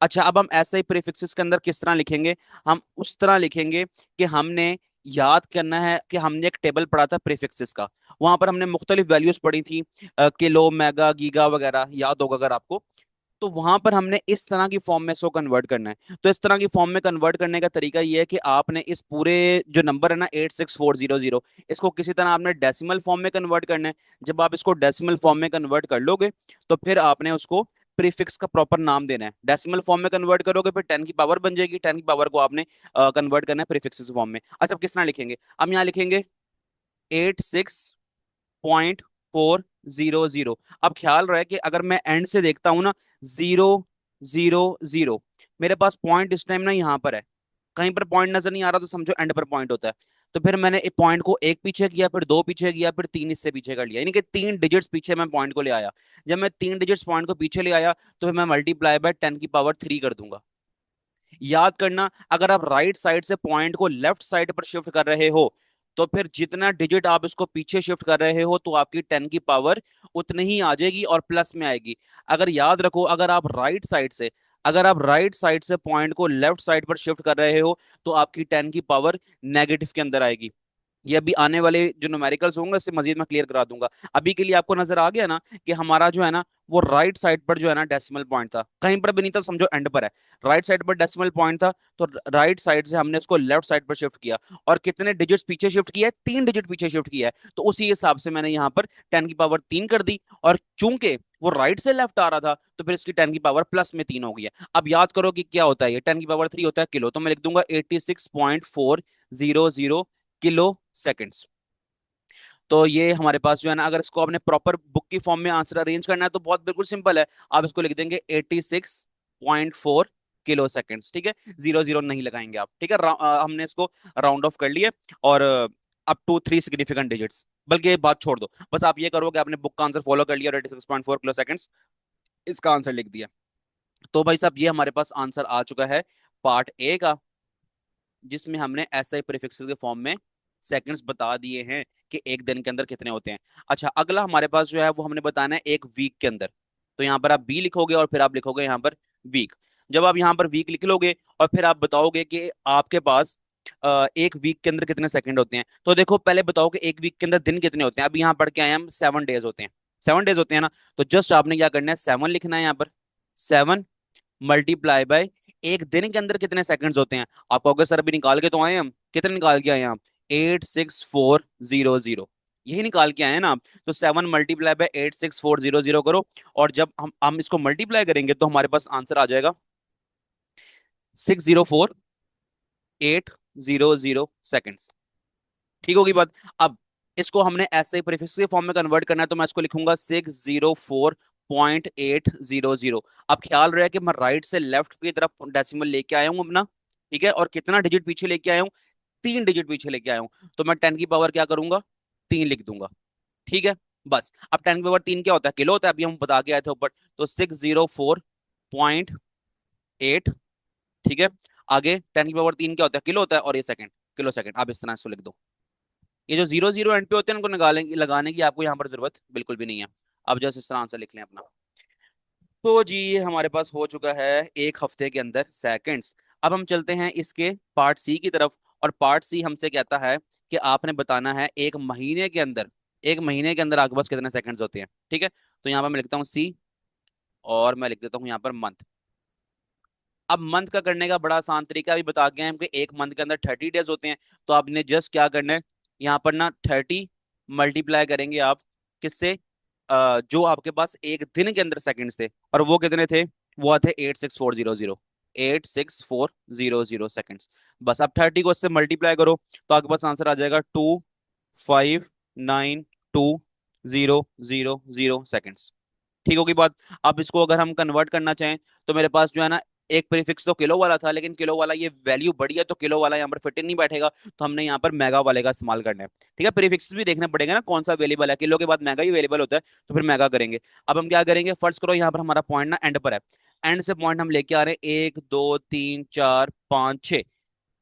अच्छा, अब हम एस आई प्रीफिक्सेस के अंदर किस तरह लिखेंगे, हम उस तरह लिखेंगे कि हमने याद करना है कि हमने एक टेबल पढ़ा था प्रीफिक्सेस का, वहां पर हमने मुख्तलिफ वैल्यूज पढ़ी थी, किलो, मेगा, गीगा वगैरह, याद होगा अगर आपको। तो वहां पर हमने इस तरह की फॉर्म में इसको कन्वर्ट करना है। तो इस तरह की फॉर्म में कन्वर्ट करने का तरीका ये है कि आपने इस पूरे जो नंबर है ना 86400, इसको किसी तरह आपने डेसिमल फॉर्म में कन्वर्ट करना है। जब आप इसको डेसिमल फॉर्म में कन्वर्ट कर लोगे तो फिर आपने उसको प्रीफिक्स का प्रॉपर नाम देना है। डेसिमल फॉर्म में कन्वर्ट करोगे फिर 10 की पावर बन जाएगी, 10 की पावर को आपने कन्वर्ट करना है प्रीफिक्स फॉर्म में। अच्छा, अब किस तरह लिखेंगे? हम यहाँ लिखेंगे 86.400। अब ख्याल रहे कि अगर मैं एंड से देखता हूं ना, 000, मेरे पास पॉइंट इस टाइम ना यहाँ पर है, कहीं पर पॉइंट नजर नहीं आ रहा तो समझो एंड पर पॉइंट होता है। तो फिर मैंने एक पॉइंट को एक पीछे किया, फिर दो पीछे किया, फिर तीन इससे पीछे कर लिया, यानी कि 3 डिजिट्स पीछे मैं पॉइंट को ले आया। जब मैं 3 डिजिट्स पॉइंट को पीछे ले आया तो फिर मैं मल्टीप्लाई बाय 10 की पावर 3 कर दूंगा। याद करना, अगर आप राइट साइड से पॉइंट को लेफ्ट साइड पर शिफ्ट कर रहे हो तो फिर जितना डिजिट आप इसको पीछे शिफ्ट कर रहे हो तो आपकी 10 की पावर उतनी ही आ जाएगी और प्लस में आएगी। अगर याद रखो, अगर आप राइट साइड से पॉइंट को लेफ्ट साइड पर शिफ्ट कर रहे हो तो आपकी 10 की पावर नेगेटिव के अंदर आएगी। ये अभी आने वाले जो न्यूमेरिकल्स होंगे उससे मजीद मैं क्लियर करा दूंगा। अभी के लिए आपको नजर आ गया ना कि हमारा जो है ना वो राइट साइड पर जो है ना डेसिमल पॉइंट था, कहीं पर भी नहीं था, समझो एंड पर है। राइट साइड पर डेसिमल पॉइंट था तो राइट साइड से हमने उसको लेफ्ट साइड पर शिफ्ट किया। और कितने डिजिट्स पीछे शिफ्ट किया है? 3 डिजिट पीछे शिफ्ट किया है। तो उसी हिसाब से मैंने यहाँ पर 10 की पावर 3 कर दी। और चूंकि वो राइट से लेफ्ट आ रहा था तो फिर इसकी 10 की पावर प्लस में 3 हो गई है। अब याद करो कि क्या होता है, ये 10 की पावर 3 होता है किलो, तो मैं लिख दूंगा 86.400 किलो सेकेंड्स। तो ये हमारे पास जो है ना, अगर इसको आपने प्रॉपर बुक की फॉर्म में आंसर अरेंज करना है तो बहुत बिल्कुल सिंपल है। आप इसको लिख देंगे 86.4 किलो सेकेंड्स, ठीक है। जीरो जीरो नहीं लगाएंगे आप, ठीक है। हमने इसको राउंड ऑफ कर लिया। और अप टू 3 सिग्निफिकेंट डिजिट्स, बल्कि ये बात छोड़ दो, बस आप ये करो कि आपने बुक का आंसर फॉलो कर लिया और 86.4 किलो सेकेंड्स इसका आंसर लिख दिया। तो भाई साहब, ये हमारे पास आंसर आ चुका है पार्ट ए का, जिसमें हमने एसआई प्रीफिक्सेस के फॉर्म में सेकंड्स बता दिए हैं कि एक दिन के अंदर कितने होते हैं। अच्छा, अगला हमारे पास जो है वो हमने बताना है एक वीक के अंदर। तो यहाँ पर आप बी लिखोगे और फिर आप लिखोगे यहाँ पर वीक। जब आप यहाँ पर वीक लिख लोगे और फिर आप बताओगे कि आपके पास एक वीक के अंदर कितने सेकंड होते हैं, तो देखो पहले बताओ कि एक वीक के अंदर दिन कितने होते हैं। अब यहाँ पढ़ के आए हम 7 डेज होते हैं, 7 डेज होते हैं ना। तो जस्ट आपने क्या करना है, 7 लिखना है यहाँ पर। 7 मल्टीप्लाई बाय एक दिन के अंदर कितने सेकंड्स होते हैं। आप कहोगे सर अभी निकाल के तो आए हम, कितने निकाल के आए हैं आप? 86400, यही निकाल के आए हैं ना आप। तो 7 मल्टीप्लाई बाय 86400 करो। और जब हम इसको मल्टीप्लाई करेंगे तो हमारे पास आंसर आ जाएगा 604800 सेकंड्स। ठीक होगी बात। अब इसको हमने ऐसे ही प्रीफिक्स के फॉर्म में कन्वर्ट करना है, तो मैं इसको लिखूंगा 604.800। अब ख्याल रहे कि मैं राइट से लेफ्ट की तरफ डेसिमल लेके आया हूं अपना, ठीक है। और कितना डिजिट पीछे लेके आया हूं? 3 डिजिट पीछे लेके आया हूं। तो मैं 10 की पावर क्या करूंगा? 3 लिख दूंगा, ठीक है। बस अब 10 की पावर 3 क्या होता है? किलो होता है, अभी हम बता के आए थे ऊपर। तो 604.8, ठीक है। आगे 10 की पावर 3 क्या होता है? किलो होता है, और ये सेकंड, किलो सेकंड। आप इस तरह से लिख दो। ये जो जीरो जीरो एंड पे होते हैं उनको निकालेंगे, लगाने की आपको यहाँ पर जरूरत बिल्कुल भी नहीं है। अब जस्ट इस तरह आंसर लिख लें अपना। तो जी ये हमारे पास हो चुका है एक हफ्ते के अंदर सेकंड्स। अब हम चलते हैं इसके पार्ट सी की तरफ। और पार्ट सी हमसे कहता है कि आपने बताना है एक महीने के अंदर, एक महीने के अंदर आपके पास कितने सेकंड्स होते हैं, ठीक है। तो यहाँ पर मैं लिखता हूँ सी, और मैं लिख देता हूँ यहाँ पर मंथ। अब मंथ का करने का बड़ा आसान तरीका भी बता गया है कि एक मंथ के अंदर 30 डेज होते हैं। तो आपने जस्ट क्या करना है, यहाँ पर ना 30 मल्टीप्लाई करेंगे आप किससे? जो आपके पास एक दिन के अंदर सेकंड्स थे, और वो कितने थे? वो थे 86400, 86400 सेकंड्स। बस अब 30 को इससे मल्टीप्लाई करो तो आपके पास आंसर आ जाएगा 25922000 सेकंड्स। ठीक होगी बात। अब इसको अगर हम कन्वर्ट करना चाहें तो मेरे पास जो है ना, एक प्रीफिक्स तो किलो वाला था, लेकिन किलो वाला ये वैल्यू बड़ी है तो किलो वाला यहाँ पर फिट इन नहीं बैठेगा। तो हमने यहाँ पर मेगा वाले का इस्तेमाल करना है, ठीक है। प्रीफिक्स भी देखना पड़ेगा ना कौन सा अवेलेबल है, किलो के बाद मेगा ही अवेलेबल होता है, तो फिर मेगा करेंगे। अब हम क्या करेंगे, फर्स्ट करो यहाँ पर हमारा पॉइंट ना एंड पर है। एंड से पॉइंट हम लेके आ रहे हैं 1 2 3 4 5 6।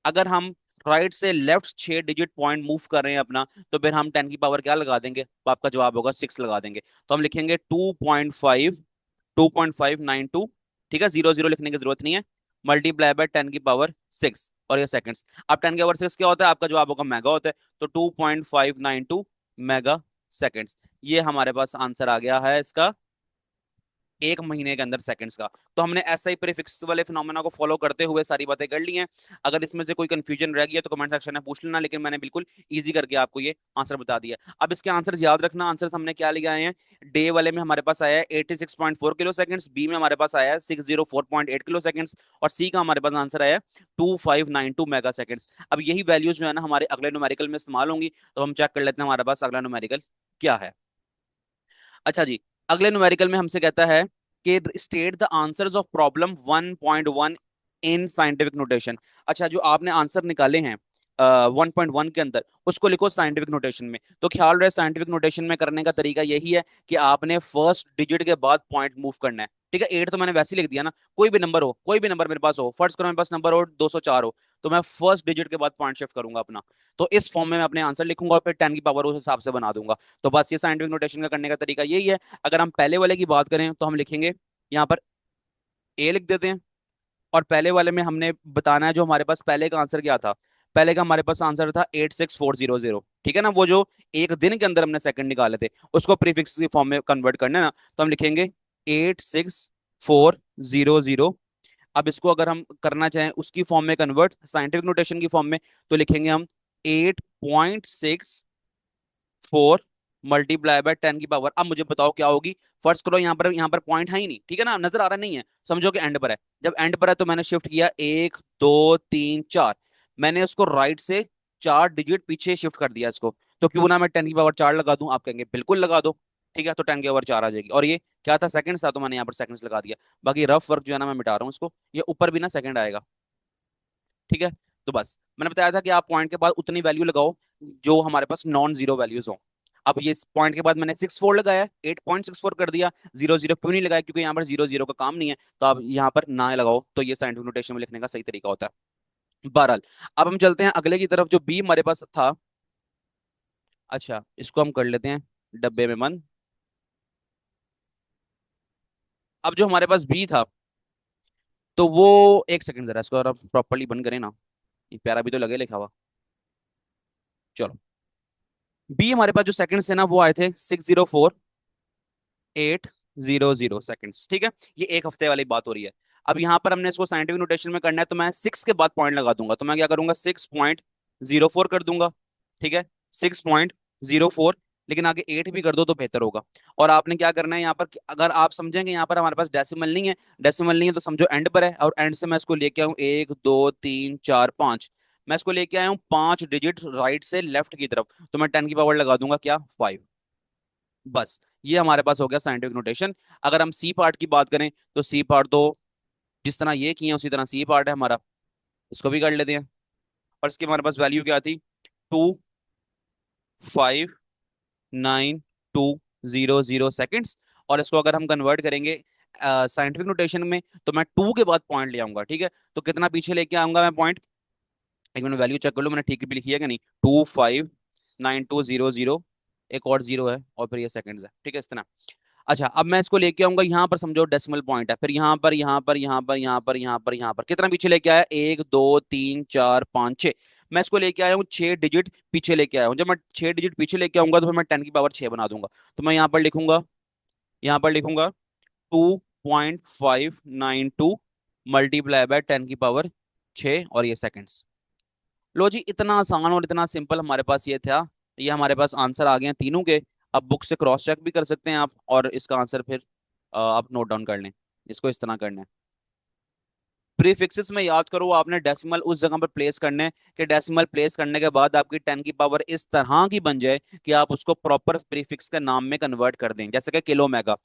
अगर हम राइट से लेफ्ट 6 डिजिट पॉइंट मूव कर रहे हैं अपना, तो फिर हम 10 की पावर क्या लगा देंगे? तो आपका जवाब होगा 6 लगा देंगे। तो हम लिखेंगे 2.5 ठीक है, जीरो जीरो लिखने की जरूरत नहीं है। मल्टीप्लाई बाय 10 की पावर 6। और ये सेकंड्स। अब 10 के पावर 6 क्या होता है, आपका जवाब होगा मेगा होता है, तो 2.592 मेगा सेकंड्स। ये हमारे पास आंसर आ गया है इसका, एक महीने के अंदर सेकंड्स का। तो हमने एसआई प्रीफिक्स वाले फिनोमेना को फॉलो करते हुए सारी बातें कर ली हैं। अगर इसमें से कोई कंफ्यूजन रह गया तो कमेंट सेक्शन में पूछ लेना, लेकिन मैंने बिल्कुल इजी करके आपको ये आंसर बता दिया। अब इसके आंसर्स याद रखना, आंसर्स हमने क्या लिखे आए हैं। डे वाले में हमारे पास आया है 86.4 किलो सेकंड्स, बी में हमारे पास आया है 604.8 किलो सेकंड्स, और सी का हमारे पास आंसर आया है 2592 मेगा सेकंड्स। अब यही वैल्यूज जो है ना हमारे अगले न्यूमेरिकल में इस्तेमाल होंगी, तो हम चेक कर लेते हैं हमारे पास अगला न्यूमेरिकल क्या है। अच्छा जी, अगले न्यूमेरिकल में हमसे कहता है कि state the answers of problem 1.1 in scientific notation. अच्छा, जो आपने आंसर निकाले हैं 1.1 के अंदर, उसको लिखो साइंटिफिक नोटेशन में। तो ख्याल रहे साइंटिफिक नोटेशन में करने का तरीका यही है कि आपने फर्स्ट डिजिट के बाद पॉइंट मूव करना है। ठीक है, 8 तो मैंने वैसे ही लिख दिया ना, कोई भी नंबर हो, कोई भी नंबर मेरे पास हो, फर्स्ट करो मेरे पास नंबर हो 204 हो, तो मैं फर्स्ट डिजिट के बाद पॉइंट शिफ्ट करूंगा अपना। तो इस फॉर्म में मैं अपने आंसर लिखूंगा और फिर 10 की पावर उस हिसाब से बना दूंगा। तो बस ये साइंटिफिक नोटेशन का करने का तरीका यही है। अगर हम पहले वाले की बात करें तो हम लिखेंगे यहाँ पर ए लिख देते हैं, और पहले वाले में हमने बताना है जो हमारे पास पहले का आंसर क्या था। पहले का हमारे पास आंसर था 86400, ठीक है ना, वो जो एक दिन के अंदर हमने सेकंड निकाले थे, उसको प्रीफिक्स की फॉर्म में कन्वर्ट करना है ना, तो हम लिखेंगे 8640। अब इसको अगर हम करना चाहें उसकी फॉर्म में कन्वर्ट, साइंटिफिक नोटेशन की फॉर्म में, तो लिखेंगे हम 8.64 मल्टीप्लाई बाय 10 की पावर। अब मुझे बताओ क्या होगी। फर्स्ट करो, यहाँ पर पॉइंट है ही नहीं, ठीक है ना, नजर आ रहा नहीं है, समझो कि एंड पर है। जब एंड पर है तो मैंने शिफ्ट किया 1 2 3 4, मैंने उसको राइट से 4 डिजिट पीछे शिफ्ट कर दिया इसको। तो क्यों ना मैं 10 की पावर 4 लगा दूं, आप कहेंगे बिल्कुल लगा दो। ठीक है, तो 10 की पावर 4 आ जाएगी, और ये क्या था, सेकंड्स था, तो मैंने यहाँ पर सेकंड्स लगा दिया। बाकी रफ वर्क जो है ना मैं मिटा रहा हूँ इसको, ये ऊपर भी ना सेकंड आएगा। ठीक है, तो बस मैंने बताया था कि आप पॉइंट के बाद उतनी वैल्यू लगाओ जो हमारे पास नॉन जीरो वैल्यूज हो। अब ये पॉइंट के बाद मैंने 64 लगाया, 8.64 कर दिया, जीरो जीरो क्यों नहीं लगाया, क्योंकि यहाँ पर जीरो जीरो का काम नहीं है, तो आप यहाँ पर ना लगाओ, तो ये साइंटिफिक नोटेशन में लिखने का सही तरीका होता है। बहरहाल, अब हम चलते हैं अगले की तरफ, जो बी हमारे पास था। अच्छा, इसको हम कर लेते हैं डब्बे में बंद। अब जो हमारे पास बी था, तो वो, एक सेकंड जरा इसको प्रॉपरली बंद करें ना, ये प्यारा भी तो लगे लिखा हुआ। चलो, बी हमारे पास जो सेकंड्स थे ना वो आए थे 604.800 सेकंड्स। ठीक है, ये एक हफ्ते वाली बात हो रही है। अब यहाँ पर हमने इसको साइंटिफिक नोटेशन में करना है, तो मैं 6 के बाद पॉइंट लगा दूंगा, तो मैं क्या करूंगा 6.04 कर दूंगा। ठीक है, 6.04, लेकिन आगे 8 भी कर दो तो बेहतर होगा। और आपने क्या करना है यहाँ पर, अगर आप समझेंगे यहाँ पर हमारे पास डेसिमल नहीं है, डेसिमल नहीं है तो समझो एंड पर है, और एंड से मैं इसको लेके आऊँ 1 2 3 4 5, मैं इसको लेके आया हूँ 5 डिजिट राइट से लेफ्ट की तरफ, तो मैं 10 की पावर लगा दूंगा क्या, 5। बस, ये हमारे पास हो गया साइंटिफिक नोटेशन। अगर हम सी पार्ट की बात करें, तो सी पार्ट तो जिस तरह ये किए हैं उसी तरह सी पार्ट है हमारा, इसको भी कर लेते हैं। और इसकी हमारे पास वैल्यू क्या थी, 25920 सेकेंड्स। और इसको अगर हम कन्वर्ट करेंगे साइंटिफिक नोटेशन में, तो मैं 2 के बाद पॉइंट ले आऊंगा। ठीक है, तो कितना पीछे लेके आऊंगा मैं पॉइंट, एक मिनट वैल्यू चेक कर लो मैंने ठीक भी लिखी है कि नहीं, 25920, एक और जीरो है और फिर ये सेकंड्स है। ठीक है, इस तरह। अच्छा, अब मैं इसको लेके आऊंगा यहाँ पर, समझो डेसिमल पॉइंट है, फिर यहाँ पर, यहाँ पर, यहाँ पर, यहाँ पर, यहाँ पर, यहाँ पर, कितना पीछे लेके आया, 1 2 3 4 5 6, मैं इसको लेके आया हूँ 6 डिजिट पीछे लेके आया हूँ। जब मैं 6 डिजिट पीछे लेके आऊंगा तो फिर मैं 10 की पावर 6 बना दूंगा। तो मैं यहाँ पर लिखूंगा 2.592 मल्टीप्लाई बाय 10 की पावर 6, और ये सेकंड्स। लो जी, इतना आसान और इतना सिंपल हमारे पास ये था। ये हमारे पास आंसर आ गए हैं तीनों के। अब बुक से क्रॉस चेक भी कर सकते हैं आप, और इसका आंसर फिर आप नोट डाउन कर लें। इसको इस तरह करना है, प्रीफिक्सेस में याद करो, आपने डेसिमल उस जगह पर प्लेस करने हैं कि डेसिमल प्लेस करने के बाद आपकी 10 की पावर इस तरह की बन जाए कि आप उसको प्रॉपर प्रीफिक्स के नाम में कन्वर्ट कर दें, जैसे कि किलो मेगा।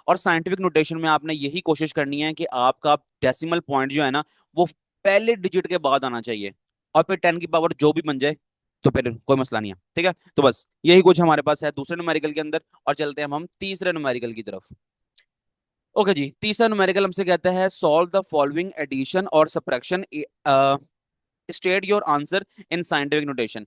और साइंटिफिक नोटेशन में आपने यही कोशिश करनी है कि आपका डेसिमल पॉइंट जो है ना, वो पहले डिजिट के बाद आना चाहिए, और फिर 10 की पावर जो भी बन जाए, तो फिर कोई मसला नहीं है। ठीक है, तो बस यही कुछ हमारे पास है दूसरे न्यूमेरिकल के अंदर, और चलते हैं हम तीसरे न्यूमेरिकल की तरफ। ओके जी, तीसरा न्यूमेरिकल हमसे कहता है सॉल्व द फॉलोइंग एडिशन और subtraction, state your answer in scientific notation.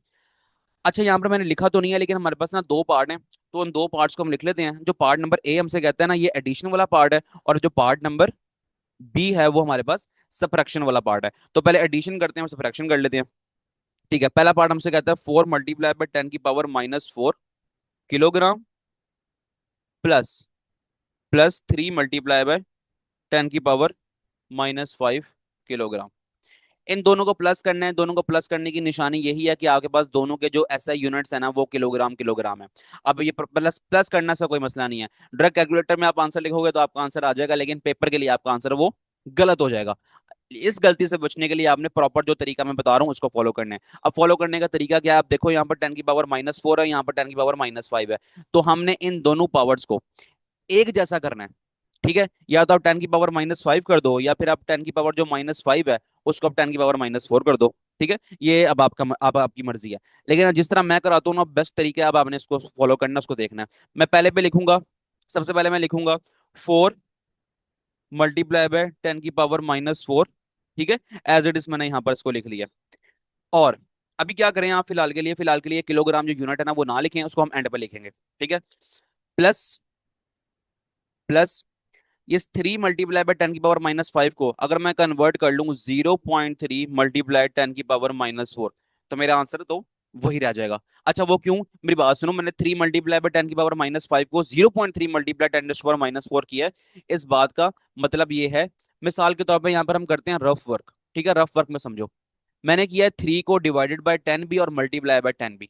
अच्छा, यहाँ पर मैंने लिखा तो नहीं है, लेकिन हमारे पास ना दो पार्ट हैं, तो उन दो पार्ट्स को हम लिख लेते हैं। जो पार्ट नंबर ए हमसे कहता है ना, ये एडिशन वाला पार्ट है, और जो पार्ट नंबर बी है वो हमारे पास सबट्रैक्शन वाला पार्ट है। तो पहले एडिशन करते हैं और सबट्रैक्शन कर लेते हैं। ठीक है, पहला पार्ट हमसे कहता है 4 × 10⁻⁻⁴ किलोग्राम प्लस प्लस 3 × 10⁻⁻⁵ किलोग्राम। इन दोनों को प्लस करना है। दोनों को प्लस करने की निशानी यही है कि आपके पास दोनों के जो एसआई यूनिट्स है ना वो किलोग्राम किलोग्राम है। अब ये प्लस प्लस करने से कोई मसला नहीं है। डायरेक्ट कैलकुलेटर में आप आंसर लिखोगे तो आपका आंसर आ जाएगा, लेकिन पेपर के लिए आपका आंसर वो गलत हो जाएगा। इस गलती से बचने के लिए आपने प्रॉपर जो तरीका मैं बता रहा हूँ उसको फॉलो करना है। अब फॉलो करने का तरीका क्या है, आप देखो यहाँ पर 10⁻⁻⁴ है, यहाँ पर 10⁻⁻⁵ है। तो हमने इन दोनों पावर्स को एक जैसा करना है। ठीक है, या तो आप 10⁻⁻5 कर दो, या फिर आप 10 जो -5 है उसको आप 10⁻⁴ कर दो। ठीक है, ये अब आपकी मर्जी है। लेकिन जिस तरह मैं कराता हूँ ना, बेस्ट तरीके अब आपने इसको फॉलो करना, उसको देखना है। मैं पहले पे लिखूंगा, सबसे पहले मैं लिखूंगा 4 × 10⁻⁻⁴। ठीक है, एज इट इज मैंने यहाँ पर इसको लिख लिया। और अभी क्या करें आप, फिलहाल के लिए किलोग्राम जो यूनिट है ना वो ना लिखें, उसको हम एंड पे लिखेंगे। ठीक है, प्लस प्लस ये 3 × 10⁻⁻⁵ को अगर मैं कन्वर्ट कर लूँ 0.3 × 10⁻⁴, तो मेरा आंसर तो वही रह जाएगा। अच्छा वो क्यों, मेरी बात सुनो, मैंने 3 × 10⁻⁻5 को 0.3 × 10⁻⁴ किया है। इस बात का मतलब ये है, मिसाल के तौर पर यहाँ पर हम करते हैं रफ वर्क। ठीक है, रफ वर्क में समझो, मैंने किया है 3 को डिवाइडेड बाय 10 भी और मल्टीप्लाई बाय 10 भी।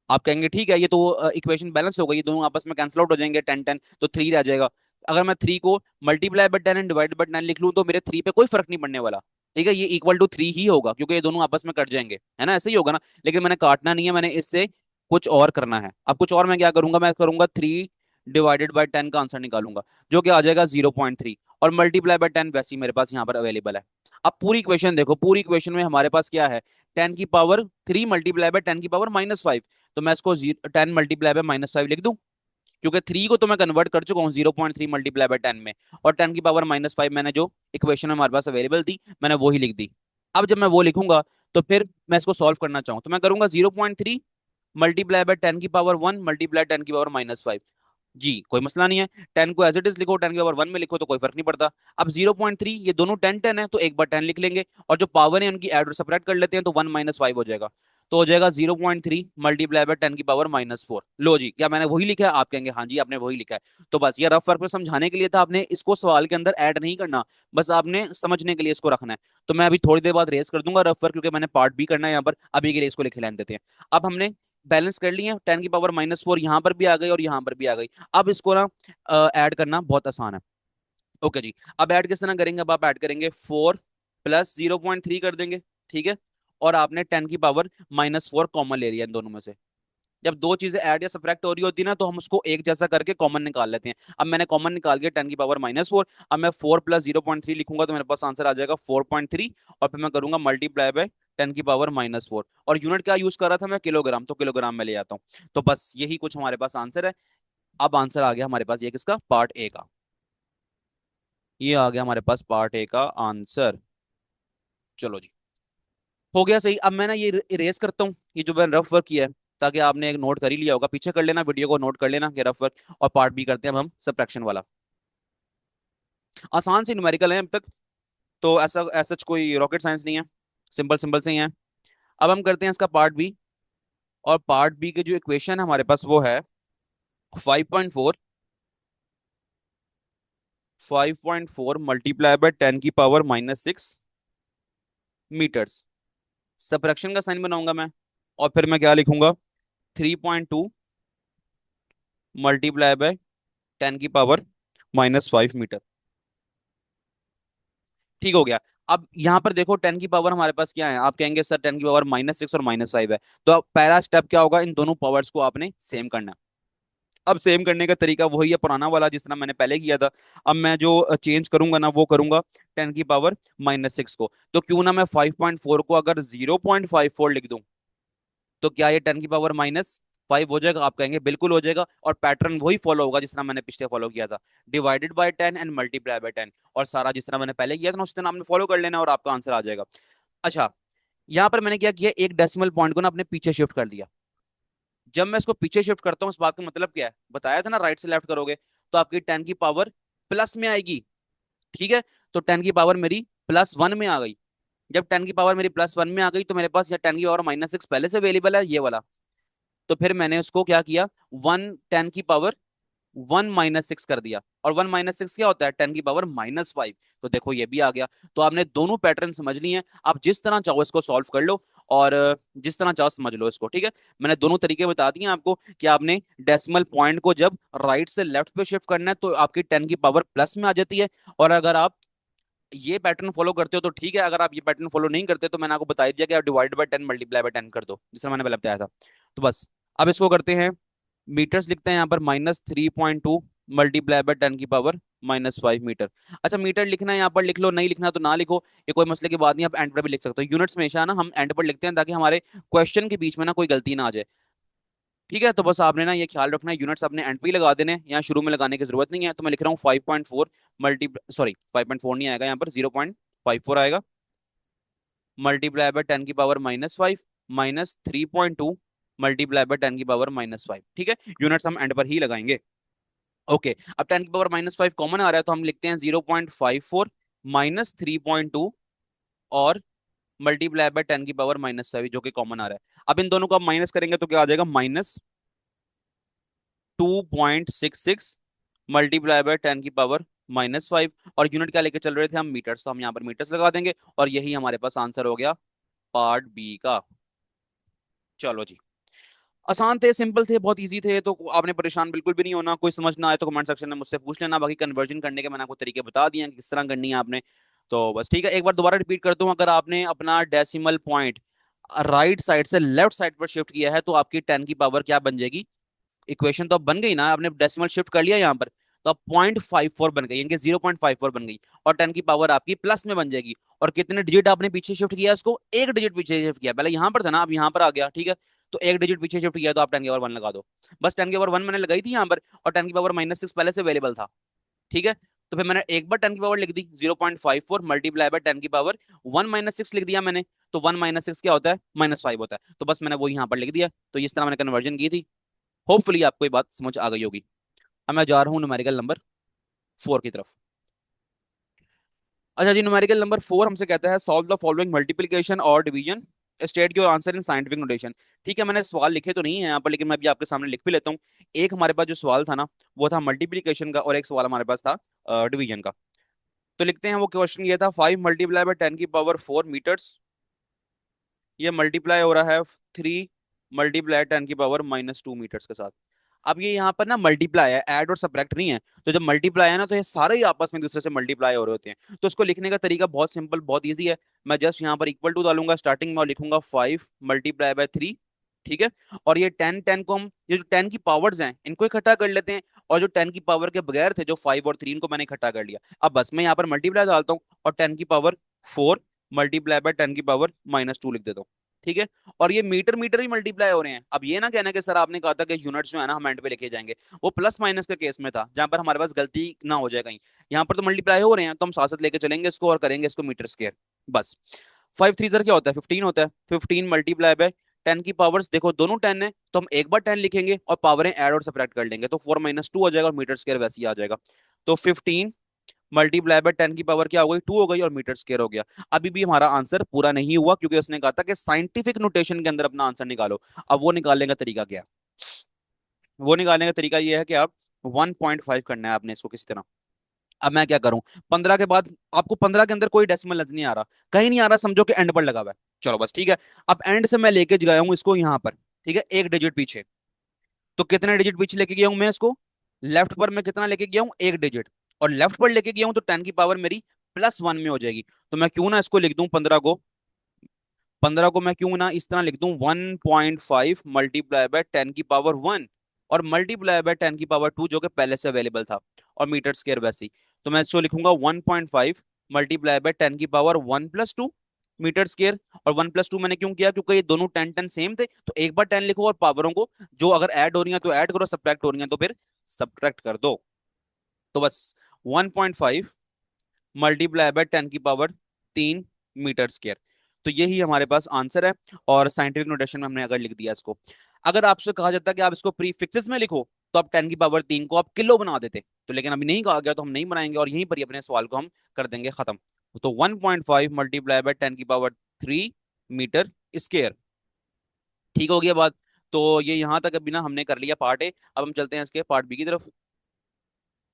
आप कहेंगे ठीक है, ये तो इक्वेशन बैलेंस हो गई, ये दोनों आपस में कैंसिल आउट हो जाएंगे, 10 10 तो 3 रह जाएगा। अगर मैं 3 को multiply by 10 and divide by 10 लिख लूं तो मेरे 3 पे कोई फर्क नहीं पड़ने वाला। ठीक है, ये इक्वल टू 3 ही होगा, क्योंकि ये दोनों आपस में कट जाएंगे, है ना, ऐसे ही होगा ना। लेकिन मैंने काटना नहीं है, मैंने इससे कुछ और करना है। अब कुछ और मैं क्या करूंगा, मैं करूंगा 3 डिवाइडेड बाय 10 का आंसर निकालूंगा, जो कि आ जाएगा 0.3, और मल्टीप्लाई बाय 10 वैसे ही मेरे पास यहाँ पर अवेलेबल है। अब पूरी इक्वेशन देखो, पूरी इक्वेशन में हमारे पास क्या है, 10⁻³ मल्टीप्लाई बाय 10⁻⁻5। तो मैं इसको 10 × 10⁻⁻5 लिख दूं, क्योंकि 3 को तो मैं कन्वर्ट कर चुका हूँ 0.3 मल्टीप्लाई बाय 10 में, और 10⁻⁻5 मैंने जो इक्वेशन में हमारे पास अवेलेबल थी मैंने वो ही लिख दी। अब जब मैं वो लिखूंगा तो फिर मैं इसको सॉल्व करना चाहूँ तो मैं करूंगा 0.3 मल्टीप्लाई बाय 10⁻1 मल्टीप्लाई 10⁻⁻5। जी कोई मसला नहीं है, 10 को एज इट इज लिखो, 10⁻1 में लिखो तो कोई फर्क नहीं पड़ता। अब 0.3 ये दोनों 10 10 है तो एक बार 10 लिख लेंगे, और जो पावर है उनकी ऐड और सब्ट्रैक्ट कर लेते हैं तो 1 - 5 हो जाएगा। तो हो जाएगा 0.3 मल्टीप्लाई बाय 10⁻⁻4। लो जी, क्या मैंने वही लिखा है, आप कहेंगे हाँ जी आपने वही लिखा है। तो बस ये रफ वर्क में समझाने के लिए था, आपने इसको सवाल के अंदर ऐड नहीं करना, बस आपने समझने के लिए इसको रखना है। तो मैं अभी थोड़ी देर बाद रेस कर दूंगा रफ वर्क, क्योंकि मैंने पार्ट भी करना है यहाँ पर, अभी के लिए इसको लिखे लेने देते हैं। अब हमने बैलेंस कर लिए, 10⁻⁻4 यहाँ पर भी आ गई और यहाँ पर भी आ गई। अब इसको ना ऐड करना बहुत आसान है। ओके जी, अब ऐड किस तरह करेंगे, अब आप ऐड करेंगे 4 + 0.3 कर देंगे। ठीक है, और आपने 10⁻⁻4 कॉमन ले लिया इन दोनों में से। जब दो चीजें ऐड या सब्ट्रैक्ट हो रही होती है ना, तो हम उसको एक जैसा करके कॉमन निकाल लेते हैं। अब मैंने कॉमन निकाल के 10⁻⁻4, अब मैं 4 + 0.3 लिखूंगा तो मेरे पास आंसर आ जाएगा 4.3, और फिर मैं करूंगा मल्टीप्लाई बाय 10⁻⁻4, और यूनिट क्या यूज कर रहा था मैं, किलोग्राम, तो किलोग्राम में ले आता हूँ। तो बस यही कुछ हमारे पास आंसर है। अब आंसर आ गया हमारे पास ये किसका, पार्ट ए का। ये आ गया हमारे पास पार्ट ए का आंसर। चलो जी, हो गया सही। अब मैं ना ये इरेज करता हूँ, ये जो मैंने रफ वर्क किया है, ताकि आपने एक नोट कर ही लिया होगा, पीछे कर लेना, वीडियो को नोट कर लेना कि रफ वर्क। और पार्ट बी करते हैं अब हम सबट्रैक्शन वाला। आसान से न्यूमेरिकल है अब तक, तो ऐसा ऐसा कोई रॉकेट साइंस नहीं है, सिंपल सिंपल से ही है। अब हम करते हैं इसका पार्ट बी। और पार्ट बी के जो इक्वेशन है हमारे पास वो है 5.4 मल्टीप्लाई बाय 10⁻⁻6 मीटर्स। सबट्रैक्शन का साइन बनाऊंगा मैं, और फिर मैं क्या लिखूंगा, 3.2 मल्टीप्लाई बाय 10⁻⁻5 मीटर। ठीक हो गया। अब यहाँ पर देखो 10 की पावर हमारे पास क्या है, आप कहेंगे सर 10 की पावर -6 और -5 है। तो अब पहला स्टेप क्या होगा, इन दोनों पावर्स को आपने सेम करना है। अब सेम करने का तरीका वही है पुराना वाला, जिस तरह मैंने पहले किया था। अब मैं जो चेंज करूंगा ना वो करूंगा 10 की पावर -6 को। तो क्यों ना मैं 5.4 को अगर 0.54 लिख दूं, तो क्या ये 10 की पावर -5 हो जाएगा, आप कहेंगे बिल्कुल हो जाएगा। और पैटर्न वही फॉलो होगा जिस तरह मैंने पिछले फॉलो किया था, divided by 10 and multiply by 10, और सारा जिस तरह मैंने पहले किया था ना उस तरह आपने फॉलो कर लेना और आपका आंसर आ जाएगा। अच्छा, यहाँ पर मैंने क्या किया, एक डेसिमल पॉइंट को ना अपने पीछे शिफ्ट कर दिया। जब मैं इसको पीछे शिफ्ट करता हूँ, इस बात का मतलब क्या है, बताया था ना, राइट से लेफ्ट करोगे तो आपकी 10 की पावर प्लस में आएगी। ठीक है, तो 10 की पावर मेरी +1 में आ गई। जब 10 की पावर मेरी +1 में आ गई तो मेरे पास या 10 की पावर -6 पहले से अवेलेबल है, ये वाला। तो फिर मैंने उसको क्या किया, 10 की पावर 1 - 6 कर दिया। और 1 - 6 क्या होता है, 10 की पावर -5। तो देखो ये भी आ गया। तो आपने दोनों पैटर्न समझ लिए हैं, आप जिस तरह चाहो इसको सॉल्व कर लो और जिस तरह चाहो समझ लो इसको, ठीक है। मैंने दोनों तरीके बता दिए आपको कि आपने डेसिमल पॉइंट को जब राइट से लेफ्ट पे शिफ्ट करना है तो आपकी 10 की पावर प्लस में आ जाती है। और अगर आप ये पैटर्न फॉलो करते हो तो ठीक है, अगर आप ये पैटर्न फॉलो नहीं करते तो मैंने आपको बता ही दिया कि आप डिवाइड बाय 10 मल्टीप्लाई बाय 10 कर दो, जिस तरह मैंने पहले बताया था। तो बस अब इसको करते हैं, मीटर्स लिखते हैं यहाँ पर -3.2 मल्टीप्लाई बाय 10 की पावर -5 मीटर। अच्छा मीटर लिखना है यहाँ पर लिख लो, नहीं लिखना तो ना लिखो, ये कोई मसले की बात नहीं, आप एंड पर भी लिख सकते हो। यूनिट्स हमेशा ना हम एंड पर लिखते हैं ताकि हमारे क्वेश्चन के बीच में ना कोई गलती ना आ जाए, ठीक है। तो बस आपने ना ये ख्याल रखना है, यूनिट्स आपने एंड पे ही लगा देने हैं, यहाँ शुरू में लगाने की जरूरत नहीं है। तो मैं लिख रहा हूँ 5.4 मल्टी सॉरी 5.4 नहीं आएगा यहाँ पर, 0.54 आएगा, मल्टीप्लाई बाय 10 की पावर -5 -3.2 मल्टीप्लाई बाय 10 की पावर -5, ठीक है। यूनिट्स हम एंड पर ही लगाएंगे। ओके, अब 10 की पावर -5 कॉमन आ रहा है तो हम लिखते हैं 0.54 -3.2 और मल्टीप्लाई बाय 10 की पावर -5 जो कि कॉमन आ रहा है। अब इन दोनों को आप माइनस करेंगे तो क्या आ जाएगा, -2.66 मल्टीप्लाई बाय 10 की पावर -5। और यूनिट क्या लेके चल रहे थे हम, मीटर्स, तो हम यहाँ पर मीटर्स लगा देंगे और यही हमारे पास आंसर हो गया पार्ट बी का। चलो जी, आसान थे, सिंपल थे, बहुत इजी थे, तो आपने परेशान बिल्कुल भी नहीं होना। कोई समझ ना आए तो कमेंट सेक्शन में मुझसे पूछ लेना। बाकी कन्वर्जन करने के मैंने आपको तरीके बता दिए हैं कि किस तरह करनी है आपने। तो बस ठीक है, एक बार दोबारा रिपीट करता हूँ, अगर आपने अपना डेसिमल पॉइंट राइट साइड से लेफ्ट साइड पर शिफ्ट किया है तो आपकी 10 की पावर क्या बन जाएगी, इक्वेशन तो अब बन गई ना, आपने डेसिमल शिफ्ट कर लिया यहाँ पर, तो अब 0.54 बन गई, यानी कि 0.54 बन गई। और 10 की पावर आपकी प्लस में बन जाएगी। और कितने डिजिट आपने पीछे शिफ्ट किया, इसको एक डिजिट पीछे शिफ्ट किया, पहले यहाँ पर था ना, अब यहाँ पर आ गया, ठीक है। तो एक डिजिट पीछे शिफ्ट किया तो आप 10 की पावर 1 लगा दो। बस 10 की पावर 1 मैंने लगाई थी यहाँ पर, और 10 की पावर -6 पहले से अवेलेबल था, ठीक है। तो फिर मैंने एक बार 10 की पावर लिख दी, 0.54 मल्टीप्लाई बाय 10 की पावर 1 - 6 लिख दिया मैंने। तो 1 - 6 क्या होता है, -5 होता है, तो बस मैंने वो यहाँ पर लिख दिया। तो इस तरह मैंने कन्वर्जन की थी। होपफुली आपको ये बात समझ आ गई होगी। अब मैं जा रहा हूँ न्यूमेरिकल नंबर 4 की तरफ। अच्छा जी, न्यूमेरिकल नंबर 4 हमसे कहता है सॉल्व द फॉलोइंग मल्टीप्लिकेशन और division, state your answer in scientific notation. ठीक है, मैंने सवाल लिखे तो नहीं है यहाँ पर, लेकिन मैं भी आपके सामने लिख भी लेता हूँ। एक हमारे पास जो सवाल था ना, वो था मल्टीप्लिकेशन का, और एक सवाल हमारे पास था डिवीजन का। तो लिखते हैं, वो क्वेश्चन ये था, 5 मल्टीप्लाई बाय 10 की पावर 4 मीटर्स। ये मल्टीप्लाई हो रहा है 3 मल्टीप्लाई 10 की पावर -2 मीटर्स के साथ। अब ये यहाँ पर ना मल्टीप्लाई है, ऐड और सब्ट्रैक्ट नहीं है। तो जब मल्टीप्लाई है ना, तो ये सारे ही आपस में एक दूसरे से मल्टीप्लाई हो रहे होते हैं। तो इसको लिखने का तरीका बहुत सिंपल, बहुत ईजी है। मैं जस्ट यहाँ पर इक्वल टू डालूंगा स्टार्टिंग में और लिखूंगा 5 मल्टीप्लाई बाय 3, ठीक है। और ये 10 को हम, ये जो 10 की पावर्स हैं इनको इकट्ठा कर लेते हैं। और जो 10 की पावर के बगैर थे, जो 5 और 3, इनको मैंने इकट्ठा कर लिया। अब बस मैं यहाँ पर मल्टीप्लाई डालता हूँ और 10 की पावर 4 मल्टीप्लाई बाय 10 की पावर -2 लिख देता हूँ, ठीक है। और ये मीटर मीटर ही मल्टीप्लाई हो रहे हैं। अब ये ना कहना कि सर आपने कहा था कि यूनिट्स जो है ना हम एंड पे लेके जाएंगे, वो प्लस माइनस के केस में था जहां पर हमारे पास गलती ना हो जाए कहीं। यहाँ पर तो मल्टीप्लाई हो रहे हैं, तो हम साथ साथ लेके चलेंगे इसको और करेंगे इसको मीटर स्क्वायर। बस 5 3 क्या होता है, 15 होता है। 15 मल्टीप्लाई बाय 10 की पावर्स, देखो दोनों 10 है तो हम एक बार 10 लिखेंगे और पावरें ऐड और सब्ट्रैक्ट कर लेंगे, तो 4 - 2 हो जाएगा और मीटर स्क्वायर वैसे ही आ जाएगा। तो 15 मल्टीप्लाई बाय 10 की पावर क्या हो गई, 2 हो गई, और मीटर स्क्वायर हो गया। अभी भी हमारा आंसर पूरा नहीं हुआ, क्योंकि उसने कहा था कि साइंटिफिक नोटेशन के अंदर अपना आंसर निकालो। अब वो निकालने का तरीका क्या है, वो निकालने का तरीका ये है कि आप 1.5 करना है आपने इसको किसी तरह। अब मैं क्या करूं, 15 के बाद आपको 15 के अंदर कोई डेसिमल नजर नहीं आ रहा, कहीं नहीं आ रहा, समझो कि एंड पर लगा हुआ है। चलो बस ठीक है। अब एंड से मैं लेके गया हूं इसको यहाँ पर, ठीक है, एक डिजिट पीछे। तो कितने डिजिट पीछे लेके गया हूं मैं इसको, लेफ्ट पर मैं कितना लेके गया हूं, एक डिजिट। और लेफ्ट पर लेके गया हूं तो 10 की पावर मेरी +1 में हो जाएगी। तो मैं क्यों ना इसको लिख दूं 15 को मैं क्यों ना इस तरह लिख दूं, 1.5 मल्टीप्लाई बाय 10 की पावर 1 और मल्टीप्लाई बाय 10 की पावर 2 जो कि पहले से अवेलेबल था, और मीटर स्क्वायर वैसे ही। तो मैं इसको लिखूंगा 1.5 मल्टीप्लाई बाय 10 की पावर 1 + 2 मीटर स्क्वायर। और 1 + 2 मैंने क्यों किया, क्योंकि ये दोनों 10 10 सेम थे, तो एक बार 10 लिखो और पावरों को जो अगर ऐड हो रही है तो ऐड करो, सब्ट्रैक्ट हो रही है तो फिर सब्ट्रैक्ट कर दो। तो बस 1.5 मल्टीप्लाई बाय 10 की पावर 3 मीटर स्क्वायर। तो यही हमारे पास आंसर है। और साइंटिफिक नोटेशन में हमने अगर लिख दिया इसको, अगर आपसे कहा जाता कि आप इसको प्री फिक्सेस में लिखो तो आप 10 की पावर 3 को आप किलो बना देते। तो लेकिन अभी नहीं कहा गया तो हम नहीं बनाएंगे, और यहीं पर ही अपने सवाल को हम कर देंगे खत्म। तो 1.5 मल्टीप्लाई बाय 10 की पावर 3 मीटर स्केयर। ठीक हो गया बात। तो ये यहाँ तक अभी ना हमने कर लिया पार्ट ए। अब हम चलते हैं इसके पार्ट बी की तरफ।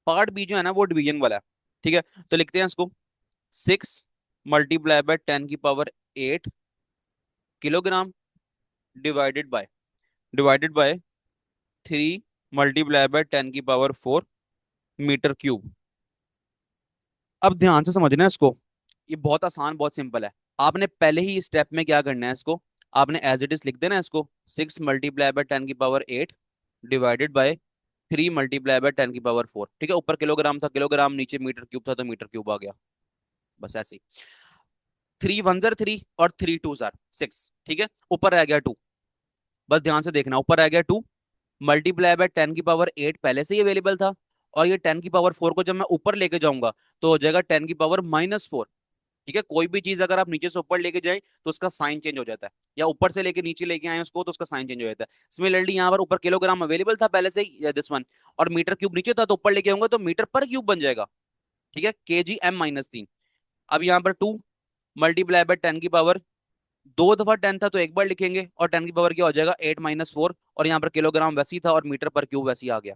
पार्ट बी जो है ना वो डिवीजन वाला है। ठीक है, तो लिखते हैं इसको। 6 मल्टीप्लाई बाय 10 की power 8 kilogram divided by 3 multiply by 10 की पावर 4 मीटर क्यूब। अब ध्यान से समझना है इसको। ये बहुत आसान, बहुत सिंपल है। आपने पहले ही स्टेप में क्या करना है, इसको आपने एज इट इज लिख देना है इसको। 6 मल्टीप्लाई बाय 10 की power 8 divided by 3 multiply by 10 की पावर 4। ठीक है, ऊपर किलोग्राम था किलोग्राम, नीचे मीटर क्यूब था तो मीटर क्यूब आ गया। बस ऐसे ही। 3 1 3 और 3 2 6। ठीक है, ऊपर रह गया 2। बस ध्यान से देखना, ऊपर रह गया 2 मल्टीप्लाई बाय 10 की पावर 8 पहले से ही अवेलेबल था। और ये 10 की पावर 4 को जब मैं ऊपर लेके जाऊंगा तो हो जाएगा 10 की पावर -4। ठीक है, कोई भी चीज अगर आप नीचे से ऊपर लेके जाए तो उसका साइन चेंज हो जाता है, या ऊपर से लेके नीचे लेके आए उसको तो उसका साइन चेंज हो जाता है। सिमिलरली यहाँ पर ऊपर किलोग्राम अवेलेबल था पहले से ही, दिस वन, और मीटर क्यूब नीचे था, तो ऊपर लेके आऊंगा तो मीटर पर क्यूब बन जाएगा। ठीक है, kg m-3। अब यहाँ पर 2 मल्टीप्लाई बाय 10 की पावर, 2 दफा 10 था तो एक बार लिखेंगे, और 10 की पावर क्या हो जाएगा 8 - 4, और यहाँ पर किलोग्राम वैसी था और मीटर पर क्यूब वैसी आ गया।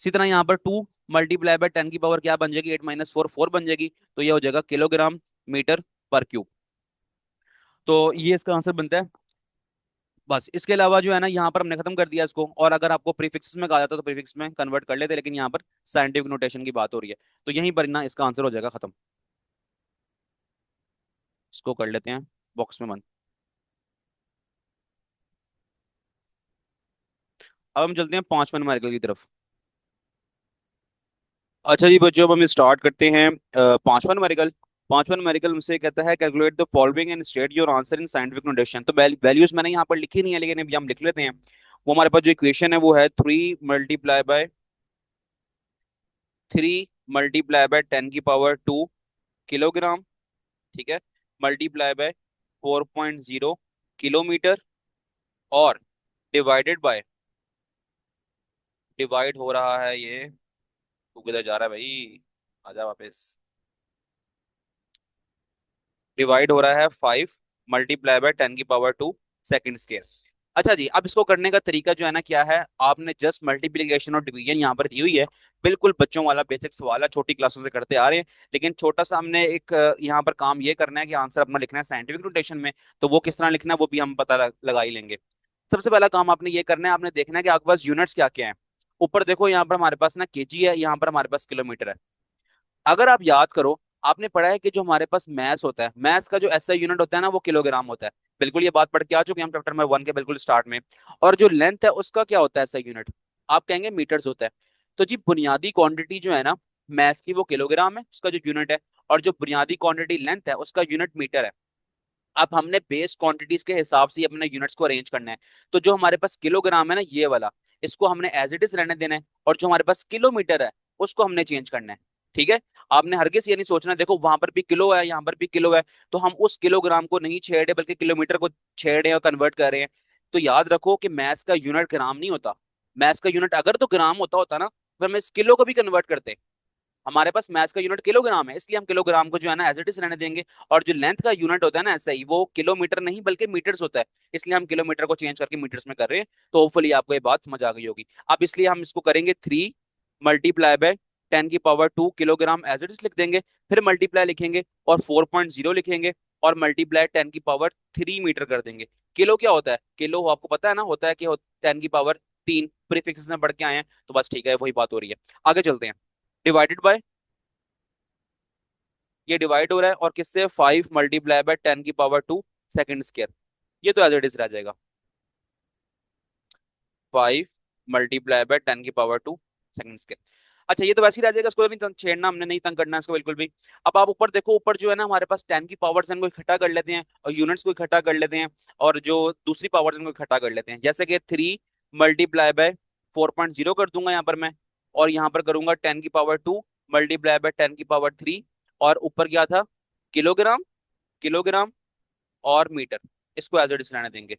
इसी तरह यहाँ पर 2 मल्टीप्लाई बाय 10 की पावर क्या बन जाएगी, 8 - 4 4 बन जाएगी, तो ये हो जाएगा किलोग्राम मीटर पर क्यूब। तो ये इसका आंसर बनता है। बस इसके अलावा जो है ना यहाँ पर हमने खत्म कर दिया इसको, और अगर आपको प्रीफिक्स में कहा जाता तो प्रीफिक्स में कन्वर्ट कर लेते, लेकिन यहाँ पर साइंटिफिक नोटेशन की बात हो रही है, तो यहीं पर ना इसका आंसर हो जाएगा खत्म। इसको कर लेते हैं बॉक्स में बंद। अब हम चलते हैं 5वां न्यूमेरिकल की तरफ। अच्छा जी बच्चों, अब हम स्टार्ट करते हैं 5वां न्यूमेरिकल। 5वां न्यूमेरिकल हमसे कहता है calculate the following and state your answer in scientific notation. तो वैल्यूज मैंने यहाँ पर लिखी नहीं है, लेकिन अभी हम लिख लेते हैं। वो हमारे पास जो इक्वेशन है वो है 3 मल्टीप्लाई बाय 10 की पावर 2 किलोग्राम। ठीक है, मल्टीप्लाई बाय 4.0 किलोमीटर, और डिवाइडेड बाय, डिवाइड हो रहा है ये, तू किधर जा रहा है भाई, आजा वापस। डिवाइड हो रहा है 5 मल्टीप्लाई बाय 10 की पावर 2 सेकंड स्केयर। अच्छा जी, अब इसको करने का तरीका जो है ना क्या है, आपने जस्ट मल्टीप्लिकेशन और डिवीजन यहाँ पर दी हुई है। बिल्कुल बच्चों वाला बेसिक सवाल है, छोटी क्लासों से करते आ रहे हैं। लेकिन छोटा सा हमने एक यहाँ पर काम ये करना है कि आंसर अपना लिखना है साइंटिफिक नोटेशन में। तो वो किस तरह लिखना है वो भी हम पता लगा ही लेंगे। सबसे पहला काम आपने ये करना है, आपने देखना है कि आपके पास यूनिट्स क्या क्या है। ऊपर देखो, यहाँ पर हमारे पास ना केजी है, यहाँ पर हमारे पास किलोमीटर है। अगर आप याद करो, आपने पढ़ा है कि जो हमारे पास मैथ होता है, मैथ का जो ऐसा यूनिट होता है ना वो किलोग्राम होता है। बिल्कुल ये बात पढ़ के आ चुके हैं हम चैप्टर नंबर 1 के बिल्कुल स्टार्ट में। और जो लेंथ है उसका क्या होता है ऐसा यूनिट, आप कहेंगे मीटर्स होता है। तो जी बुनियादी क्वांटिटी जो है ना मैथ की वो किलोग्राम है, उसका जो यूनिट है। और जो बुनियादी क्वांटिटी लेंथ है उसका यूनिट मीटर है। अब हमने बेस क्वांटिटीज के हिसाब से ही अपने यूनिट्स को अरेंज करना है। तो जो हमारे पास किलोग्राम है ना ये वाला, इसको हमने एज इट इज रहने देना है, और जो हमारे पास किलोमीटर है उसको हमने चेंज करना है। ठीक है, आपने हरगिज ये नहीं सोचना देखो वहां पर भी किलो है यहाँ पर भी किलो है, तो हम उस किलोग्राम को नहीं छेड़ रहे बल्कि किलोमीटर को छेड़ रहे हैं और कन्वर्ट कर रहे हैं। तो याद रखो कि मैथ्स का यूनिट ग्राम नहीं होता। मैथ्स का यूनिट अगर तो ग्राम होता होता ना, तो हम इस किलो को भी कन्वर्ट करते। हमारे पास मैथ्स का यूनिट किलोग्राम है, इसलिए हम किलोग्राम को जो है ना एज इट इज रहने देंगे। और जो लेंथ का यूनिट होता है ना ऐसा ही, वो किलोमीटर नहीं बल्कि मीटर्स होता है, इसलिए हम किलोमीटर को चेंज करके मीटर्स में कर रहे हैं। तो होपफुली आपको ये बात समझ आ गई होगी। अब इसलिए हम इसको करेंगे 3 मल्टीप्लाई बाय 10 की power 2 kilogram as it is लिख देंगे। फिर मल्टीप्लाई लिखेंगे और 4.0 लिखेंगे, और मल्टीप्लाई 10 की पावर 3 मीटर कर देंगे। किलो क्या होता है, किलो आपको पता है ना, होता है कि 10 की पावर 3 प्रीफिक्स में पढ़ के आए हैं, तो बस ठीक है वही बात हो रही है। आगे चलते हैं। डिवाइडेड बाय, ये डिवाइड हो रहा है और किससे, 5 मल्टीप्लाई बाय 10 की पावर 2 सेकंड स्क्वायर। ये तो एज इट इज रह जाएगा। 5 मल्टीप्लाई बाय 10 की पावर 2 सेकंड स्क्वायर। अच्छा ये तो वैसे ही रह जाएगा, इसको नहीं छेड़ना, हमने नहीं तंग करना इसको बिल्कुल भी। अब आप ऊपर देखो, ऊपर जो है ना हमारे पास 10 की पावर्स इनको इकट्ठा कर लेते हैं और यूनिट्स को इकट्ठा कर लेते हैं, और जो दूसरी पावर्स इनको इकट्ठा कर लेते हैं। जैसे कि 3 मल्टीप्लाई बाय 4.0 कर दूंगा यहाँ पर मैं, और यहाँ पर करूंगा 10 की पावर 2 मल्टीप्लाई बाय 10 की पावर 3, और ऊपर क्या था, किलोग्राम, किलोग्राम और मीटर, इसको एज इट इज रहने देंगे।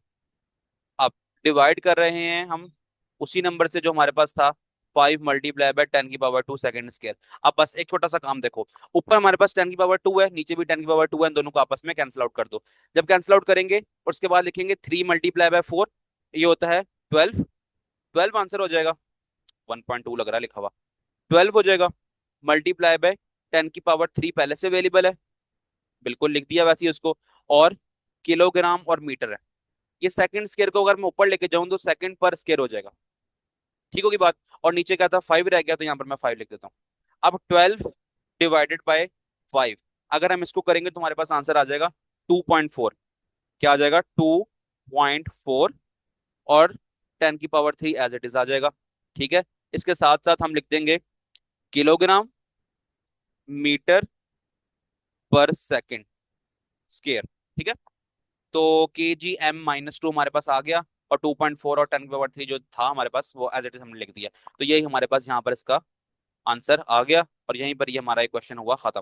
अब डिवाइड कर रहे हैं हम उसी नंबर से जो हमारे पास था, 5 × 10⁻², सेकंड स्केयर। अब बस एक छोटा सा काम देखो, ऊपर हमारे पास 10⁻² है, नीचे भी 10⁻² है, इन दोनों को आपस में कैंसिल आउट कर दो। जब कैंसिल आउट करेंगे और उसके बाद लिखेंगे 3 × 4, ये होता है 12। 12 आंसर हो जाएगा। 1.2 लग रहा है लिखा हुआ, 12 हो जाएगा। ×10⁻³ पहले से अवेलेबल है, बिल्कुल लिख दिया वैसे ही उसको। और किलोग्राम और मीटर है, ये सेकंड स्केयर को अगर मैं ऊपर लेके जाऊं तो सेकंड पर स्केयर हो जाएगा। ठीक होगी बात। और नीचे क्या था, 5 रह गया, तो यहाँ पर मैं 5 लिख देता हूँ। अब 12 ÷ 5, अगर हम इसको करेंगे तो हमारे पास आंसर आ जाएगा 2.4। क्या आ जाएगा, 2.4। और 10⁻³ एज इट इज आ जाएगा। ठीक है, इसके साथ साथ हम लिख देंगे kilogram metre per second square. ठीक है, तो kg/m-2 हमारे पास आ गया, और 2.4 और 10⁻³ जो था हमारे पास वो एज इट इज हमने लिख दिया। तो यही हमारे पास यहाँ पर इसका आंसर आ गया, और यहीं पर ये हमारा एक क्वेश्चन हुआ खत्म।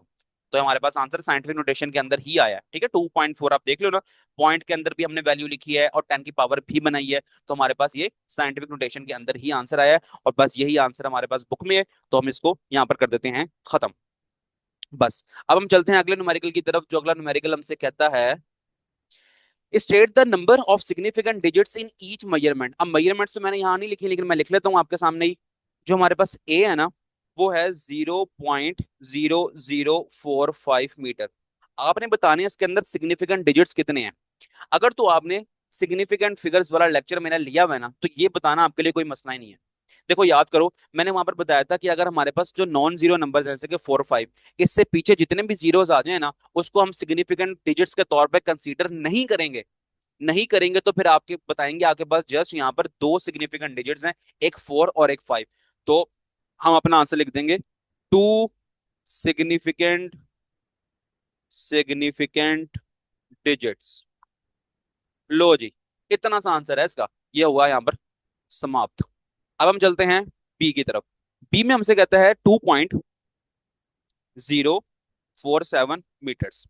तो हमारे पास आंसर साइंटिफिक नोटेशन के अंदर ही आया है। ठीक है, 2.4 आप देख लो ना, पॉइंट के अंदर भी हमने वैल्यू लिखी है और 10 की पावर भी बनाई है, तो हमारे पास ये साइंटिफिक नोटेशन के अंदर ही आंसर आया है, और बस यही आंसर हमारे पास बुक में है, तो हम इसको यहाँ पर कर देते हैं खत्म। बस अब हम चलते हैं अगले न्यूमेरिकल की तरफ। जो अगला न्यूमेरिकल हमसे कहता है, state the number of significant digits in each measurement. अब मेजरमेंट्स तो मैंने यहाँ नहीं लिखी, लेकिन मैं लिख लेता हूँ आपके सामने ही। जो हमारे पास ए है ना, वो है 0.0045 मीटर। आपने बताने हैं इसके अंदर सिग्निफिकेंट डिजिट्स कितने हैं। अगर तो आपने सिग्निफिकेंट फिगर्स वाला लेक्चर मैंने लिया हुआ है ना, तो ये बताना आपके लिए कोई मसला ही नहीं है। देखो याद करो, मैंने वहां पर बताया था कि अगर हमारे पास जो नॉन जीरो नंबर जैसे कि 4 5, इससे पीछे जितने भी जीरोस आ जाए ना, उसको हम सिग्निफिकेंट डिजिट्स के तौर पे कंसीडर नहीं करेंगे। नहीं करेंगे तो फिर आपके बताएंगे आपके पास जस्ट यहाँ पर दो सिग्निफिकेंट डिजिट्स हैं, एक 4 और एक 5। तो हम अपना आंसर लिख देंगे, टू सिग्निफिकेंट सिग्निफिकेंट डिजिट्स। लो जी, इतना सा आंसर है इसका, ये हुआ यहाँ पर समाप्त। अब हम चलते हैं बी की तरफ। बी में हमसे कहता है 2.047 मीटर्स।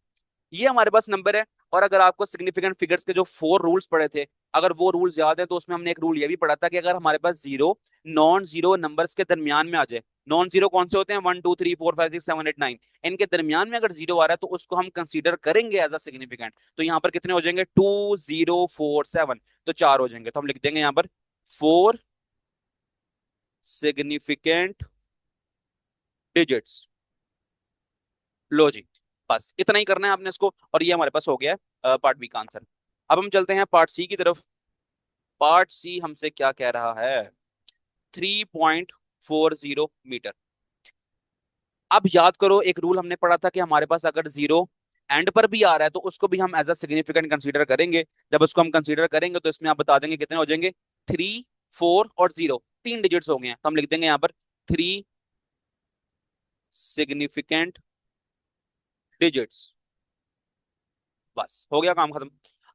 ये हमारे पास नंबर है। और अगर आपको सिग्निफिकेंट फिगर्स के जो 4 रूल्स पढ़े थे, अगर वो रूल्स याद है, तो उसमें हमने एक रूल ये भी पढ़ा था कि अगर हमारे पास जीरो नॉन जीरो नंबर्स के दरमियान में आ जाए, नॉन जीरो कौन से होते हैं, 1 2 3 4 5 6 7 8 9, इनके दरमियान में अगर जीरो आ रहा है तो उसको हम कंसीडर करेंगे एज अ सिग्निफिकेंट। तो यहाँ पर कितने हो जाएंगे, 2047, तो 4 हो जाएंगे। तो हम लिख देंगे यहाँ पर 4 सिग्निफिकेंट डिजिट्स। लो जी, बस इतना ही करना है आपने इसको, और ये हमारे पास हो गया है पार्ट बी का आंसर। अब हम चलते हैं पार्ट सी की तरफ। पार्ट सी हमसे क्या कह रहा है, 3.40 मीटर। अब याद करो, एक रूल हमने पढ़ा था कि हमारे पास अगर जीरो एंड पर भी आ रहा है तो उसको भी हम एज अ सिग्निफिकेंट कंसीडर करेंगे। जब उसको हम कंसीडर करेंगे तो इसमें आप बता देंगे कितने हो जाएंगे, 3 4 और 0, 3 डिजिट्स हो गए हैं। तो हम लिख देंगे यहाँ पर 3 सिग्निफिकेंट डिजिट्स। बस हो गया काम खत्म।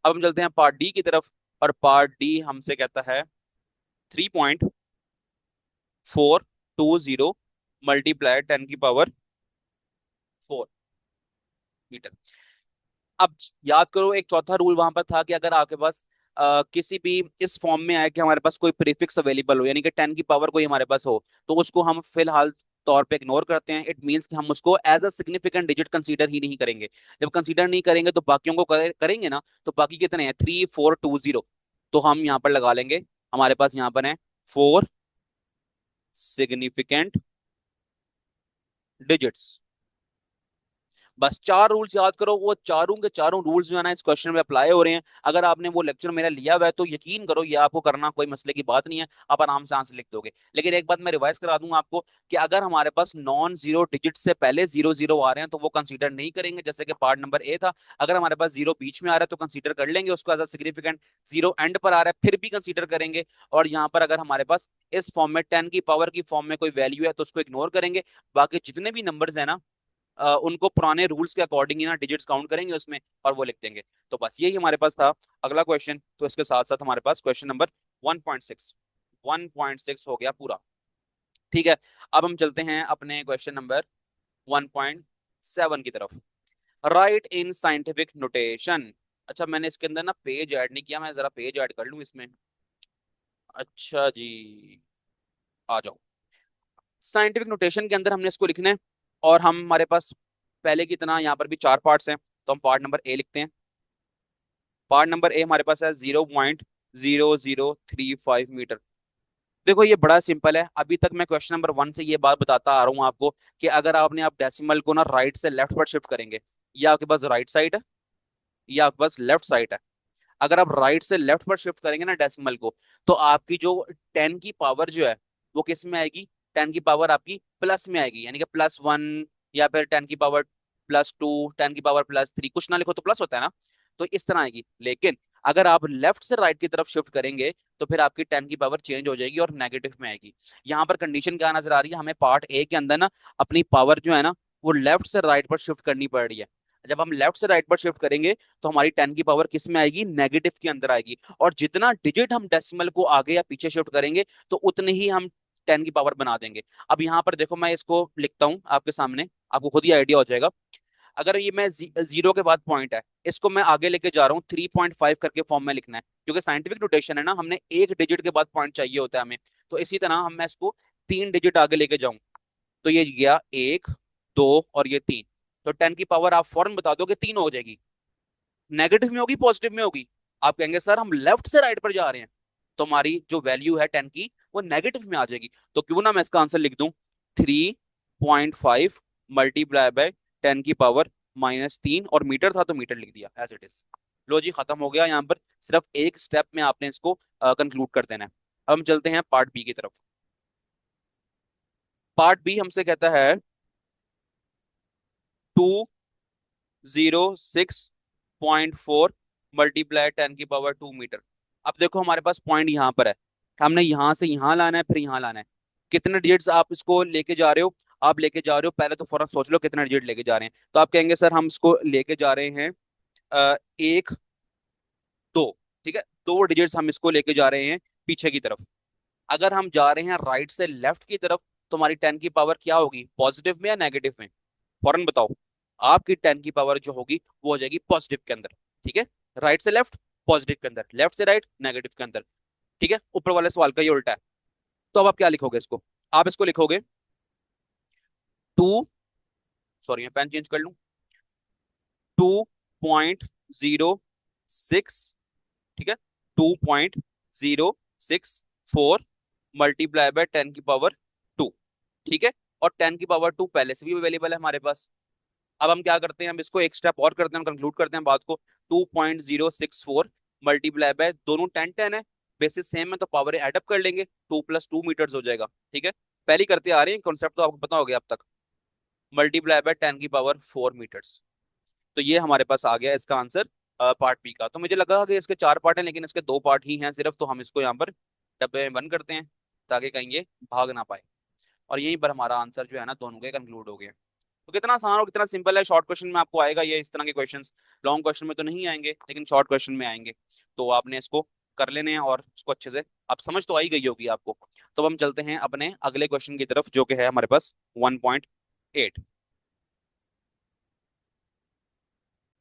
अब हम चलते हैं पार्ट डी की तरफ, और पार्ट डी हमसे कहता है 3.420 × 10⁻⁴मीटर। अब याद करो, एक चौथा रूल वहां पर था कि अगर आपके पास किसी भी इस फॉर्म में आए कि हमारे पास कोई प्रीफिक्स अवेलेबल हो, यानी कि 10 की पावर कोई हमारे पास हो, तो उसको हम फिलहाल तौर पे इग्नोर करते हैं। इट मींस कि हम उसको as a significant digit consider ही नहीं करेंगे। जब कंसीडर नहीं करेंगे तो बाकियों को करेंगे ना, तो बाकी कितने हैं, 3 4 2 0। तो हम यहाँ पर लगा लेंगे, हमारे पास यहाँ पर है 4 सिग्निफिकेंट डिजिट्स। बस 4 रूल्स याद करो, वो चारों के चारों रूल्स जो है ना इस क्वेश्चन में अप्लाई हो रहे हैं। अगर आपने वो लेक्चर मेरा लिया हुआ है तो यकीन करो, ये आपको करना कोई मसले की बात नहीं है, आप आराम से आंसर लिख दोगे। लेकिन एक बात मैं रिवाइज करा दूंगा आपको, कि अगर हमारे पास नॉन जीरो डिजिट से पहले 0 0 आ रहे हैं तो वो कंसीडर नहीं करेंगे, जैसे कि पार्ट नंबर ए था। अगर हमारे पास जीरो बीच में आ रहा है तो कंसीडर कर लेंगे उसको as a significant. Zero end पर आ रहा है फिर भी कंसीडर करेंगे। और यहाँ पर अगर हमारे पास इस फॉर्म में 10 की पावर की फॉर्म में कोई वैल्यू है तो उसको इग्नोर करेंगे। बाकी जितने भी नंबर्स है ना, उनको पुराने रूल्स के अकॉर्डिंग ही ना डिजिट्स काउंट करेंगे उसमें, और वो लिख देंगे। तो बस यही हमारे पास था अगला क्वेश्चन। तो इसके साथ साथ हमारे पास क्वेश्चन नंबर 1.6 1.6 हो गया पूरा। ठीक है, अब हम चलते हैं अपने क्वेश्चन नंबर 1.7 की तरफ। Right in scientific notation. अच्छा, मैंने इसके अंदर ना पेज ऐड नहीं किया, मैं जरा पेज ऐड कर लूँ इसमें। अच्छा जी, आ जाओ। साइंटिफिक नोटेशन के अंदर हमने इसको लिखना है, और हमारे पास पहले की तरह यहाँ पर भी 4 पार्ट्स हैं, तो हम पार्ट नंबर ए लिखते हैं। पार्ट नंबर ए हमारे पास है 0.0035 मीटर। देखो ये बड़ा सिंपल है, अभी तक मैं क्वेश्चन नंबर 1 से ये बात बताता आ रहा हूँ आपको कि अगर आपने आप डेसिमल को ना राइट से लेफ्ट पर शिफ्ट करेंगे, या आपके पास राइट साइड है या आपके पास लेफ्ट साइड है, अगर आप राइट से लेफ्ट पर शिफ्ट करेंगे ना डेसिमल को, तो आपकी जो 10 की पावर जो है वो किस में आएगी, 10 की पावर आपकी प्लस में आएगी, यानी कि +1, या फिर 10 की पावर +2, 10 की पावर +3, कुछ ना लिखो तो प्लस होता है ना, तो इस तरह आएगी। लेकिन अगर आप लेफ्ट से राइट की तरफ शिफ्ट करेंगे तो फिर आपकी 10 की पावर चेंज हो जाएगी और नेगेटिव में आएगी। यहाँ पर कंडीशन क्या नजर आ रही है, हमें पार्ट ए के अंदर ना अपनी पावर जो है ना वो लेफ्ट से राइट पर शिफ्ट करनी पड़ रही है। जब हम लेफ्ट से राइट पर शिफ्ट करेंगे तो हमारी 10 की पावर किस में आएगी, नेगेटिव के अंदर आएगी, और जितना डिजिट हम डेसिमल को आगे या पीछे शिफ्ट करेंगे तो उतने ही हम 10 की पावर बना देंगे। अब यहाँ पर देखो मैं इसको लिखता हूँ आपके सामने, आपको खुद ही आइडिया हो जाएगा। अगर ये मैं जीरो के बाद पॉइंट है, इसको मैं आगे लेके जा रहा हूँ 3.5 करके फॉर्म में लिखना है, क्योंकि साइंटिफिक नोटेशन है ना, हमने एक डिजिट के बाद पॉइंट चाहिए होता है हमें। तो इसी तरह हम मैं इसको 3 डिजिट आगे लेके जाऊं, तो ये गया 1, 2 और ये 3। तो 10 की पावर आप फौरन बता दो कि 3 हो जाएगी, नेगेटिव में होगी पॉजिटिव में होगी। आप कहेंगे सर हम लेफ्ट से राइट पर जा रहे हैं, तो हमारी जो वैल्यू है 10 की वो नेगेटिव में आ जाएगी। तो क्यों ना मैं इसका आंसर लिख दूं 3.5 मल्टीप्लाई बाय 10 की पावर -3, और मीटर था तो मीटर लिख दिया एज इट इज। लो जी, खत्म हो गया। यहाँ पर सिर्फ एक स्टेप में आपने इसको कंक्लूड कर देना है। अब हम चलते हैं पार्ट बी की तरफ। पार्ट बी हमसे कहता है 206.4 मल्टीप्लाई 10 की पावर 2 मीटर। अब देखो हमारे पास पॉइंट यहाँ पर है, हमने यहाँ से यहाँ लाना है फिर यहाँ लाना है। कितने डिजिट्स आप इसको लेके जा रहे हो, आप लेके जा रहे हो, पहले तो फौरन सोच लो कितने डिजिट लेके जा रहे हैं। तो आप कहेंगे सर हम इसको लेके जा रहे हैं 1, 2, ठीक है, 2 डिजिट्स हम इसको लेके जा रहे हैं पीछे की तरफ। अगर हम जा रहे हैं राइट से लेफ्ट की तरफ तो हमारी 10 की पावर क्या होगी, पॉजिटिव में या नेगेटिव में, फौरन बताओ। आपकी 10 की पावर जो होगी वो हो जाएगी पॉजिटिव के अंदर, ठीक है। राइट से लेफ्ट पॉजिटिव के अंदर, लेफ्ट से राइट नेगेटिव के अंदर, ठीक है। ऊपर वाले सवाल का ये उल्टा है। तो अब आप क्या लिखोगे इसको, आप इसको लिखोगे 2, सॉरी मैं पेन चेंज कर लूं, 2.06, ठीक है, 2.064 मल्टीप्लाई बाय 10 की पावर 2, ठीक है। और 10 की पावर 2 पहले से भी अवेलेबल है हमारे पास। अब हम क्या करते हैं, हम इसको एक स्टेप और करते हैं, कंक्लूड करते हैं बात को। 2.064 मल्टीप्लाई बाय, दोनों 10 10 है, बेसिस सेम है तो पावर एडअप कर लेंगे, 2 + 2 मीटर्स हो जाएगा, ठीक है। पहली करते आ रहे हैं, कॉन्सेप्ट तो आपको पता हो गया अब तक। मल्टीप्लाई बाय 10 की पावर 4 मीटर्स। तो ये हमारे पास आ गया इसका आंसर पार्ट बी का। तो मुझे लगा कि इसके 4 पार्ट हैं लेकिन इसके 2 पार्ट ही हैं सिर्फ, तो हम इसको यहाँ पर डब्बे में बंद करते हैं ताकि कहीं ये भाग ना पाए। और यहीं पर हमारा आंसर जो है ना दोनों के कंक्लूड हो गए। तो कितना आसान और कितना सिंपल है, शॉर्ट क्वेश्चन में आपको आएगा ये इस तरह के क्वेश्चंस। लॉन्ग क्वेश्चन में तो नहीं आएंगे लेकिन शॉर्ट क्वेश्चन में आएंगे। तो आपने इसको कर लेने हैं और इसको अच्छे से आप समझ तो आई गई होगी आपको। तो अब हम चलते हैं अपने अगले क्वेश्चन की तरफ जो कि है हमारे पास 1.8।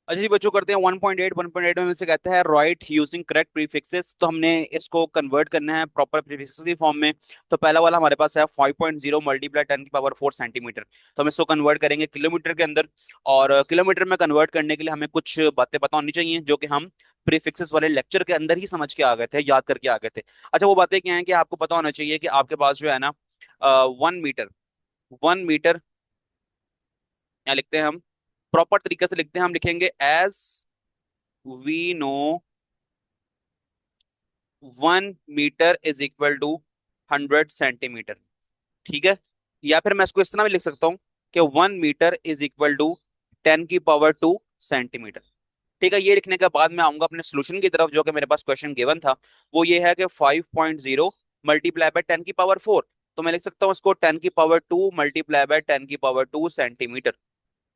अच्छा जी बच्चों, करते हैं 1.8। 1.8 में से कहता है राइट यूजिंग करेक्ट प्रीफिक्सेस। तो हमने इसको कन्वर्ट करना है प्रॉपर प्रीफिक्सेस की फॉर्म में। तो पहला वाला हमारे पास है 5.0 मल्टीप्लाई 10 की पावर 4 सेंटीमीटर। तो हम इसको कन्वर्ट करेंगे किलोमीटर के अंदर, और किलोमीटर में कन्वर्ट करने के लिए हमें कुछ बातें पता होनी चाहिए जो कि हम प्रीफिक्सेस वाले लेक्चर के अंदर ही समझ के आ गए थे, याद करके आ गए थे। अच्छा वो बातें क्या हैं कि आपको पता होना चाहिए कि आपके पास जो है ना 1 मीटर, 1 मीटर यहाँ लिखते हैं हम, प्रॉपर तरीके से लिखते हैं, हम लिखेंगे as we know 1 metre is equal to 100 centimetre, ठीक है। या फिर मैं इसको इस तरह भी लिख सकता हूँ कि 1 मीटर इज इक्वल टू 10 की पावर 2 सेंटीमीटर, ठीक है। ये लिखने के बाद मैं आऊंगा अपने सोल्यूशन की तरफ जो कि मेरे पास क्वेश्चन गिवन था। वो ये है कि 5.0 मल्टीप्लाई बाय 10 की पावर 4। तो मैं लिख सकता हूँ इसको 10 की पावर 2 मल्टीप्लाई बाय 10 की पावर 2 सेंटीमीटर,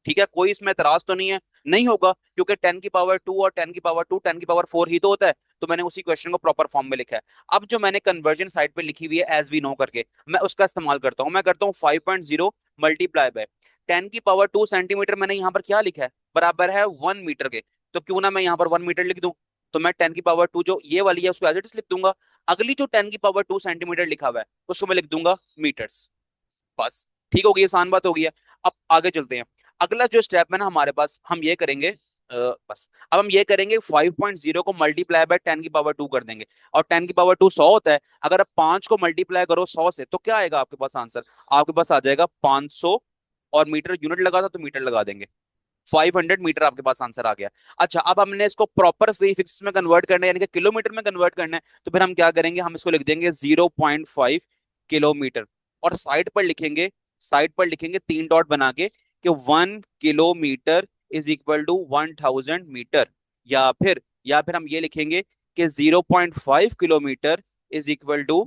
ठीक है। कोई इसमें एतराज तो नहीं है, नहीं होगा, क्योंकि 10 की पावर 2 और 10 की पावर 2 10 की पावर 4 ही तो होता है। तो मैंने उसी क्वेश्चन को प्रॉपर फॉर्म में लिखा है। अब जो मैंने कन्वर्जन साइड पे लिखी हुई है एज वी नो करके, मैं उसका इस्तेमाल करता हूँ। मैं करता हूँ 5.0 मल्टीप्लाई बाय 10 की पावर 2 सेंटीमीटर, मैंने यहाँ पर क्या लिखा है, बराबर है 1 मीटर के। तो क्यों ना मैं यहाँ पर 1 मीटर लिख दूं। तो मैं 10 की पावर 2 जो ये वाली है उसको एज इट इज लिख दूंगा। अगली जो 10 की पावर 2 सेंटीमीटर लिखा हुआ है उसको मैं लिख दूंगा मीटर्स। बस ठीक हो गई, आसान बात हो गई है। अब आगे चलते हैं। अगला जो स्टेप है ना हमारे पास, हम ये करेंगे बस अब हम ये करेंगे 5.0 को मल्टीप्लाई बाय 10 की पावर 2 कर देंगे। और 10 की पावर 2 100 होता है। अगर आप 5 को मल्टीप्लाई करो 100 से तो क्या आएगा आपके पास आंसर? आपके पास आ जाएगा 500। और मीटर यूनिट लगा था तो मीटर लगा देंगे। 500 मीटर आपके पास आंसर आ गया। अच्छा, अब हमने इसको प्रॉपर प्रीफिक्स में कन्वर्ट करना है, यानी कि किलोमीटर में कन्वर्ट करना है। तो फिर हम क्या करेंगे, हम इसको लिख देंगे 0.5 किलोमीटर। और साइड पर लिखेंगे 3 डॉट बना के कि 1 kilometre is equal to 1000 metre. या फिर हम ये लिखेंगे कि 0.5 kilometre is equal to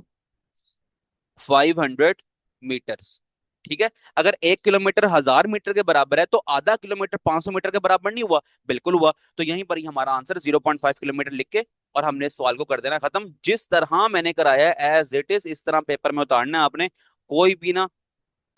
500 metres. ठीक है। अगर 1 किलोमीटर 1000 मीटर के बराबर है तो आधा किलोमीटर 500 मीटर के बराबर नहीं हुआ? बिल्कुल हुआ। तो यहीं पर ही हमारा आंसर 0.5 किलोमीटर लिख के और हमने इस सवाल को कर देना खत्म। जिस तरह मैंने कराया है एज इट इज इस तरह पेपर में उतारना है आपने। कोई भी ना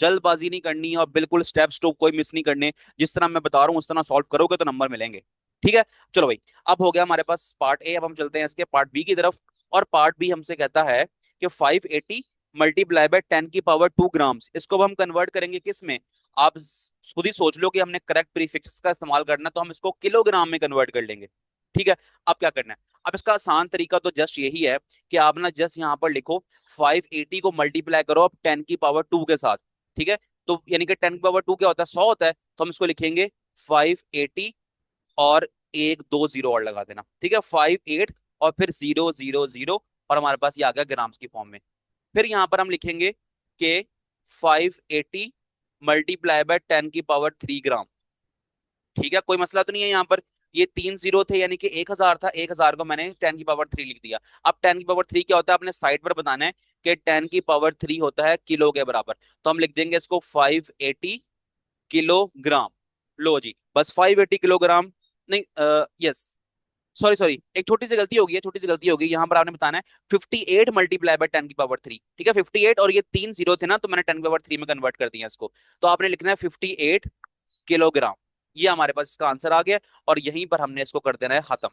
जल्दबाजी नहीं करनी है और बिल्कुल स्टेप स्टोप कोई मिस नहीं करने। जिस तरह मैं बता रहा हूँ उस तरह सॉल्व करोगे तो नंबर मिलेंगे। ठीक है। चलो भाई, अब हो गया हमारे पास पार्ट ए। अब हम चलते हैं इसके पार्ट बी की तरफ। और पार्ट बी हमसे कहता है कि 580 मल्टीप्लाई बाय 10 की पावर 2 ग्राम्स, इसको अब हम कन्वर्ट करेंगे किस में? आप खुद ही सोच लो कि हमने करेक्ट प्रीफिक्स का इस्तेमाल करना है, तो हम इसको किलोग्राम में कन्वर्ट कर लेंगे। ठीक है। अब क्या करना है? अब इसका आसान तरीका तो जस्ट यही है कि आप ना जस्ट यहाँ पर लिखो 580 को मल्टीप्लाई करो अब 10 की पावर 2 के साथ। ठीक है। तो यानी कि 10 की पावर 2 क्या होता है? 100 होता है। तो हम इसको लिखेंगे 580 और एक दो जीरो और लगा देना। ठीक है। 58 और फिर 000 और हमारे पास ये आ गया ग्राम्स की फॉर्म में। फिर यहां पर हम लिखेंगे कि 580 मल्टीप्लाई बाय 10 की पावर 3 ग्राम। ठीक है, कोई मसला तो नहीं है यहाँ पर। ये 3 जीरो थे यानी कि 1000 था, 1000 को मैंने 10 की पावर 3 लिख दिया। अब 10 की पावर 3 क्या होता है अपने साइड पर बताना है कि 10 की पावर 3 होता है किलो के बराबर। तो हम लिख देंगे इसको 580 किलोग्राम। लो जी, बस 580 किलोग्राम। नहीं, यस, सॉरी सॉरी, एक छोटी सी गलती होगी है, छोटी सी गलती होगी यहाँ पर। आपने बताना है 58 मल्टीप्लाई बाय 10 की पावर 3। ठीक है, 58 और ये 3 जीरो थे ना तो मैंने 10 की पावर 3 में कन्वर्ट कर दिया इसको। तो आपने लिखना है 58 किलोग्राम। ये हमारे पास इसका आंसर आ गया। और यहीं पर हमने इसको कर देना है खत्म।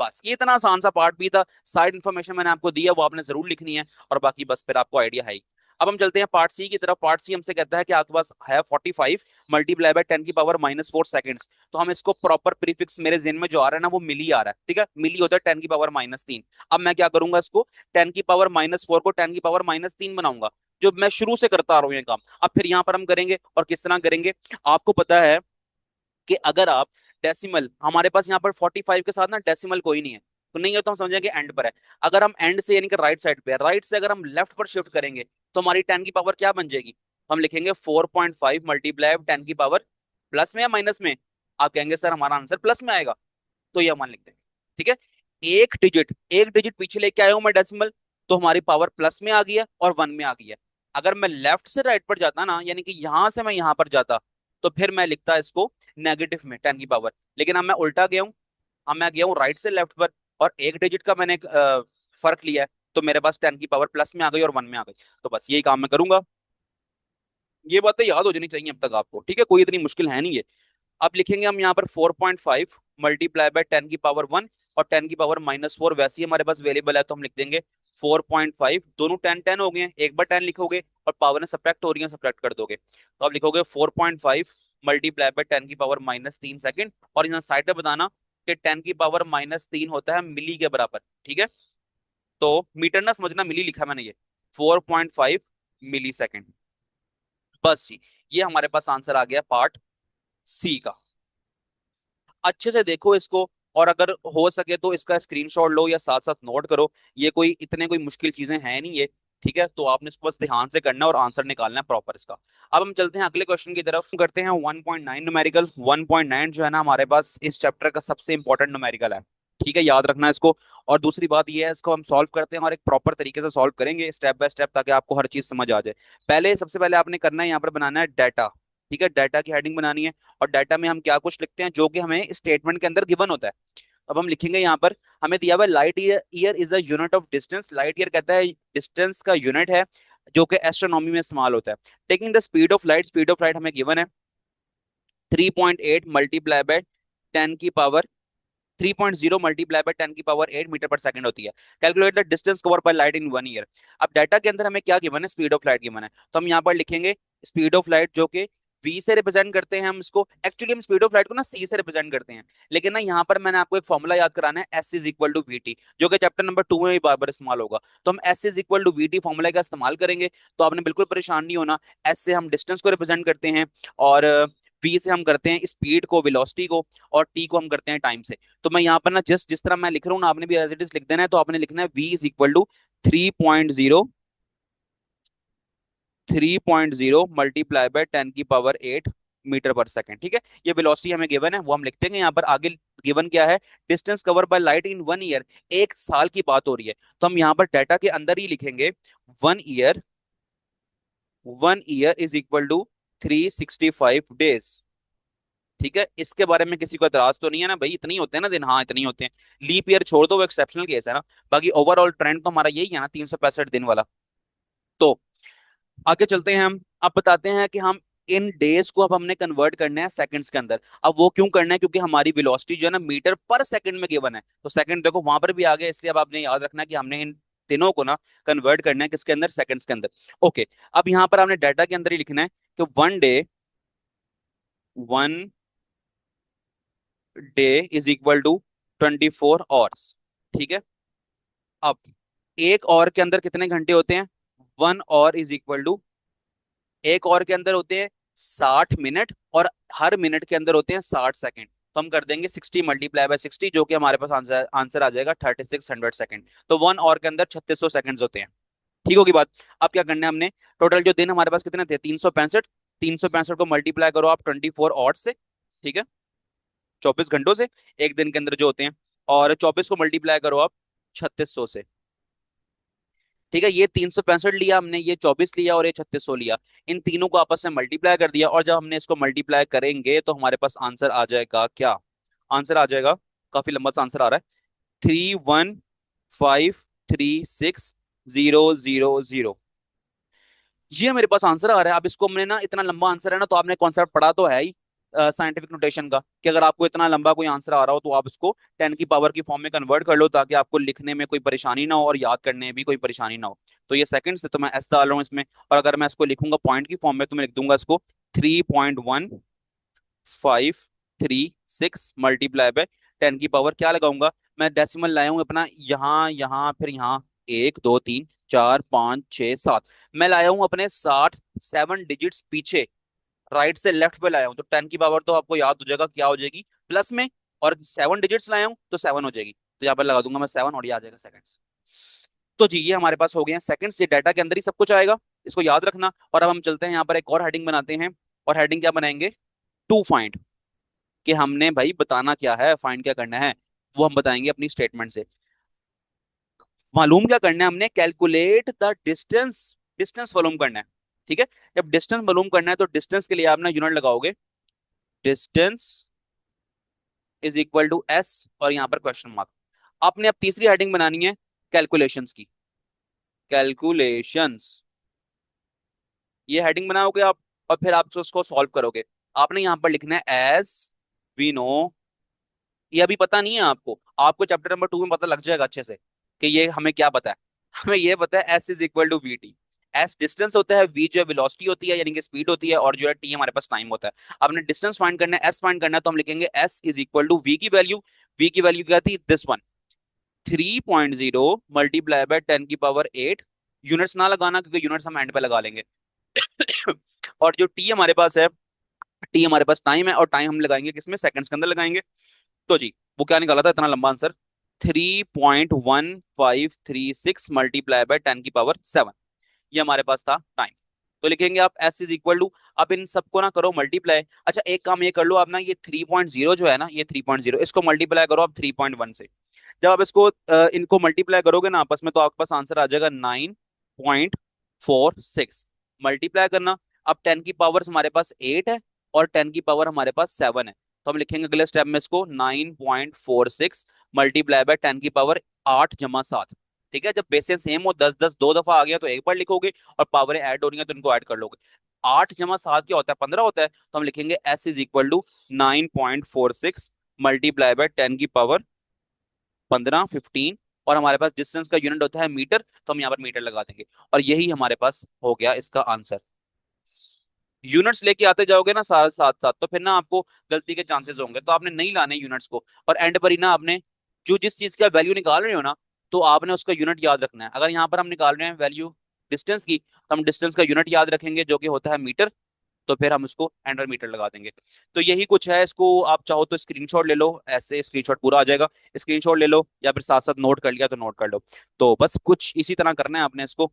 बस ये इतना आसान सा पार्ट भी था। साइड इन्फॉर्मेशन मैंने आपको दी है वो आपने जरूर लिखनी है। और बाकी बस फिर आपको आइडिया है ही। अब हम चलते हैं पार्ट सी की तरफ। पार्ट सी हमसे कहता है कि आपके पास है 45 मल्टीप्लाई बाय 10 की पावर -4 सेकेंड्स। तो हम इसको प्रॉपर प्रीफिक्स मेरे जेन में जो आ रहा है ना वो मिली आ रहा है। ठीक है, मिली होता है 10 की पावर -3। अब मैं क्या करूंगा, इसको 10 की पावर -4 को 10 की पावर -3 बनाऊंगा। जो मैं शुरू से करता आ रहा हूँ ये काम, अब फिर यहाँ पर हम करेंगे। और किस तरह करेंगे? आपको पता है कि अगर आप डेसिमल, हमारे पास यहाँ पर 45 के साथ ना डेसिमल कोई नहीं है, तो नहीं है तो हम समझेंगे एंड पर है। अगर हम एंड से यानी कि राइट साइड पे है, राइट से अगर हम लेफ्ट पर शिफ्ट करेंगे तो हमारी 10 की पावर क्या बन जाएगी? हम लिखेंगे 4.5 मल्टीप्लाई 10 की पावर प्लस में या माइनस में? आप कहेंगे सर हमारा आंसर प्लस में आएगा। तो ये हम लिख देंगे। ठीक है। एक डिजिट पीछे लेके आया हूं मैं डेसिमल, तो हमारी पावर प्लस में आ गई है और 1 में आ गई है। अगर मैं लेफ्ट से राइट पर जाता ना, यानी कि यहां से मैं यहां पर जाता, तो फिर मैं लिखता इसको नेगेटिव में 10 की पावर। लेकिन अब मैं उल्टा गया हूँ। अब मैं गया हूँ राइट से लेफ्ट पर और एक डिजिट का मैंने फर्क लिया है। तो मेरे पास 10 की पावर प्लस में आ गई और 1 में आ गई। तो बस यही काम मैं करूंगा। ये बातें याद हो जानी चाहिए अब तक आपको। ठीक है, कोई इतनी मुश्किल है नहीं ये। अब लिखेंगे हम यहाँ पर 4.5 मल्टीप्लाई बाय 10 की पावर 1 और 10 की पावर -4 वैसे ही हमारे पास वेरिएबल है तो हम लिख देंगे 4.5। दोनों 10 10 हो गए हैं, एक बार 10 लिखोगे और पावर सब्ट्रैक्ट हो रही है, सब्ट्रैक्ट कर दोगे। तो आप लिखोगे 4.5 मल्टीप्लाई बाय 10 की पावर -3 सेकेंड। और यहाँ साइड पे बताना कि 10 की पावर -3 होता है मिली के बराबर। ठीक है, तो मीटर ना समझना, मिली लिखा मैंने ये 4.5 मिली सेकेंड। बस जी, ये हमारे पास आंसर आ गया पार्ट सी का। अच्छे से देखो इसको। और अगर हो सके तो इसका स्क्रीनशॉट लो या साथ साथ नोट करो। ये कोई मुश्किल चीजें हैं नहीं ये। ठीक है, तो आपने इसको बस ध्यान से करना है और आंसर निकालना है प्रॉपर इसका। अब हम चलते हैं अगले क्वेश्चन की तरफ। करते हैं 1.9 न्यूमेरिकल। 1.9 जो है ना हमारे पास इस चैप्टर का सबसे इंपॉर्टेंट न्यूमेरिकल है। ठीक है, याद रखना है इसको। और दूसरी बात ये है, इसको हम सॉल्व करते हैं और एक प्रॉपर तरीके से सॉल्व करेंगे स्टेप बाय स्टेप, ताकि आपको हर चीज समझ आ जाए। सबसे पहले आपने करना है, यहाँ पर बनाना है डाटा। ठीक है, डाटा की हेडिंग बनानी है। और डाटा में हम क्या कुछ लिखते हैं जो कि हमें स्टेटमेंट के अंदर गिवन होता है। अब हम लिखेंगे यहाँ पर, हमें दिया हुआ light year, year is a unit of distance. Light year कहता है डिस्टेंस का यूनिट है जो कि एस्ट्रोनॉमी में इस्तेमाल होता है। Taking the speed of light, speed of light हमें गिवन है 3.8 मल्टीप्लाई बाय 10 की पावर 3.0 मल्टीप्लाई बाय 10⁸ होती है। Calculate the distance cover by light in 1 year. अब डाटा के अंदर हमें क्या गिवन है, स्पीड ऑफ लाइट गिवन है, तो हम यहाँ पर लिखेंगे स्पीड ऑफ लाइट जो कि v से रिप्रेजेंट करते हैं हम इसको, एक्चुअली हम स्पीड ऑफ लाइट को ना c से रिप्रेजेंट करते हैं, लेकिन ना यहाँ पर मैंने आपको एक फॉर्मूला याद कराना है, s is equal to V T, जो कि चैप्टर नंबर 2 में भी बार बार इस्तेमाल होगा। तो हम s is equal to V T formula का इस्तेमाल करेंगे, तो आपने बिल्कुल परेशान नहीं होना। s से हम डिस्टेंस को रिप्रेजेंट करते हैं, और v से हम करते हैं स्पीड को, वेलोसिटी को, और t को हम करते हैं टाइम से। तो मैं यहाँ पर ना जस्ट जिस तरह मैं लिख रहा हूँ ना, आपने भी एज इट इज लिख देना है। तो आपने लिखना है v is equal to 3.0 multiply by 10⁸ metre per second. ठीक है, ये वेलोसिटी हमें गिवन है, वो हम लिखते हैं। यहाँ पर आगे गिवन क्या है, distance cover by light in 1 year, 1 साल की बात हो रही है, तो हम यहाँ पर डाटा के अंदर ही लिखेंगे 1 year, 1 year is equal to 365 days. ठीक है, इसके बारे में किसी को एतराज तो नहीं है ना भाई, इतने ही होते हैं ना दिन, हाँ इतने ही होते हैं। लीप ईयर छोड़ दो, वो एक्सेप्शनल केस है ना, बाकी ओवरऑल ट्रेंड तो हमारा यही है ना, 365 दिन वाला। तो आगे चलते हैं हम, अब बताते हैं कि हम इन डेज को अब हमने कन्वर्ट करना है सेकंड्स के अंदर। अब वो क्यों करना है, क्योंकि हमारी वेलोसिटी जो है ना मीटर पर सेकंड में गिवन है, तो सेकंड देखो वहां पर भी आ गया, इसलिए अब आपने याद रखना है कि हमने इन दिनों को ना कन्वर्ट करना है किसके अंदर, सेकंड्स के अंदर। ओके, अब यहाँ पर आपने डाटा के अंदर ही लिखना है कि 1 day is equal to 24 hours. ठीक है, अब एक और के अंदर कितने घंटे होते हैं, 1 आवर इज इक्वल टू, एक और के अंदर होते हैं 60 मिनट, और हर मिनट के अंदर होते हैं 60 सेकंड। तो हम कर देंगे 60 × 60, जो कि हमारे पास आंसर आंसर आ जाएगा 3600 सेकंड। तो 1 आवर के अंदर 3600 सेकंड होते हैं। ठीक होगी बात। अब क्या करना है हमने, टोटल जो दिन हमारे पास कितने थे, 365, 365 को मल्टीप्लाई करो आप 24 आवर्स से। ठीक है, 24 घंटों से एक दिन के अंदर जो होते हैं, और 24 को मल्टीप्लाई करो आप 3600 से। ठीक है, ये 365 लिया हमने, ये 24 लिया, और ये 3600 लिया, इन तीनों को आपस में मल्टीप्लाई कर दिया, और जब हमने इसको मल्टीप्लाई करेंगे तो हमारे पास आंसर आ जाएगा क्या, आंसर आ जाएगा, काफी लंबा सा आंसर आ रहा है, 315360000। ये मेरे पास आंसर आ रहा है। अब इसको हमने ना, इतना लंबा आंसर है ना, तो आपने कॉन्सेप्ट पढ़ा तो है ही साइंटिफिक नोटेशन का, कि अगर आपको इतना लंबा कोई आंसर आ रहा हो तो आप इसको 10 की पावर की फॉर्म में कन्वर्ट कर लो, ताकि आपको लिखने में कोई परेशानी ना हो और याद करने में भी कोई परेशानी ना हो। तो ये सेकंड से, तो मैं एस डाल रहा हूँ इसमें, और अगर मैं इसको लिखूंगा पॉइंट की फॉर्म में, तो मैं लिख दूंगा इसको 3.1536 मल्टीप्लाई बाय 10 की पावर, क्या लगाऊंगा मैं, डेसिमल लाया हूँ अपना, यहाँ यहाँ फिर यहाँ, 1 2 3 4 5 6 7, मैं लाया हूँ अपने 7 डिजिट्स पीछे, राइट से लेफ्ट पे लाया हूँ, तो 10 की पावर तो आपको याद हो जाएगा क्या हो जाएगी, प्लस में, और 7 डिजिट्स लाया हूँ तो 7 हो जाएगी, तो यहाँ पर लगा दूंगा मैं 7, और ये आ जाएगा सेकंड्स। तो जी ये हमारे पास हो गए हैं सेकंड्स, ये डाटा के अंदर ही सब कुछ आएगा, इसको याद रखना। और अब हम चलते हैं यहाँ पर एक और हेडिंग बनाते हैं, और हेडिंग क्या बनाएंगे, टू फाइंड, कि हमने भाई बताना क्या है, फाइंड क्या करना है, वो हम बताएंगे अपनी स्टेटमेंट से। मालूम क्या करना है हमने, कैलकुलेट द डिस्टेंस, डिस्टेंस मालूम करना है। ठीक है, जब डिस्टेंस मालूम करना है तो डिस्टेंस के लिए आप ना यूनिट लगाओगे, distance is equal to S, और यहाँ पर क्वेश्चन मार्क। आपने अब तीसरी हेडिंग बनानी है कैलकुलेशंस की, कैलकुलेशंस, ये हेडिंग बनाओगे आप, और फिर आप उसको सॉल्व करोगे। आपने यहाँ पर लिखना है एज वी नो, ये अभी पता नहीं है आपको, आपको चैप्टर नंबर 2 में पता लग जाएगा अच्छे से कि ये हमें क्या पता है। हमें ये पता है S is equal to V T, S distance होता है, वी जो है वेलोसिटी होती है, यानी कि स्पीड होती है, और जो है टी हमारे पास टाइम होता है। आपने डिस्टेंस फाइंड करना है, एस फाइंड करना है, तो हम लिखेंगे S is equal to V की वैल्यू, वी की वैल्यू क्या थी, this one, 3.0 multiply by 10⁸, units ना लगाना क्योंकि यूनिट्स हम एंड पे लगा लेंगे। और जो टी हमारे पास है, टी हमारे पास टाइम है, और टाइम हम लगाएंगे किसमें, सेकंड्स के अंदर लगाएंगे। तो जी वो क्या निकाला था इतना लंबा आंसर, 3.1536 मल्टीप्लाई बाय 10⁸, ये हमारे पास था टाइम। तो लिखेंगे आप s इज इक्वल टू, अब इन सबको ना करो मल्टीप्लाई। अच्छा एक काम ये कर लो आप ना, ये 3.0 जो है ना, ये 3.0 इसको मल्टीप्लाई करो आप 3.1 से। जब आप इसको इनको मल्टीप्लाई करोगे ना आपस में, तो आपके पास आंसर आ जाएगा 9.46। मल्टीप्लाई करना, अब 10 की पावर हमारे पास 8 है, और 10 की पावर हमारे पास 7 है, तो हम लिखेंगे अगले स्टेप में इसको 9.46 मल्टीप्लाई बाय 10 की पावर 8 जमा 7। ठीक है, जब बेसिस सेम हो, 10 10 2 दफा आ गया तो एक बार लिखोगे, और पावरें ऐड हो रही हैं तो इनको ऐड कर लोगे। 8 जमा 7 क्या होता है, 15 होता है, तो हम लिखेंगे s is equal to 9.46 multiply by 10 की पावर 15, 15, और हमारे पास डिस्टेंस का यूनिट होता है मीटर, तो हम यहाँ पर मीटर लगा देंगे। और यही हमारे पास हो गया इसका आंसर। यूनिट्स लेके आते जाओगे ना साथ साथ साथ, तो फिर ना आपको गलती के चांसेस होंगे, तो आपने नहीं लाने यूनिट्स को। और एंड पर ही ना आपने जो जिस चीज का वैल्यू निकाल रहे हो ना, तो आपने उसका यूनिट याद रखना है। अगर यहाँ पर हम निकाल रहे हैं वैल्यू डिस्टेंस की, तो हम डिस्टेंस का यूनिट याद रखेंगे जो कि होता है मीटर, तो फिर हम उसको एंड पर मीटर लगा देंगे। तो यही कुछ है। इसको आप चाहो तो स्क्रीनशॉट ले लो, ऐसे स्क्रीनशॉट पूरा आ जाएगा। स्क्रीनशॉट ले लो या फिर साथ साथ नोट कर लिया तो नोट कर लो। तो बस कुछ इसी तरह करना है आपने इसको।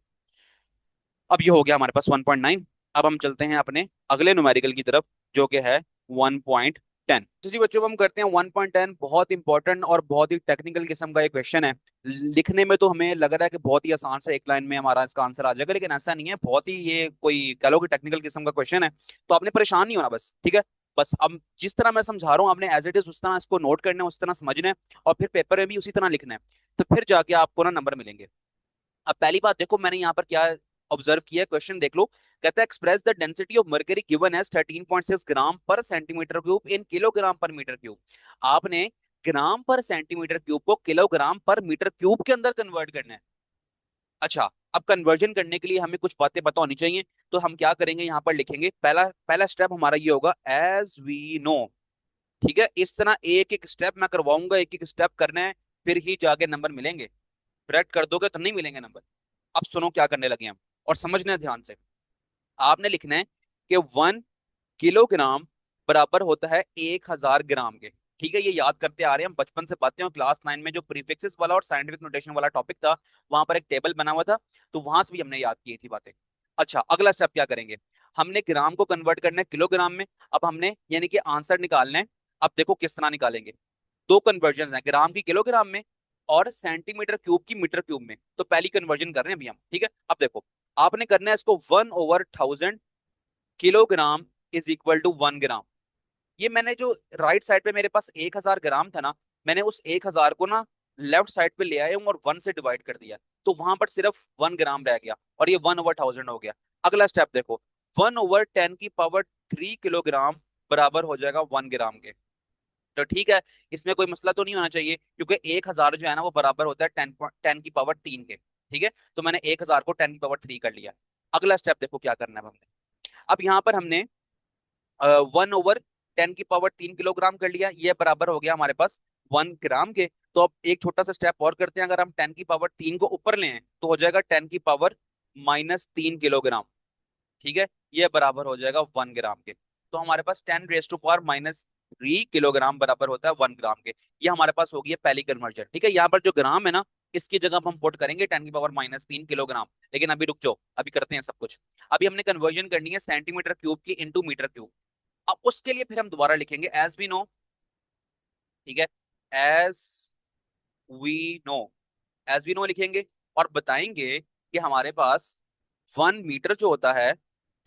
अब ये हो गया हमारे पास 1.9। अब हम चलते हैं अपने अगले न्यूमेरिकल की तरफ, जो कि है 1.10। जी बच्चों, अब हम करते हैं 1.10। बहुत इंपॉर्टेंट और बहुत ही टेक्निकल किस्म का एक क्वेश्चन है। लिखने में तो हमें लग रहा है कि बहुत ही आसान से एक लाइन में हमारा इसका आंसर आ जाएगा, लेकिन ऐसा नहीं है। बहुत ही ये कोई कह लो कि टेक्निकल किस्म का क्वेश्चन है, तो आपने परेशान नहीं होना बस, ठीक है। बस अब जिस तरह मैं समझा रहा हूँ आपने एज इट इज उस तरह इसको नोट करना है, उस तरह समझना है, और फिर पेपर में भी उसी तरह लिखना है। तो फिर जाके आपको ना नंबर मिलेंगे। अब पहली बात देखो, मैंने यहाँ पर क्या ऑब्जर्व किया है, क्वेश्चन देख लो। कहता है express the density of mercury given as 13.6 gram per centimetre cube in kilogram per metre cube. आपने ग्राम पर सेंटीमीटर क्यूब को किलोग्राम पर मीटर क्यूब के अंदर कन्वर्ट करना है। अच्छा, अब कन्वर्जन करने के लिए हमें कुछ बातें पता होनी चाहिए। तो हम क्या करेंगे, यहाँ पर लिखेंगे पहला पहला स्टेप हमारा ये होगा, एज वी नो। ठीक है, इस तरह एक एक स्टेप मैं करवाऊंगा, एक एक स्टेप करना है, फिर ही जाके नंबर मिलेंगे। ब्रेड कर दोगे तो नहीं मिलेंगे नंबर। अब सुनो क्या करने लगे हम, और समझना है ध्यान से। आपने लिखना है कि 1 किलोग्राम बराबर होता है 1,000 ग्राम के। ठीक है, ये याद करते आ रहे हैं हम बचपन से बातें, और क्लास 9 में जो प्रीफिक्सेस वाला और साइंटिफिक नोटेशन वाला टॉपिक था, वहां पर एक टेबल बना हुआ था, तो वहां से भी हमने याद की थी बातें। अच्छा, अगला स्टेप क्या करेंगे, हमने ग्राम को कन्वर्ट करना है किलोग्राम में। अब हमने यानी कि आंसर निकालना है। अब देखो किस तरह निकालेंगे। दो कन्वर्जन है, ग्राम की किलोग्राम में और सेंटीमीटर क्यूब की मीटर क्यूब में। तो पहली कन्वर्जन कर रहे हैं अभी हम, ठीक है। अब देखो, आपने करना है इसको 1/1000 किलोग्राम इज इक्वल टू 1 ग्राम। ये मैंने जो राइट साइड पे मेरे पास 1,000 ग्राम था ना, मैंने उस 1,000 को ना लेफ्ट साइड पे ले आया हूँ और 1 से डिवाइड कर दिया, तो वहां पर सिर्फ 1 ग्राम रह गया, और ये 1/1000 हो गया। अगला स्टेप देखो, 1/10 की पावर 3 किलोग्राम बराबर हो जाएगा 1 ग्राम के। तो ठीक है, इसमें कोई मसला तो नहीं होना चाहिए, क्योंकि 1,000 जो है ना वो बराबर होता है 10 की पावर 3 के। ठीक है, तो मैंने 1,000 को 10 की पावर 3 कर लिया। अगला स्टेप देखो क्या करना है हमने। अब यहाँ पर हमने 1/10 की पावर 3 किलोग्राम कर लिया, ये बराबर हो गया हमारे पास 1 ग्राम के। तो अब एक छोटा सा स्टेप और करते हैं, अगर हम 10 की पावर 3 को ऊपर ले आए तो हो जाएगा 10 की पावर -3 किलोग्राम। ठीक है, ये बराबर हो जाएगा 1 ग्राम के। तो हमारे पास 10 रेज़ टू पावर -3 किलोग्राम बराबर होता है 1 ग्राम के। ये हमारे पास होगी है पहली कन्वर्जन। ठीक है, यहाँ पर जो ग्राम है ना, इसकी जगह अब हम पुट करेंगे 10 की पावर -3 किलोग्राम। लेकिन अभी रुक जाओ, अभी करते हैं सब कुछ। अभी हमने कन्वर्जन करनी है सेंटीमीटर क्यूब की इंटू मीटर क्यूब। अब उसके लिए फिर हम दोबारा लिखेंगे एज वी नो। ठीक है, as we know, as we know लिखेंगे, और बताएंगे कि हमारे पास 1 मीटर जो होता है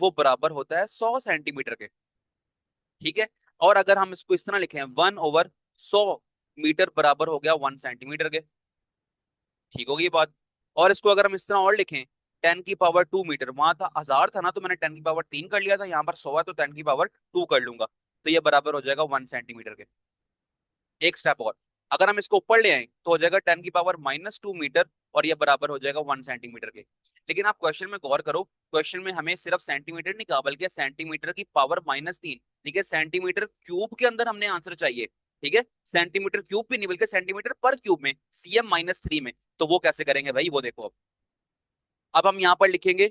वो बराबर होता है 100 सेंटीमीटर के। ठीक है, और अगर हम इसको इस तरह लिखें, 1/100 मीटर बराबर हो गया 1 सेंटीमीटर के। ठीक होगी ये बात। और इसको अगर हम इस तरह और लिखें, 10 की पावर 2 मीटर, वहां था 1,000 था ना, तो मैंने 10 की पावर 3 कर लिया था, यहाँ पर 100 है तो 10 की पावर 2 कर लूंगा, तो ये बराबर हो जाएगा 1 सेंटीमीटर के। एक स्टेप और, अगर हम इसको ऊपर ले आए तो हो जाएगा 10 की पावर -2 मीटर, और ये बराबर हो जाएगा 1 सेंटीमीटर के। लेकिन आप क्वेश्चन में गौर करो, क्वेश्चन में हमें सिर्फ सेंटीमीटर नहीं कहा, बल्कि सेंटीमीटर की पावर -3। ठीक है, सेंटीमीटर क्यूब के अंदर हमने आंसर चाहिए। ठीक है, सेंटीमीटर क्यूब भी नहीं बल्कि सेंटीमीटर पर क्यूब में, CM-3 में। तो वो कैसे करेंगे भाई, वो देखो। अब हम यहाँ पर लिखेंगे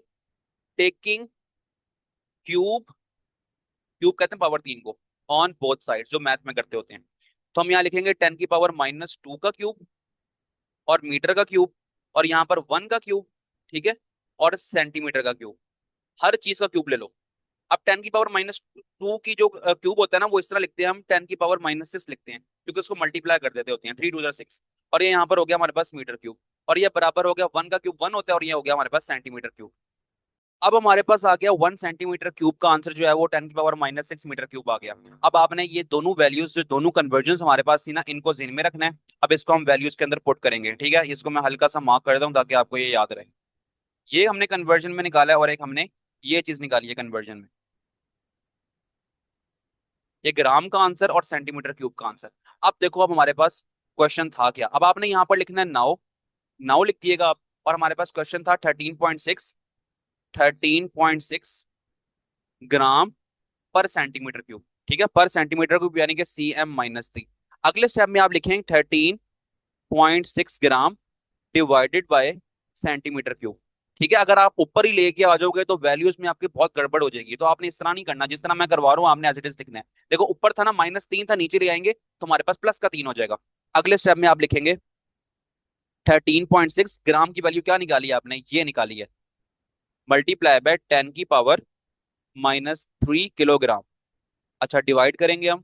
टेकिंग क्यूब, क्यूब कहते हैं पावर 3 को, ऑन बोथ साइड जो मैथ में करते होते हैं। तो हम यहाँ लिखेंगे 10 की पावर -2 का क्यूब, और मीटर का क्यूब, और यहाँ पर 1 का क्यूब। ठीक है, और सेंटीमीटर का क्यूब, हर चीज का क्यूब ले लो। अब 10 की पावर -2 की जो क्यूब होता है ना, वो इस तरह लिखते हैं हम, 10 की पावर -6 लिखते हैं, क्योंकि उसको मल्टीप्लाई कर देते होते हैं, 3 2 6। और ये यहाँ पर हो गया हमारे पास मीटर क्यूब, और ये बराबर हो गया 1 का क्यूब 1 होता है, और ये हो गया हमारे पास सेंटीमीटर क्यूब। अब हमारे पास आ गया 1 सेंटीमीटर क्यूब का आंसर जो है वो 10 की पावर -6 मीटर क्यूब आ गया। अब आपने ये दोनों वैल्यूज, जो दोनों कन्वर्जन हमारे पास थी ना, इनको ध्यान में रखना है। अब इसको हम वैल्यूज के अंदर पुट करेंगे। ठीक है, इसको मैं हल्का सा मार्क कर देता हूँ ताकि आपको ये याद रहे। ये हमने कन्वर्जन में निकाला है, और एक हमने ये चीज निकाली है कन्वर्जन में, ये ग्राम का आंसर और सेंटीमीटर क्यूब का आंसर। अब देखो, अब हमारे पास क्वेश्चन था क्या, अब आपने यहाँ पर लिखना है नाउ। नाउ लिख दिएगा आप। और हमारे पास क्वेश्चन था 13.6, 13.6 ग्राम पर सेंटीमीटर क्यूब। ठीक है, पर सेंटीमीटर क्यूब यानी कि CM-3। अगले स्टेप में आप लिखेंगे 13.6 gram divided by centimetre cube. ठीक है, अगर आप ऊपर ही लेके आ जाओगे तो वैल्यूज में आपकी बहुत गड़बड़ हो जाएगी। तो आपने इस तरह नहीं करना, जिस तरह मैं करवा रहा हूँ आपने एज इट इज लिखना है। देखो, ऊपर था ना -3 था, नीचे ले आएंगे तो हमारे पास +3 हो जाएगा। अगले स्टेप में आप लिखेंगे 13.6 ग्राम की वैल्यू क्या निकाली है आपने, ये निकाली है, मल्टीप्लाई बाय 10⁻³ किलोग्राम। अच्छा, डिवाइड करेंगे हम,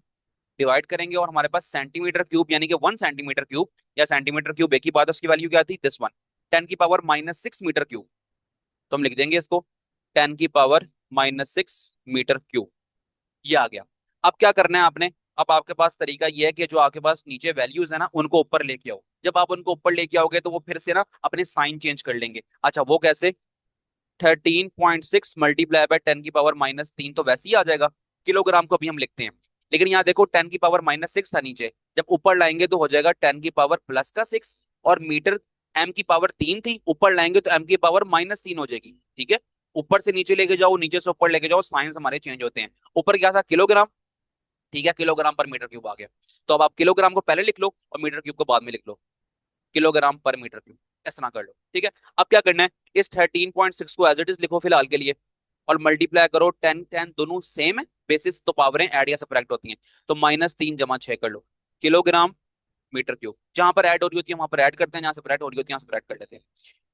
डिवाइड करेंगे और हमारे पास सेंटीमीटर क्यूब यानी कि 1 सेंटीमीटर क्यूब, या सेंटीमीटर क्यूब एक ही बात है, उसकी वैल्यू क्या थी, दिस वन, 10⁻⁻6 मीटर क्यूब। तो हम लिख देंगे इसको 10⁻⁻6 मीटर क्यूब। ये आ गया। अब क्या करना है आपने, अब आपके पास तरीका ये है कि जो आपके पास नीचे वैल्यूज है ना उनको ऊपर लेके आओ। जब आप उनको ऊपर लेके आओगे तो वो फिर से ना अपने साइन चेंज कर लेंगे। अच्छा, वो कैसे, 13.6 मल्टीप्लाई बाय 10⁻⁻3 तो वैसे ही आ जाएगा, किलोग्राम को भी हम लिखते हैं। लेकिन यहाँ देखो 10⁻⁻6 था नीचे, जब ऊपर लाएंगे तो हो जाएगा 10⁻+6। और मीटर M⁻3 थी, ऊपर लाएंगे तो M⁻−3 हो जाएगी। ठीक है, ऊपर से नीचे लेके जाओ, नीचे से ऊपर लेके जाओ, साइंस हमारे चेंज होते हैं। ऊपर क्या था, किलोग्राम। ठीक है, किलोग्राम पर मीटर क्यूब आ गया। तो अब आप किलोग्राम को पहले लिख लो और मीटर क्यूब को बाद में लिख लो, किलोग्राम पर मीटर क्यूब, इस तरह कर लो। ठीक है, अब क्या करना है, इस 13.6 को एज इट इज लिखो फिलहाल के लिए, और मल्टीप्लाई करो 10 10, दोनों सेम है, बेसिस तो पावरें ऐड या सब्ट्रैक्ट होती हैं। तो -3 × 6 कर लो, किलोग्राम मीटर क्यूब। जहां पर ऐड हो रही होती है वहां पर ऐड करते हैं, जहां सब्ट्रैक्ट हो रही होती है वहां सब्ट्रैक्ट कर लेते हैं।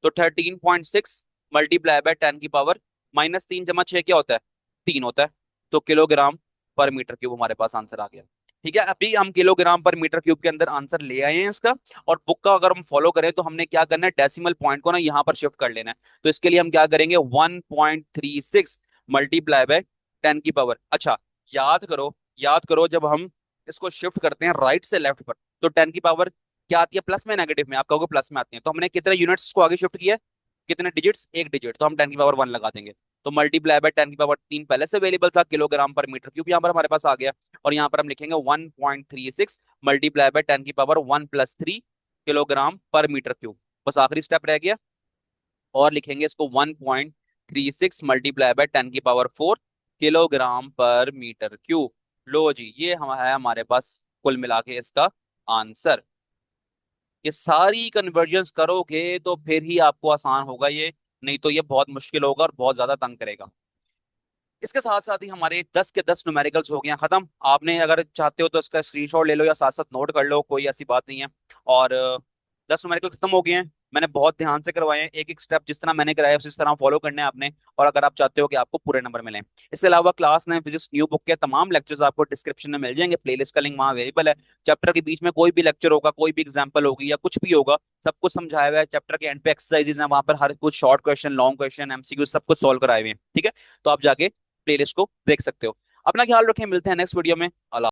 तो 13.6 मल्टीप्लाई बाय 10⁻−3 × 6 क्या होता है, 3 होता है। तो किलोग्राम पर मीटर क्यूब हमारे पास आंसर आ गया। ठीक है, अभी हम किलोग्राम पर मीटर क्यूब के अंदर आंसर ले आए हैं इसका। और बुक का अगर हम फॉलो करें तो हमने क्या करना है, डेसिमल पॉइंट को ना यहाँ पर शिफ्ट कर लेना है। तो इसके लिए हम क्या करेंगे, 1.36 मल्टीप्लाई बाय 10 की पावर। अच्छा, याद करो, याद करो, जब हम इसको शिफ्ट करते हैं राइट से लेफ्ट पर तो 10 की पावर क्या आती है, प्लस में नेगेटिव में, आप कहोगे प्लस में आती है। तो हमने कितने यूनिट्स को आगे शिफ्ट किया है, कितने डिजिट्स, एक डिजिट, तो हम 10 की पावर 1 लगा देंगे। तो मल्टीप्लाई बाय 10 की पावर 3 पहले से अवेलेबल था, किलोग्राम पर मीटर क्यूब यहाँ पर हमारे पास आ गया। और यहाँ पर हम लिखेंगे 1.36 मल्टीप्लाई बाय 10 की power 1 + 3 kilogram per metre cube. बस आखिरी स्टेप रह गया, और लिखेंगे इसको 1.36 मल्टीप्लाई बाय 10 की power 4 kilogram per metre cube. लो जी, ये हम है हमारे पास कुल मिला के इसका आंसर। ये सारी कन्वर्जन्स करोगे तो फिर ही आपको आसान होगा ये, नहीं तो ये बहुत मुश्किल होगा और बहुत ज्यादा तंग करेगा। इसके साथ साथ ही हमारे 10 के 10 न्यूमेरिकल्स हो गए हैं खत्म। आपने अगर चाहते हो तो इसका स्क्रीनशॉट ले लो या साथ साथ नोट कर लो, कोई ऐसी बात नहीं है। और 10 न्यूमेरिकल खत्म हो गए हैं। मैंने बहुत ध्यान से करवाए हैं, एक एक स्टेप जिस तरह मैंने कराया उसी तरह फॉलो करने हैं आपने। और अगर आप चाहते हो कि आपको पूरे नंबर मिलें, इसके अलावा क्लास 9 फिजिक्स न्यू बुक के तमाम लेक्चर्स आपको डिस्क्रिप्शन में मिल जाएंगे, प्लेलिस्ट का लिंक वहाँ अवेलेबल है। चैप्टर के बीच में कोई भी लेक्चर होगा, कोई भी एग्जाम्पल होगी या कुछ भी होगा, सब कुछ समझाया हुआ है। चैप्टर के एंड पे एक्सरसाइजेज हैं, वहाँ पर हर कुछ short question, long question, MCQ सब कुछ सॉल्व कराए हुए हैं। ठीक है, तो आप जाके प्लेलिस्ट को देख सकते हो। अपना ख्याल रखें, मिलते हैं नेक्स्ट वीडियो में। अल्लाह।